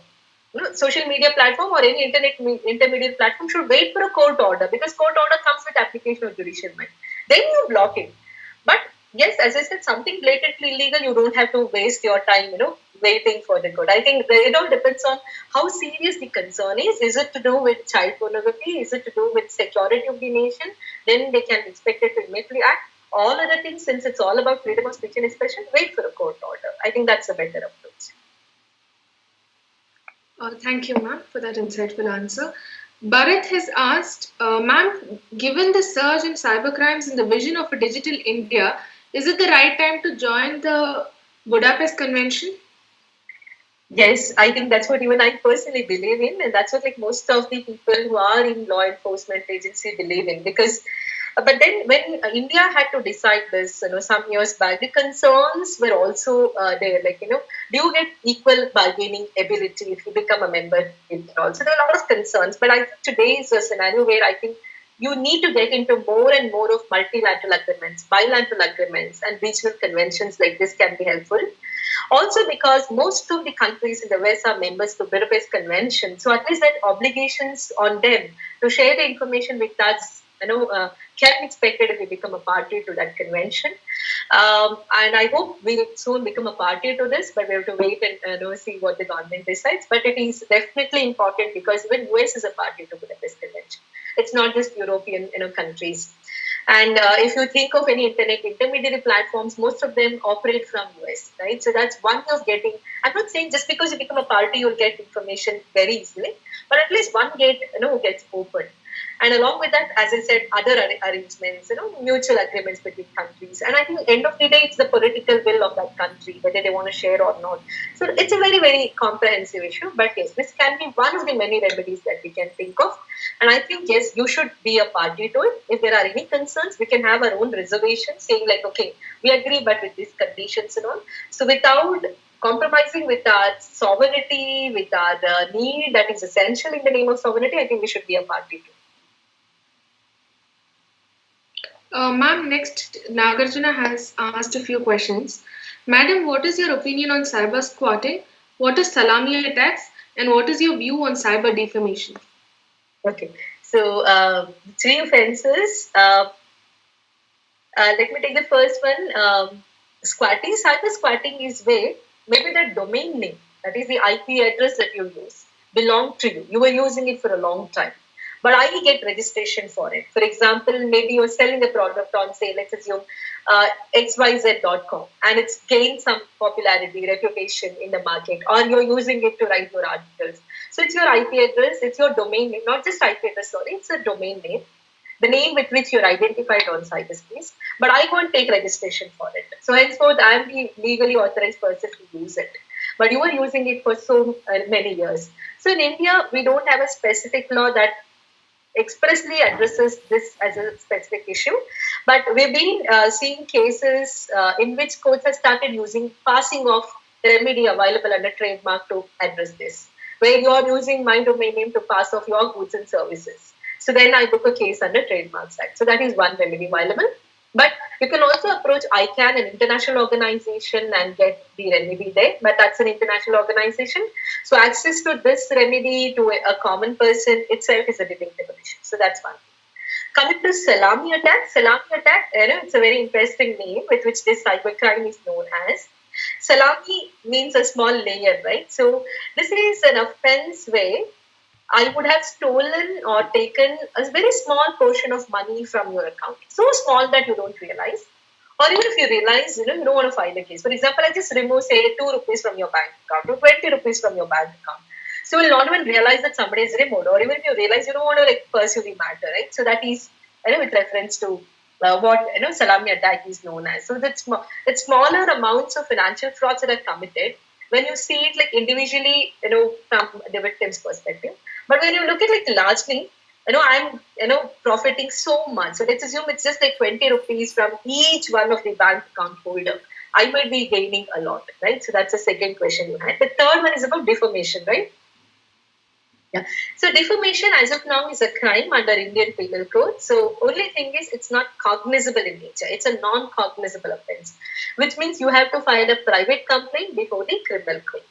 Social media platform or any internet intermediate platform should wait for a court order, because court order comes with application of judicial mind. Then you block it. But yes, as I said, something blatantly illegal, you don't have to waste your time, waiting for the court. I think it all depends on how serious the concern is. Is it to do with child pornography? Is it to do with security of the nation? Then they can be expected to immediately act. All other things, since it's all about freedom of speech and expression, wait for a court order. I think that's a better approach. Thank you, ma'am, for that insightful answer. Bharat has asked, ma'am, given the surge in cybercrimes and the vision of a digital India, is it the right time to join the Budapest Convention? Yes, I think that's what even I personally believe in, and that's what like most of the people who are in law enforcement agency believe in. Because, but then when India had to decide this, some years back, the concerns were also there. Like, do you get equal bargaining ability if you become a member? Also, there are a lot of concerns. But I think today is a scenario where I think you need to get into more and more of multilateral agreements, bilateral agreements, and regional conventions like this can be helpful. Also, because most of the countries in the West are members of the Budapest Convention, so at least that obligations on them to share the information with us, can be expected if we become a party to that convention. And I hope we'll soon become a party to this, but we have to wait and see what the government decides. But it is definitely important because even US is a party to Budapest Convention. It's not just European countries. And if you think of any internet intermediary platforms, most of them operate from US, right? So that's one way of getting. I'm not saying just because you become a party, you'll get information very easily, but at least one gate, gets opened. And along with that, as I said, other arrangements, mutual agreements between countries. And I think at the end of the day, it's the political will of that country, whether they want to share or not. So it's a very, very comprehensive issue. But yes, this can be one of the many remedies that we can think of. And I think, yes, you should be a party to it. If there are any concerns, we can have our own reservations saying like, okay, we agree, but with these conditions and all. So without compromising with our sovereignty, with our need that is essential in the name of sovereignty, I think we should be a party to it. Ma'am, next Nagarjuna has asked a few questions. Madam, what is your opinion on cyber squatting? What is salami attacks? And what is your view on cyber defamation? Okay, so 3 offenses. Let me take the first one. Squatting. Cyber squatting is where maybe the domain name, that is the IP address that you use, belonged to you. You were using it for a long time. But I get registration for it. For example, maybe you're selling a product on, say, let's assume xyz.com, and it's gained some popularity, reputation in the market, or you're using it to write your articles. So it's your IP address, it's your domain name, not just IP address, sorry, it's a domain name, the name with which you're identified on cyberspace, but I won't take registration for it. So henceforth, I'm the legally authorized person to use it. But you were using it for so many years. So in India, we don't have a specific law that expressly addresses this as a specific issue, but we've been seeing cases in which courts have started passing off the remedy available under trademark to address this, where you are using my domain name to pass off your goods and services. So then I book a case under Trademarks Act. So that is one remedy available. But you can also approach ICANN, an international organization, and get the remedy there. But that's an international organization. So access to this remedy to a common person itself is a debatable issue. So that's one. Coming to salami attack, it's a very interesting name with which this cybercrime is known as. Salami means a small layer, right? So this is an offense where I would have stolen or taken a very small portion of money from your account. So small that you don't realize. Or even if you realize, you don't want to file a case. For example, I just remove, say, 2 rupees from your bank account or 20 rupees from your bank account. So you'll not even realize that somebody is removed. Or even if you realize, you don't want to pursue the matter, right? So that is, with reference to what, salami attack is known as. So it's smaller amounts of financial frauds that are committed when you see it individually, from the victim's perspective. But when you look at largely, I'm profiting so much. So let's assume it's just 20 rupees from each one of the bank account holder. I might be gaining a lot, right? So that's the second question you had. The third one is about defamation, right? Yeah. So defamation as of now is a crime under Indian Penal Code. So only thing is it's not cognizable in nature. It's a non-cognizable offense, which means you have to file a private complaint before the criminal court.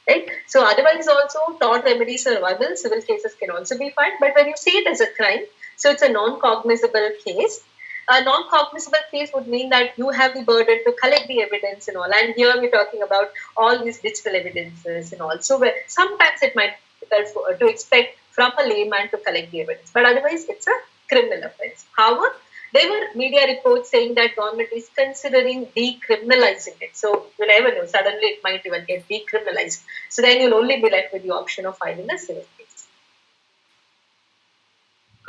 Right? So otherwise also tort remedies are available, civil cases can also be filed, but when you see it as a crime, so it's a non-cognizable case. A non-cognizable case would mean that you have the burden to collect the evidence and all. And here we're talking about all these digital evidences and all. So sometimes it might be difficult to expect from a layman to collect the evidence. But otherwise, it's a criminal offense. However, there were media reports saying that government is considering decriminalizing it. So you never know. Suddenly it might even get decriminalized. So then you'll only be left with the option of filing a civil case.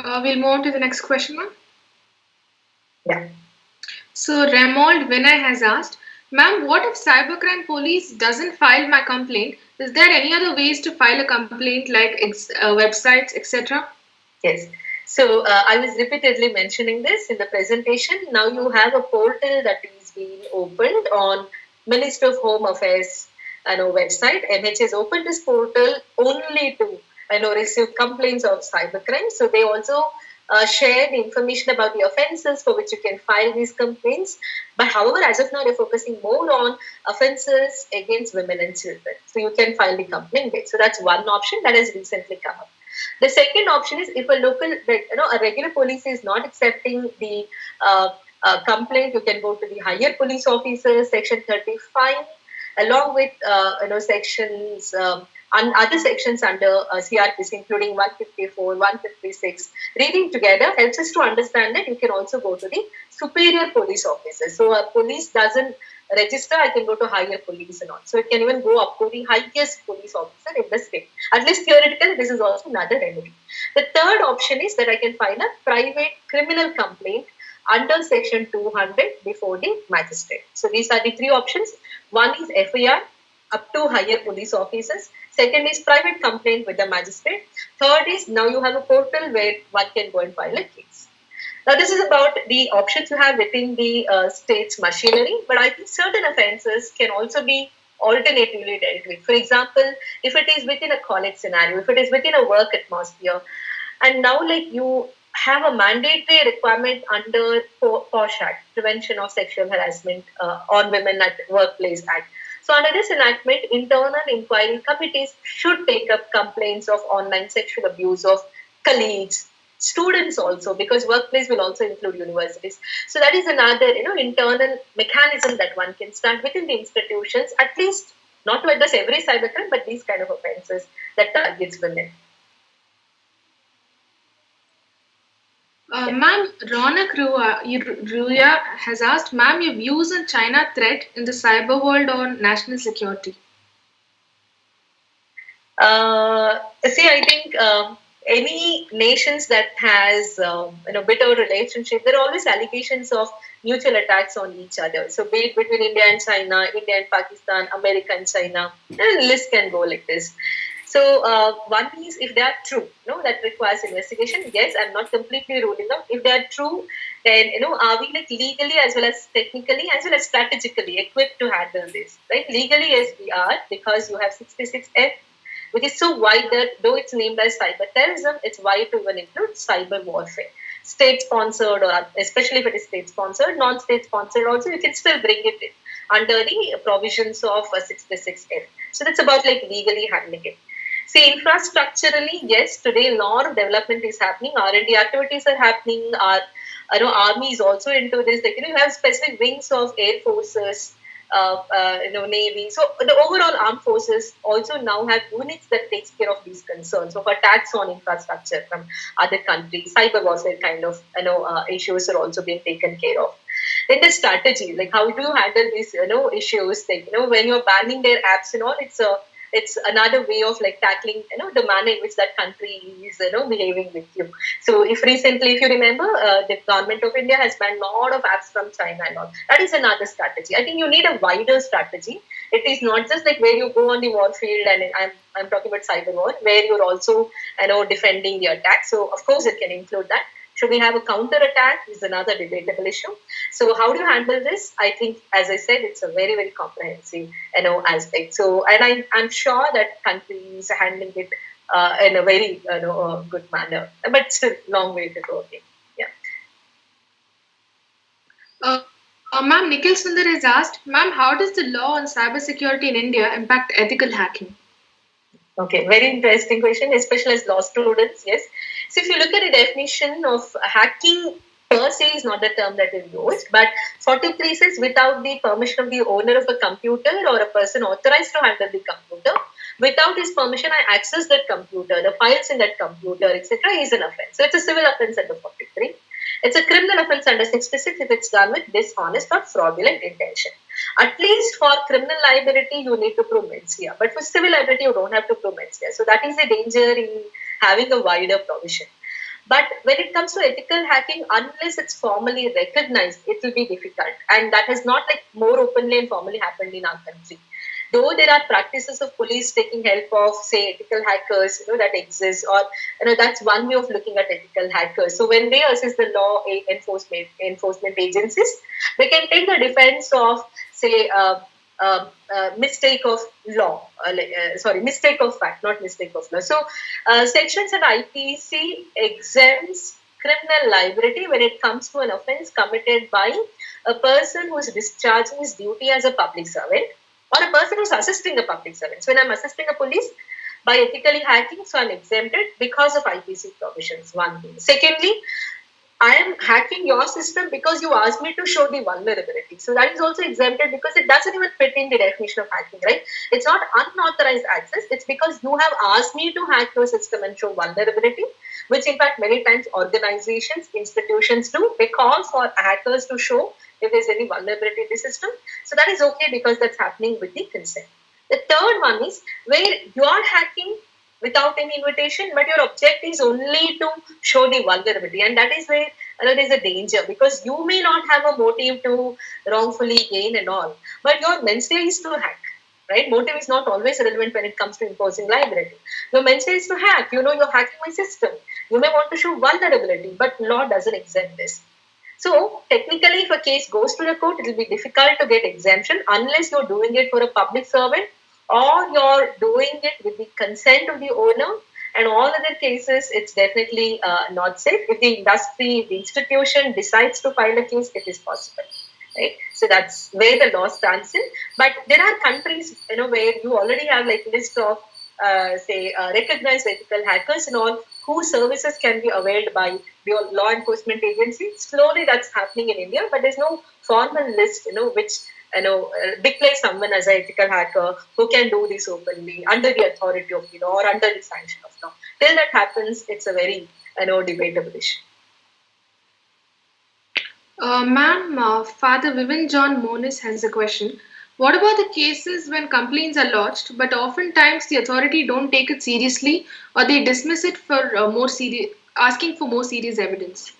We'll move on to the next question, ma'am. Yeah. So Ramold Vinay has asked, ma'am, what if cybercrime police doesn't file my complaint? Is there any other ways to file a complaint like websites, etc.? Yes. So I was repeatedly mentioning this in the presentation. Now you have a portal that is being opened on Ministry of Home Affairs website. MH has opened this portal only to receive complaints of cybercrime. So they also share the information about the offences for which you can file these complaints. But however, as of now, they're focusing more on offences against women and children. So you can file the complaint there. So that's one option that has recently come up. The second option is if a local, a regular police is not accepting the complaint, you can go to the higher police officers, section 35, along with sections and other sections under CRPC, including 154, 156. Reading together helps us to understand that you can also go to the superior police officers. So a police doesn't register, I can go to higher police and all. So it can even go up to the highest police officer in the state. At least theoretically, this is also another remedy. The third option is that I can file a private criminal complaint under section 200 before the magistrate. So these are the three options. One is FIR up to higher police officers. Second is private complaint with the magistrate. Third is now you have a portal where one can go and file a case. Now this is about the options you have within the state's machinery, but I think certain offences can also be alternatively dealt with. For example, if it is within a college scenario, if it is within a work atmosphere, and now like you have a mandatory requirement under POSH Act, Prevention of Sexual Harassment on Women at Workplace Act. So under this enactment, internal inquiry committees should take up complaints of online sexual abuse of colleagues, students also, because workplace will also include universities. So that is another internal mechanism that one can start within the institutions, at least not to address every cybercrime, but these kind of offences that targets women. Ma'am, Ronak Ruya has asked, ma'am, your views on China threat in the cyber world on national security. I think any nations that has bitter relationship, there are always allegations of mutual attacks on each other. So be it between India and China, India and Pakistan, America and China, and the list can go like this. So one is if they are true, that requires investigation. Yes, I'm not completely ruling out. If they are true, then are we like legally as well as technically as well as strategically equipped to handle this? Right? Legally, yes, we are, because you have 66F, which is so wide that though it's named as cyber terrorism, it's wide to even include cyber warfare. State sponsored, or especially if it is state sponsored, non-state sponsored also, you can still bring it in under the provisions of 66F. So that's about like legally handling it. See, infrastructurally, yes, today a lot of development is happening. R&D activities are happening. Our army is also into this. Like, you have specific wings of air forces, Navy. So the overall armed forces also now have units that takes care of these concerns of attacks on infrastructure from other countries. Cyber warfare kind of issues are also being taken care of. Then the strategy, like how do you handle these issues? Like when you're banning their apps and all, it's another way of like tackling the manner in which that country is behaving with you. So if you remember, the government of India has banned a lot of apps from China and all. That is another strategy. I think you need a wider strategy. It is not just like where you go on the war field, and I'm talking about cyber war, where you're also defending the attack. So of course it can include that. Should we have a counter attack is another debatable issue. So how do you handle this? I think, as I said, it's a very, very comprehensive aspect. So, and I'm sure that countries are handling it in a very good manner, but still long way to go. Okay. Yeah. Ma'am, Nikhil Sundar has asked, ma'am, how does the law on cybersecurity in India impact ethical hacking? Okay, very interesting question, especially as law students. Yes. So if you look at the definition of hacking per se is not the term that is used, but 43 says without the permission of the owner of a computer or a person authorized to handle the computer, without his permission, I access that computer, the files in that computer, etc., is an offense. So it's a civil offense under 43. It's a criminal offense under 66 if it's done with dishonest or fraudulent intention. At least for criminal liability, you need to prove mens rea. But for civil liability, you don't have to prove mens rea. So that is the danger in having a wider provision. But when it comes to ethical hacking, unless it's formally recognized, it will be difficult. And that has not like more openly and formally happened in our country. Though there are practices of police taking help of, say, ethical hackers, that exist, or that's one way of looking at ethical hackers. So when they assist the law enforcement agencies, they can take the defense of, say, mistake of law, mistake of fact, not mistake of law. So sections of IPC exempts criminal liability when it comes to an offense committed by a person who is discharging his duty as a public servant, or a person who's assisting a public servant. So when I'm assisting a police by ethically hacking, so I'm exempted because of IPC provisions, one thing. Secondly, I am hacking your system because you asked me to show the vulnerability. So that is also exempted because it doesn't even fit in the definition of hacking, right? It's not unauthorized access. It's because you have asked me to hack your system and show vulnerability, which in fact many times organizations, institutions do. They call for hackers to show if there's any vulnerability in the system. So that is okay because that's happening with the consent. The third one is where you are hacking without any invitation, but your object is only to show the vulnerability. And that is where there's a danger, because you may not have a motive to wrongfully gain and all, but your mens rea is to hack. Right? Motive is not always relevant when it comes to imposing liability. Your mens rea is to hack. You're hacking my system. You may want to show vulnerability, but law doesn't exempt this. So technically, if a case goes to the court, it will be difficult to get exemption unless you're doing it for a public servant or you're doing it with the consent of the owner. And all other cases, it's definitely not safe. If the industry, the institution decides to file a case, it is possible. Right? So that's where the law stands in. But there are countries, where you already have like a list of, recognized ethical hackers and all, whose services can be availed by the law enforcement agency. Slowly that's happening in India, but there's no formal list, which declares someone as an ethical hacker who can do this openly under the authority of the law or under the sanction of law. Till that happens, it's a very debatable issue. Ma'am, Father Vivin John Monis has a question. What about the cases when complaints are lodged, but oftentimes the authority don't take it seriously, or they dismiss it for asking for more serious evidence?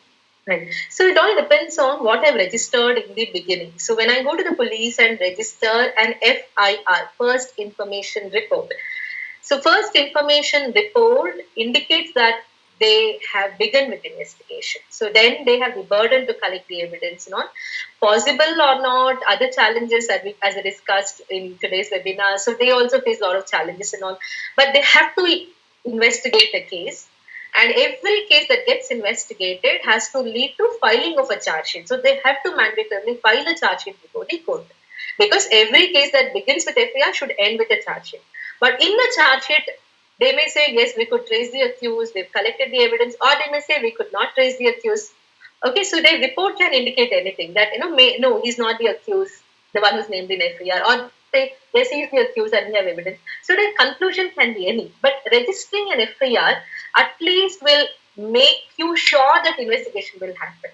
Right. So it all depends on what I've registered in the beginning. So when I go to the police and register an FIR, First Information Report. So First Information Report indicates that they have begun with investigation. So then they have the burden to collect the evidence, possible or not, other challenges as I discussed in today's webinar. So they also face a lot of challenges and all, but they have to investigate the case. And every case that gets investigated has to lead to filing of a charge sheet. So they have to mandatorily file a charge sheet before the court. Because every case that begins with FIR should end with a charge sheet. But in the charge sheet, they may say, yes, we could trace the accused, they've collected the evidence, or they may say, we could not trace the accused. Okay, so their report can indicate anything that, no, he's not the accused, the one who's named in FIR, or say, yes, he's the accused and we have evidence. So the conclusion can be any. But registering an FIR at least will make you sure that investigation will happen.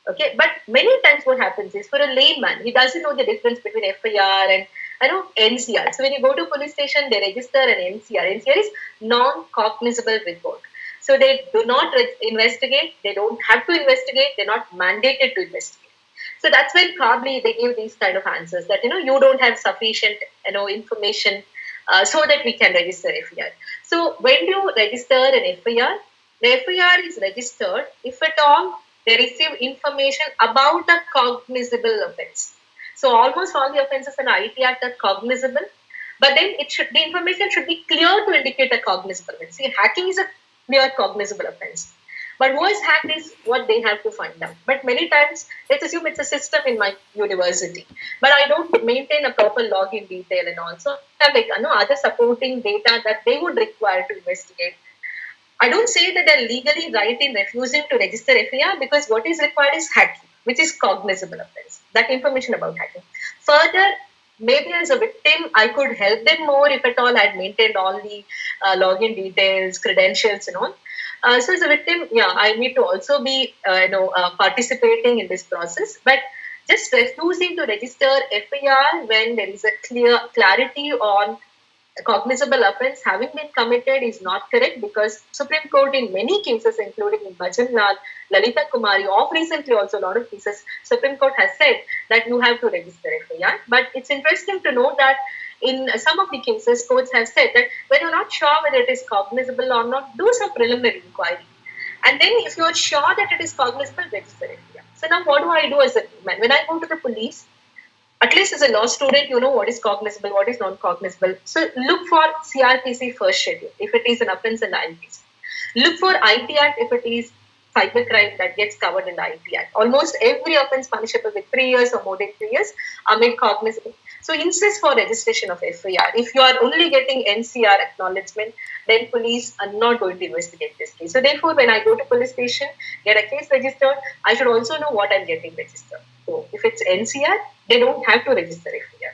Okay, but many times what happens is for a layman, he doesn't know the difference between FIR and NCR. So when you go to police station, they register an NCR. NCR is non-cognizable report. So they do not investigate. They don't have to investigate. They're not mandated to investigate. So that's when probably they give these kind of answers that, you don't have sufficient, information so that we can register FIR. So when you register an FIR, the FIR is registered if at all they receive information about a cognizable offense. So almost all the offenses in the IT Act are cognizable, but then the information should be clear to indicate a cognizable offense. See, hacking is a clear cognizable offense. But who has hacked is what they have to find out. But many times, let's assume it's a system in my university, but I don't maintain a proper login detail and also have other supporting data that they would require to investigate. I don't say that they're legally right in refusing to register FIR, because what is required is hacking, which is cognizable offense. That information about hacking. Further, maybe as a victim, I could help them more if at all I had maintained all the login details, credentials, and all. So as a victim, yeah, I need to also be, participating in this process. But just refusing to register FIR when there is a clear clarity on a cognizable offence having been committed is not correct, because Supreme Court in many cases, including in Bhajan Lal, Lalita Kumari, of recently also a lot of cases, Supreme Court has said that you have to register FIR. But it's interesting to note that in some of the cases, courts have said that when you're not sure whether it is cognizable or not, do some preliminary inquiry. And then if you're sure that it is cognizable, register FIR. So now what do I do as a man? When I go to the police, at least as a law student, you know what is cognizable, what is non-cognizable. So look for CRPC first schedule if it is an offence in the IPC. Look for IT Act if it is cybercrime that gets covered in the IT Act. Almost every offence punishable with 3 years or more than 3 years are made cognizable. So insist for registration of FIR. If you are only getting NCR acknowledgement, then police are not going to investigate this case. So therefore, when I go to police station, get a case registered, I should also know what I'm getting registered. So if it's NCR, they don't have to register FIR.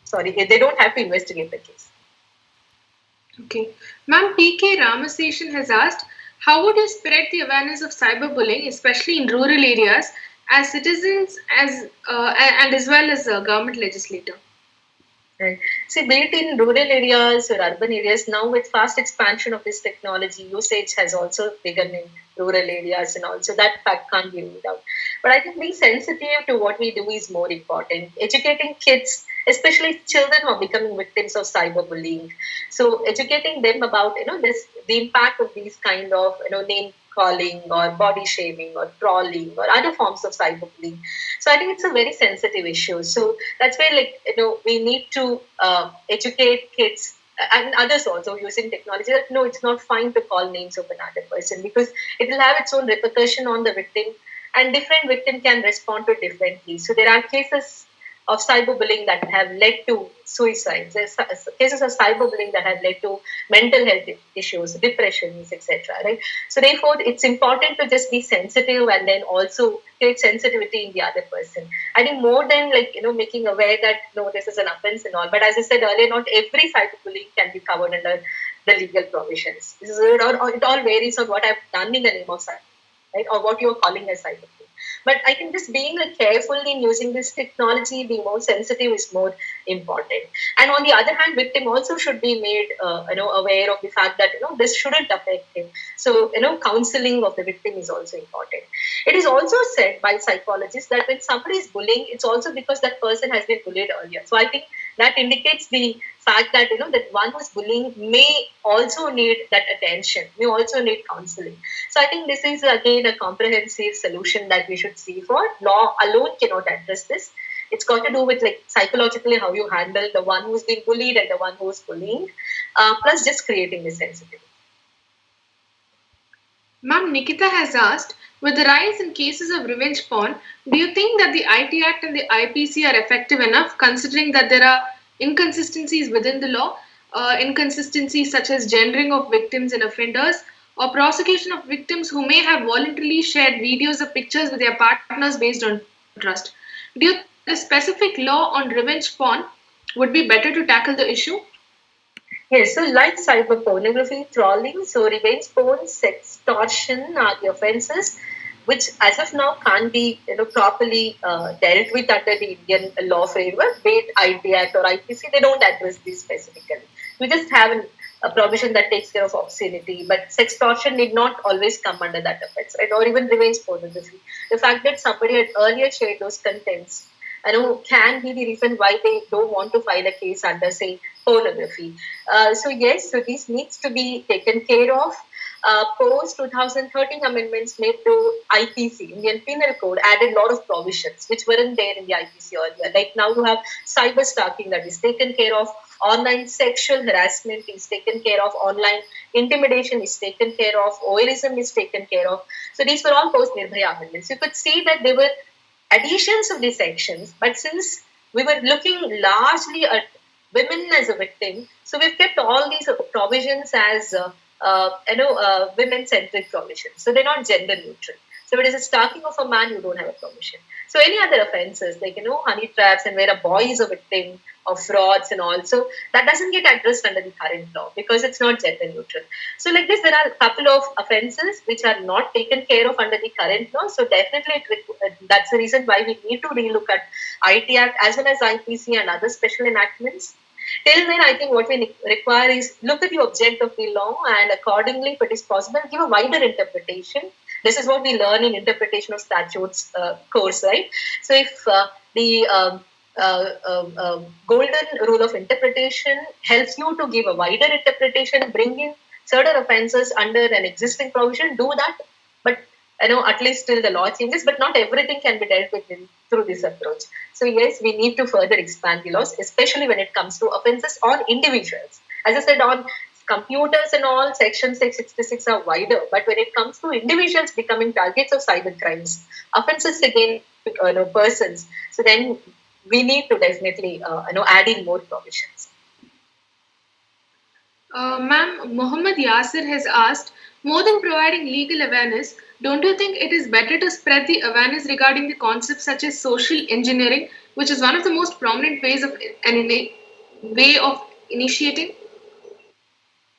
Sorry, they don't have to investigate the case. Okay. Ma'am, PK Ramaseshan has asked, how would you spread the awareness of cyberbullying, especially in rural areas, as citizens and as well as a government legislator? Right. See, be it in rural areas or urban areas, now with fast expansion of this technology, usage has also begun in rural areas, and also that fact can't be ruled out. But I think being sensitive to what we do is more important. Educating kids, especially children who are becoming victims of cyberbullying. So educating them about, the impact of these kind of, name calling or body shaming or trolling or other forms of cyberbullying. So I think it's a very sensitive issue. So that's where, we need to educate kids and others also using technology that no, it's not fine to call names of another person, because it will have its own repercussion on the victim, and different victim can respond to differently. So there are cases of cyberbullying that have led to suicides. There's cases of cyberbullying that have led to mental health issues, depressions, etc. Right? So therefore, it's important to just be sensitive and then also create sensitivity in the other person. I think more than making aware that no, this is an offense and all. But as I said earlier, not every cyberbullying can be covered under the legal provisions. It all varies on what I've done in the name of cyber, right, or what you're calling as cyberbullying. But I think just being careful in using this technology, being more sensitive is more important. And on the other hand, victim also should be made aware of the fact that this shouldn't affect him. So counseling of the victim is also important. It is also said by psychologists that when somebody is bullying, it's also because that person has been bullied earlier. So I think that indicates the fact that that one who's bullying may also need that attention, may also need counseling. So I think this is again a comprehensive solution that we should see for. Law alone cannot address this. It's got to do with psychologically how you handle the one who's been bullied and the one who's bullying, plus just creating this sensitivity. Ma'am, Nikita has asked, with the rise in cases of revenge porn, do you think that the IT Act and the IPC are effective enough, considering that there are inconsistencies within the law, inconsistencies such as gendering of victims and offenders, or prosecution of victims who may have voluntarily shared videos or pictures with their partners based on trust? Do you think the specific law on revenge porn would be better to tackle the issue? Yes, so like cyber pornography, trolling, so revenge porn, sextortion are the offences which as of now can't be properly dealt with under the Indian law framework, be it IT Act or IPC. They don't address these specifically. We just have a provision that takes care of obscenity, but sextortion need not always come under that offence, right? Or even revenge pornography. The fact that somebody had earlier shared those contents can be the reason why they don't want to file a case under, say, pornography. So this needs to be taken care of. Post 2013 amendments made to IPC, Indian Penal Code, added a lot of provisions which weren't there in the IPC earlier. Like now you have cyber stalking that is taken care of, online sexual harassment is taken care of, online intimidation is taken care of, voyeurism is taken care of. So these were all post Nirbhaya amendments. You could see that there were additions of these sections, but since we were looking largely at women as a victim, so we've kept all these provisions as women-centric provisions. So they're not gender neutral. So if it is a stalking of a man, you don't have a provision. So any other offences like honey traps and where a boy is a victim of frauds and all, so that doesn't get addressed under the current law because it's not gender neutral. So like this, there are a couple of offences which are not taken care of under the current law. So definitely, that's the reason why we need to relook at IT Act as well as IPC and other special enactments. Till then, I think what we require is look at the object of the law and accordingly, if it is possible, give a wider interpretation. This is what we learn in interpretation of statutes course, right? So if the golden rule of interpretation helps you to give a wider interpretation, bring in certain offences under an existing provision, do that. But at least till the law changes, but not everything can be dealt with through this approach. So yes, we need to further expand the laws, especially when it comes to offences on individuals. As I said, on computers and all, Section 666 are wider, but when it comes to individuals becoming targets of cyber crimes, offences against persons, so then we need to definitely add in more provisions. Ma'am, Mohammed Yasir has asked, more than providing legal awareness, don't you think it is better to spread the awareness regarding the concepts such as social engineering, which is one of the most prominent ways of way of initiating?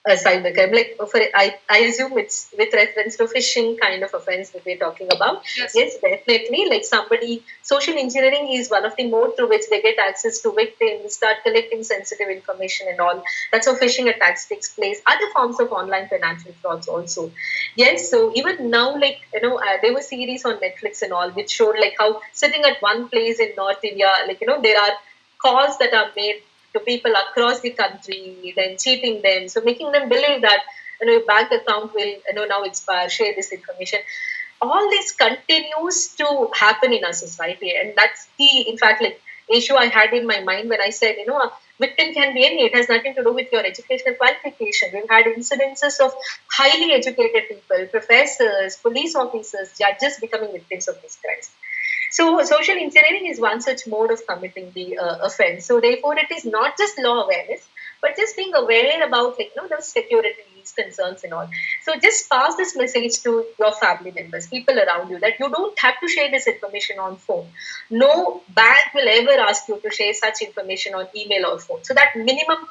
Cybercrime, I assume it's with reference to phishing kind of offense that we're talking about. Yes, definitely. Like social engineering is one of the modes through which they get access to victims, start collecting sensitive information and all. That's how phishing attacks takes place. Other forms of online financial frauds also. Yes, so even now, there were series on Netflix and all which showed how sitting at one place in North India, there are calls that are made to people across the country, then cheating them, so making them believe that your bank account will now expire, share this information. All this continues to happen in our society, and that's the issue I had in my mind when I said a victim can be any. It has nothing to do with your educational qualification. We've had incidences of highly educated people, professors, police officers, judges becoming victims of these crimes. So social engineering is one such mode of committing the offense. So therefore, it is not just law awareness, but just being aware about those securities, concerns and all. So just pass this message to your family members, people around you, that you don't have to share this information on phone. No bank will ever ask you to share such information on email or phone. So that minimum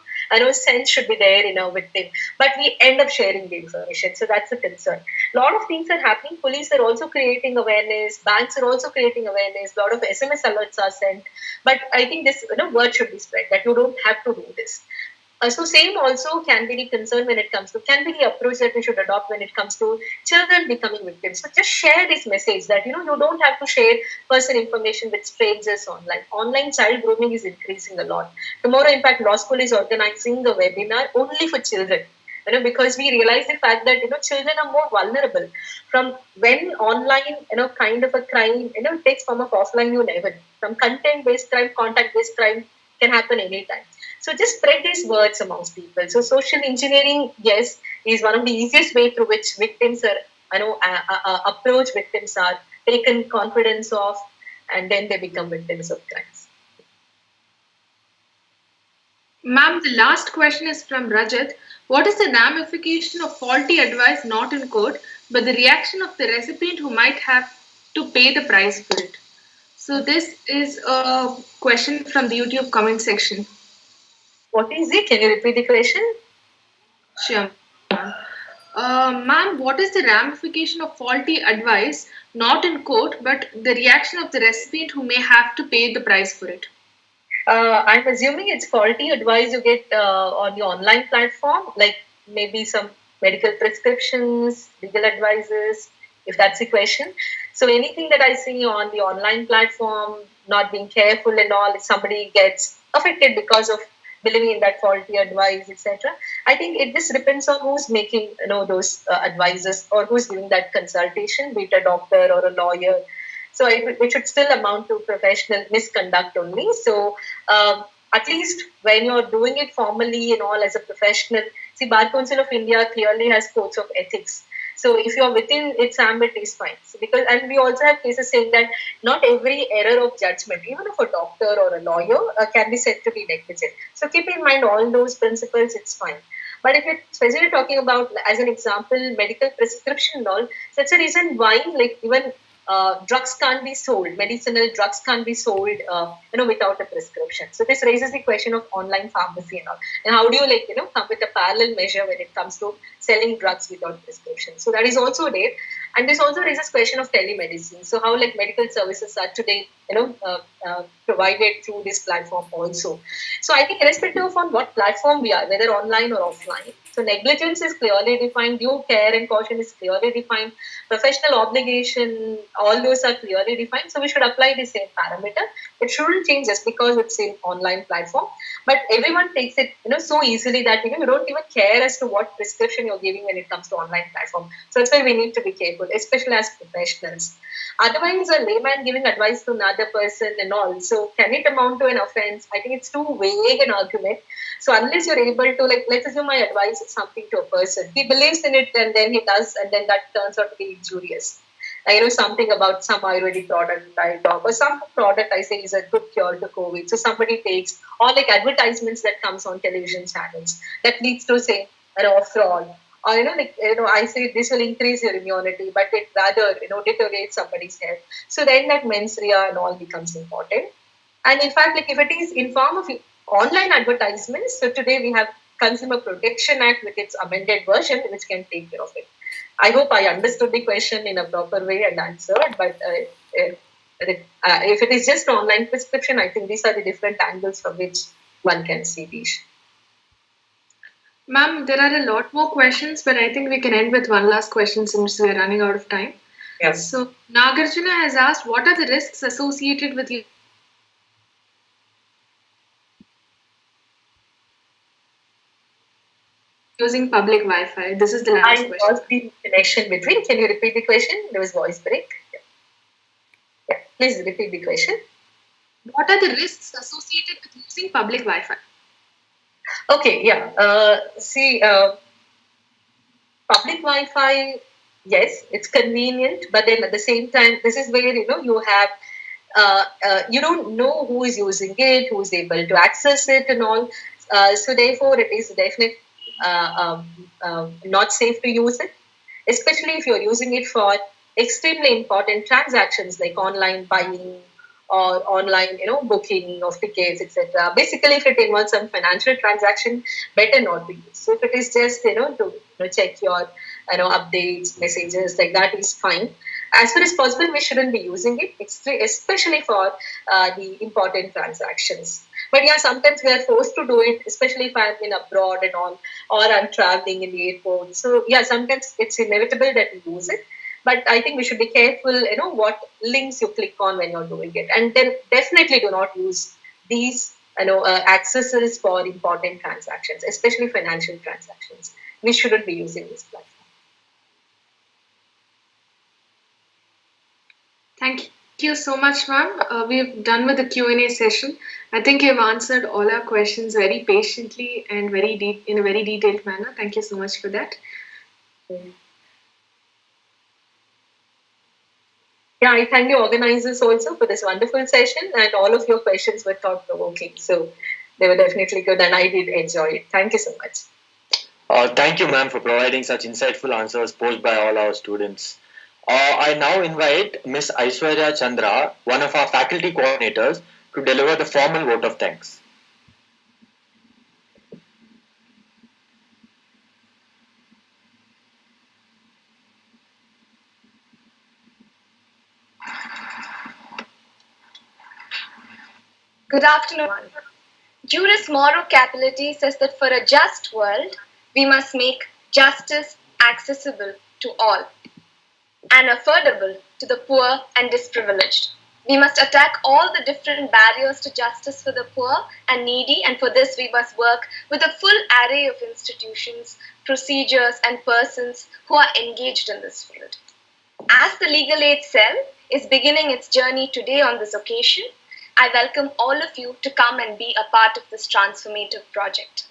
sense should be there in our victim, but we end up sharing the information. So that's a concern. A lot of things are happening. Police are also creating awareness. Banks are also creating awareness. A lot of SMS alerts are sent. But I think this word should be spread that you don't have to do this. So same also can be the concern when it comes to, can be the approach that we should adopt when it comes to children becoming victims. So just share this message that, you don't have to share personal information with strangers online. Online child grooming is increasing a lot. Tomorrow, in fact, Law School is organizing a webinar only for children. Because we realize the fact that, children are more vulnerable from when online, kind of a crime, takes form of offline, you never know. From content-based crime, contact-based crime can happen anytime. So just spread these words amongst people. So social engineering, yes, is one of the easiest way through which victims are, approach victims are taken confidence of, and then they become victims of crimes. Ma'am, the last question is from Rajat. What is the ramification of faulty advice not in court, but the reaction of the recipient who might have to pay the price for it? So this is a question from the YouTube comment section. What is it? Can you repeat the question? Sure. Ma'am, what is the ramification of faulty advice not in court, but the reaction of the recipient who may have to pay the price for it? I'm assuming it's faulty advice you get on the online platform, like maybe some medical prescriptions, legal advices, if that's the question. So anything that I see on the online platform, not being careful and all, if somebody gets affected because of believing in that faulty advice, etc. I think it just depends on who's making those advices or who's giving that consultation, be it a doctor or a lawyer. So it should still amount to professional misconduct only. So at least when you're doing it formally and all as a professional, see, Bar Council of India clearly has codes of ethics. So if you're within its ambit, is fine. So and we also have cases saying that not every error of judgment, even of a doctor or a lawyer, can be said to be negligent. So keep in mind all those principles, it's fine. But if you're specifically talking about, as an example, medical prescription law, that's a reason why, like, even drugs can't be sold, medicinal drugs can't be sold, without a prescription. So this raises the question of online pharmacy and all. And how do you, like, come with a parallel measure when it comes to selling drugs without prescription? So that is also there. And this also raises question of telemedicine. So how, like, medical services are today, provided through this platform also. So I think irrespective of on what platform we are, whether online or offline, so negligence is clearly defined, due care and caution is clearly defined, professional obligation, all those are clearly defined. So we should apply the same parameter. It shouldn't change just because it's an online platform. But everyone takes it, so easily that you don't even care as to what prescription you're giving when it comes to online platform. So that's why we need to be careful, especially as professionals. Otherwise, a layman giving advice to another person and all, so can it amount to an offense? I think it's too vague an argument. So unless you're able to, like, let's assume my advice is something to a person, he believes in it and then he does, and then that turns out to be injurious. Something about some Ayurvedic product I talk, or some product I say is a good cure to COVID. So somebody takes, or like advertisements that comes on television channels that leads to, say, fraud. Or, I say this will increase your immunity, but it rather, deteriorates somebody's health. So then that mens rea and all becomes important. And in fact, like, if it is in form of online advertisements, so today we have Consumer Protection Act with its amended version, which can take care of it. I hope I understood the question in a proper way and answered, but if it is just online prescription, I think these are the different angles from which one can see these. Ma'am, there are a lot more questions, but I think we can end with one last question since we are running out of time. Yes. So Nagarjuna has asked, what are the risks associated with using public Wi-Fi? This is the last question. I lost the connection between. Can you repeat the question? There was voice break. Yeah. Please repeat the question. What are the risks associated with using public Wi-Fi? Okay, yeah. Public Wi-Fi, yes, it's convenient, but then at the same time, this is where, you have, you don't know who is using it, who is able to access it and all. So therefore, it is definitely not safe to use it, especially if you're using it for extremely important transactions like online buying or online, booking of tickets, etc. Basically, if it involves some financial transaction, better not to use. So if it is just, to check your, updates, messages, like that is fine. As far as possible, we shouldn't be using it, especially for the important transactions. But yeah, sometimes we are forced to do it, especially if I'm in abroad and all, or I'm traveling in the airport. So yeah, sometimes it's inevitable that we use it. But I think we should be careful, what links you click on when you're doing it. And then definitely do not use these, accesses for important transactions, especially financial transactions. We shouldn't be using this platform. Thank you so much, ma'am. We've done with the Q&A session. I think you've answered all our questions very patiently and in a very detailed manner. Thank you so much for that. Yeah, I thank the organizers also for this wonderful session, and all of your questions were thought-provoking. So they were definitely good, and I did enjoy it. Thank you so much. Thank you, ma'am, for providing such insightful answers posed by all our students. I now invite Ms. Aishwarya Chandra, one of our faculty coordinators, to deliver the formal vote of thanks. Good afternoon. Juris Moro Capillity says that for a just world, we must make justice accessible to all and affordable to the poor and disprivileged. We must attack all the different barriers to justice for the poor and needy, and for this we must work with a full array of institutions, procedures, and persons who are engaged in this field. As the Legal Aid Cell is beginning its journey today on this occasion, I welcome all of you to come and be a part of this transformative project.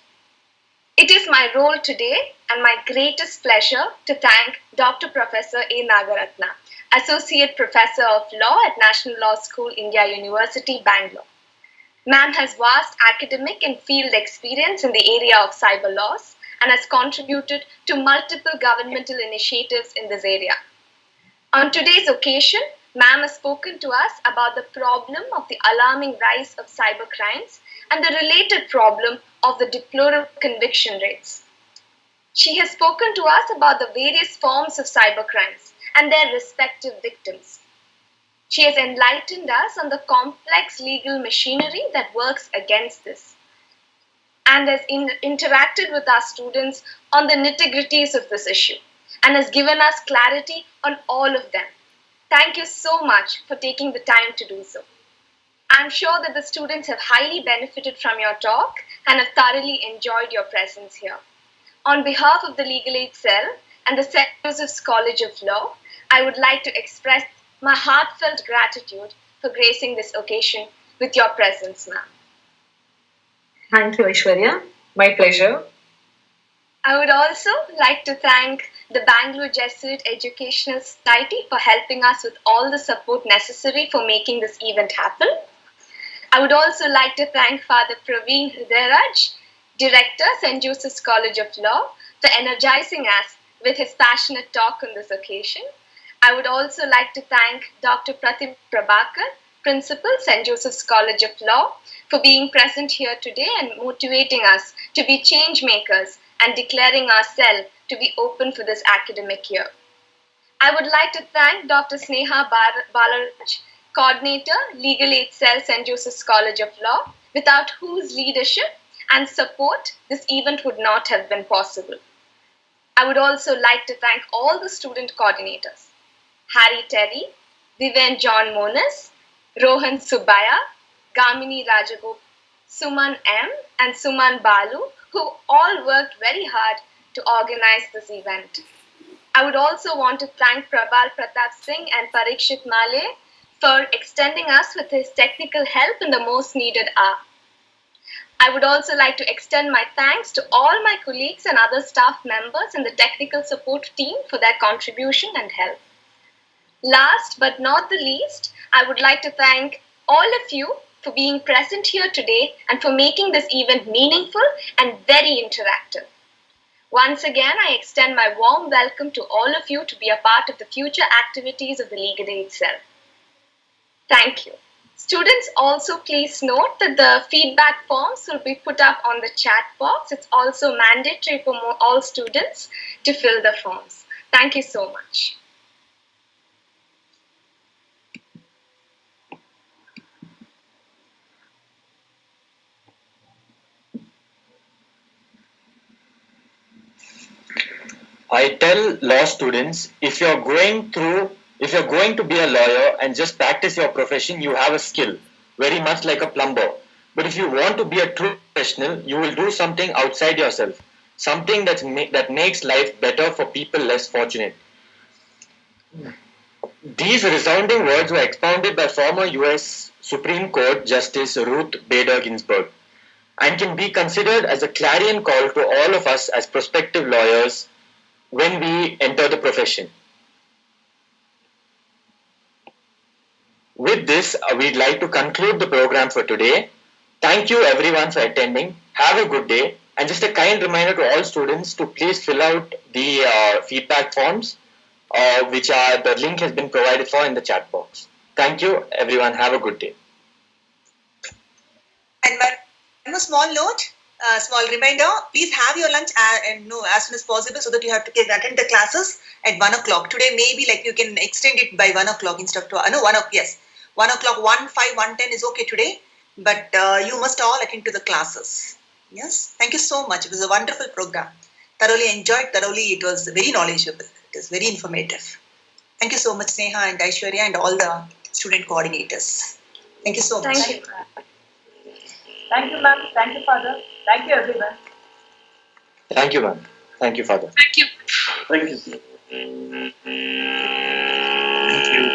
It is my role today and my greatest pleasure to thank Dr. Professor A. Nagaratna, Associate Professor of Law at National Law School, India University, Bangalore. Ma'am has vast academic and field experience in the area of cyber laws and has contributed to multiple governmental initiatives in this area. On today's occasion, ma'am has spoken to us about the problem of the alarming rise of cybercrimes and the related problem of the deplorable conviction rates. She has spoken to us about the various forms of cybercrimes and their respective victims. She has enlightened us on the complex legal machinery that works against this and has interacted with our students on the nitty-gritties of this issue and has given us clarity on all of them. Thank you so much for taking the time to do so. I'm sure that the students have highly benefited from your talk and have thoroughly enjoyed your presence here. On behalf of the Legal Aid Cell and the St. Joseph's College of Law, I would like to express my heartfelt gratitude for gracing this occasion with your presence, ma'am. Thank you, Aishwarya. My pleasure. I would also like to thank the Bangalore Jesuit Educational Society for helping us with all the support necessary for making this event happen. I would also like to thank Father Praveen Hridayraj, Director, St. Joseph's College of Law, for energizing us with his passionate talk on this occasion. I would also like to thank Dr. Pratim Prabhakar, Principal, St. Joseph's College of Law, for being present here today and motivating us to be change makers and declaring ourselves to be open for this academic year. I would like to thank Dr. Sneha Balaraj, Coordinator, Legal Aid Cell, St. Joseph's College of Law, without whose leadership and support this event would not have been possible. I would also like to thank all the student coordinators, Harry Terry, Vivian John Monas, Rohan Subaya, Gamini Rajagop, Suman M, and Suman Balu, who all worked very hard to organize this event. I would also want to thank Prabal Pratap Singh and Parikshit Male for extending us with his technical help in the most needed hour. I would also like to extend my thanks to all my colleagues and other staff members in the technical support team for their contribution and help. Last but not the least, I would like to thank all of you for being present here today and for making this event meaningful and very interactive. Once again, I extend my warm welcome to all of you to be a part of the future activities of the Legal Aid Cell. Thank you. Students, also please note that the feedback forms will be put up on the chat box. It's also mandatory for all students to fill the forms. Thank you so much. I tell law students, if you're going to be a lawyer and just practice your profession, you have a skill, very much like a plumber. But if you want to be a true professional, you will do something outside yourself, something that makes life better for people less fortunate. These resounding words were expounded by former US Supreme Court Justice Ruth Bader Ginsburg and can be considered as a clarion call to all of us as prospective lawyers when we enter the profession. With this, we'd like to conclude the program for today. Thank you everyone for attending. Have a good day. And just a kind reminder to all students to please fill out the feedback forms, which the link has been provided for in the chat box. Thank you everyone. Have a good day. And one small note, small reminder, please have your lunch as soon as possible so that you have to attend the classes at 1 o'clock. Today, maybe you can extend it by 1 o'clock instead of 1 o'clock, yes. 1 o'clock, 1, 5, 1, 10 is okay today, but you must all attend to the classes. Yes, thank you so much. It was a wonderful program. Thoroughly enjoyed, it was very knowledgeable. It was very informative. Thank you so much, Sneha and Aishwarya and all the student coordinators. Thank you so much. Thank you. Thank you, ma'am. Thank you, Father. Thank you, everyone. Thank you, ma'am. Thank you, Father. Thank you. Thank you. Thank you.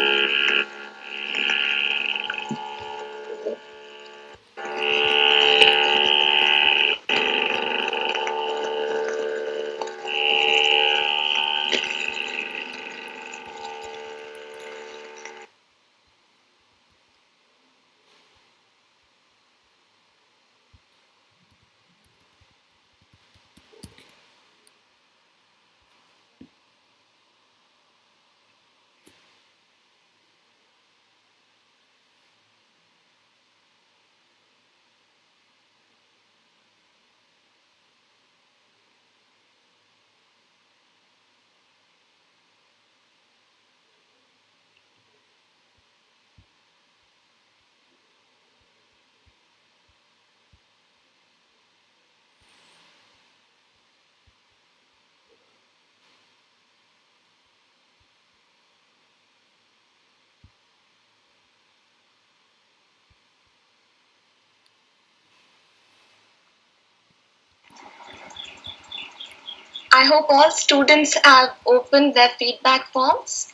I hope all students have opened their feedback forms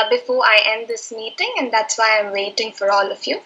before I end this meeting, and that's why I'm waiting for all of you.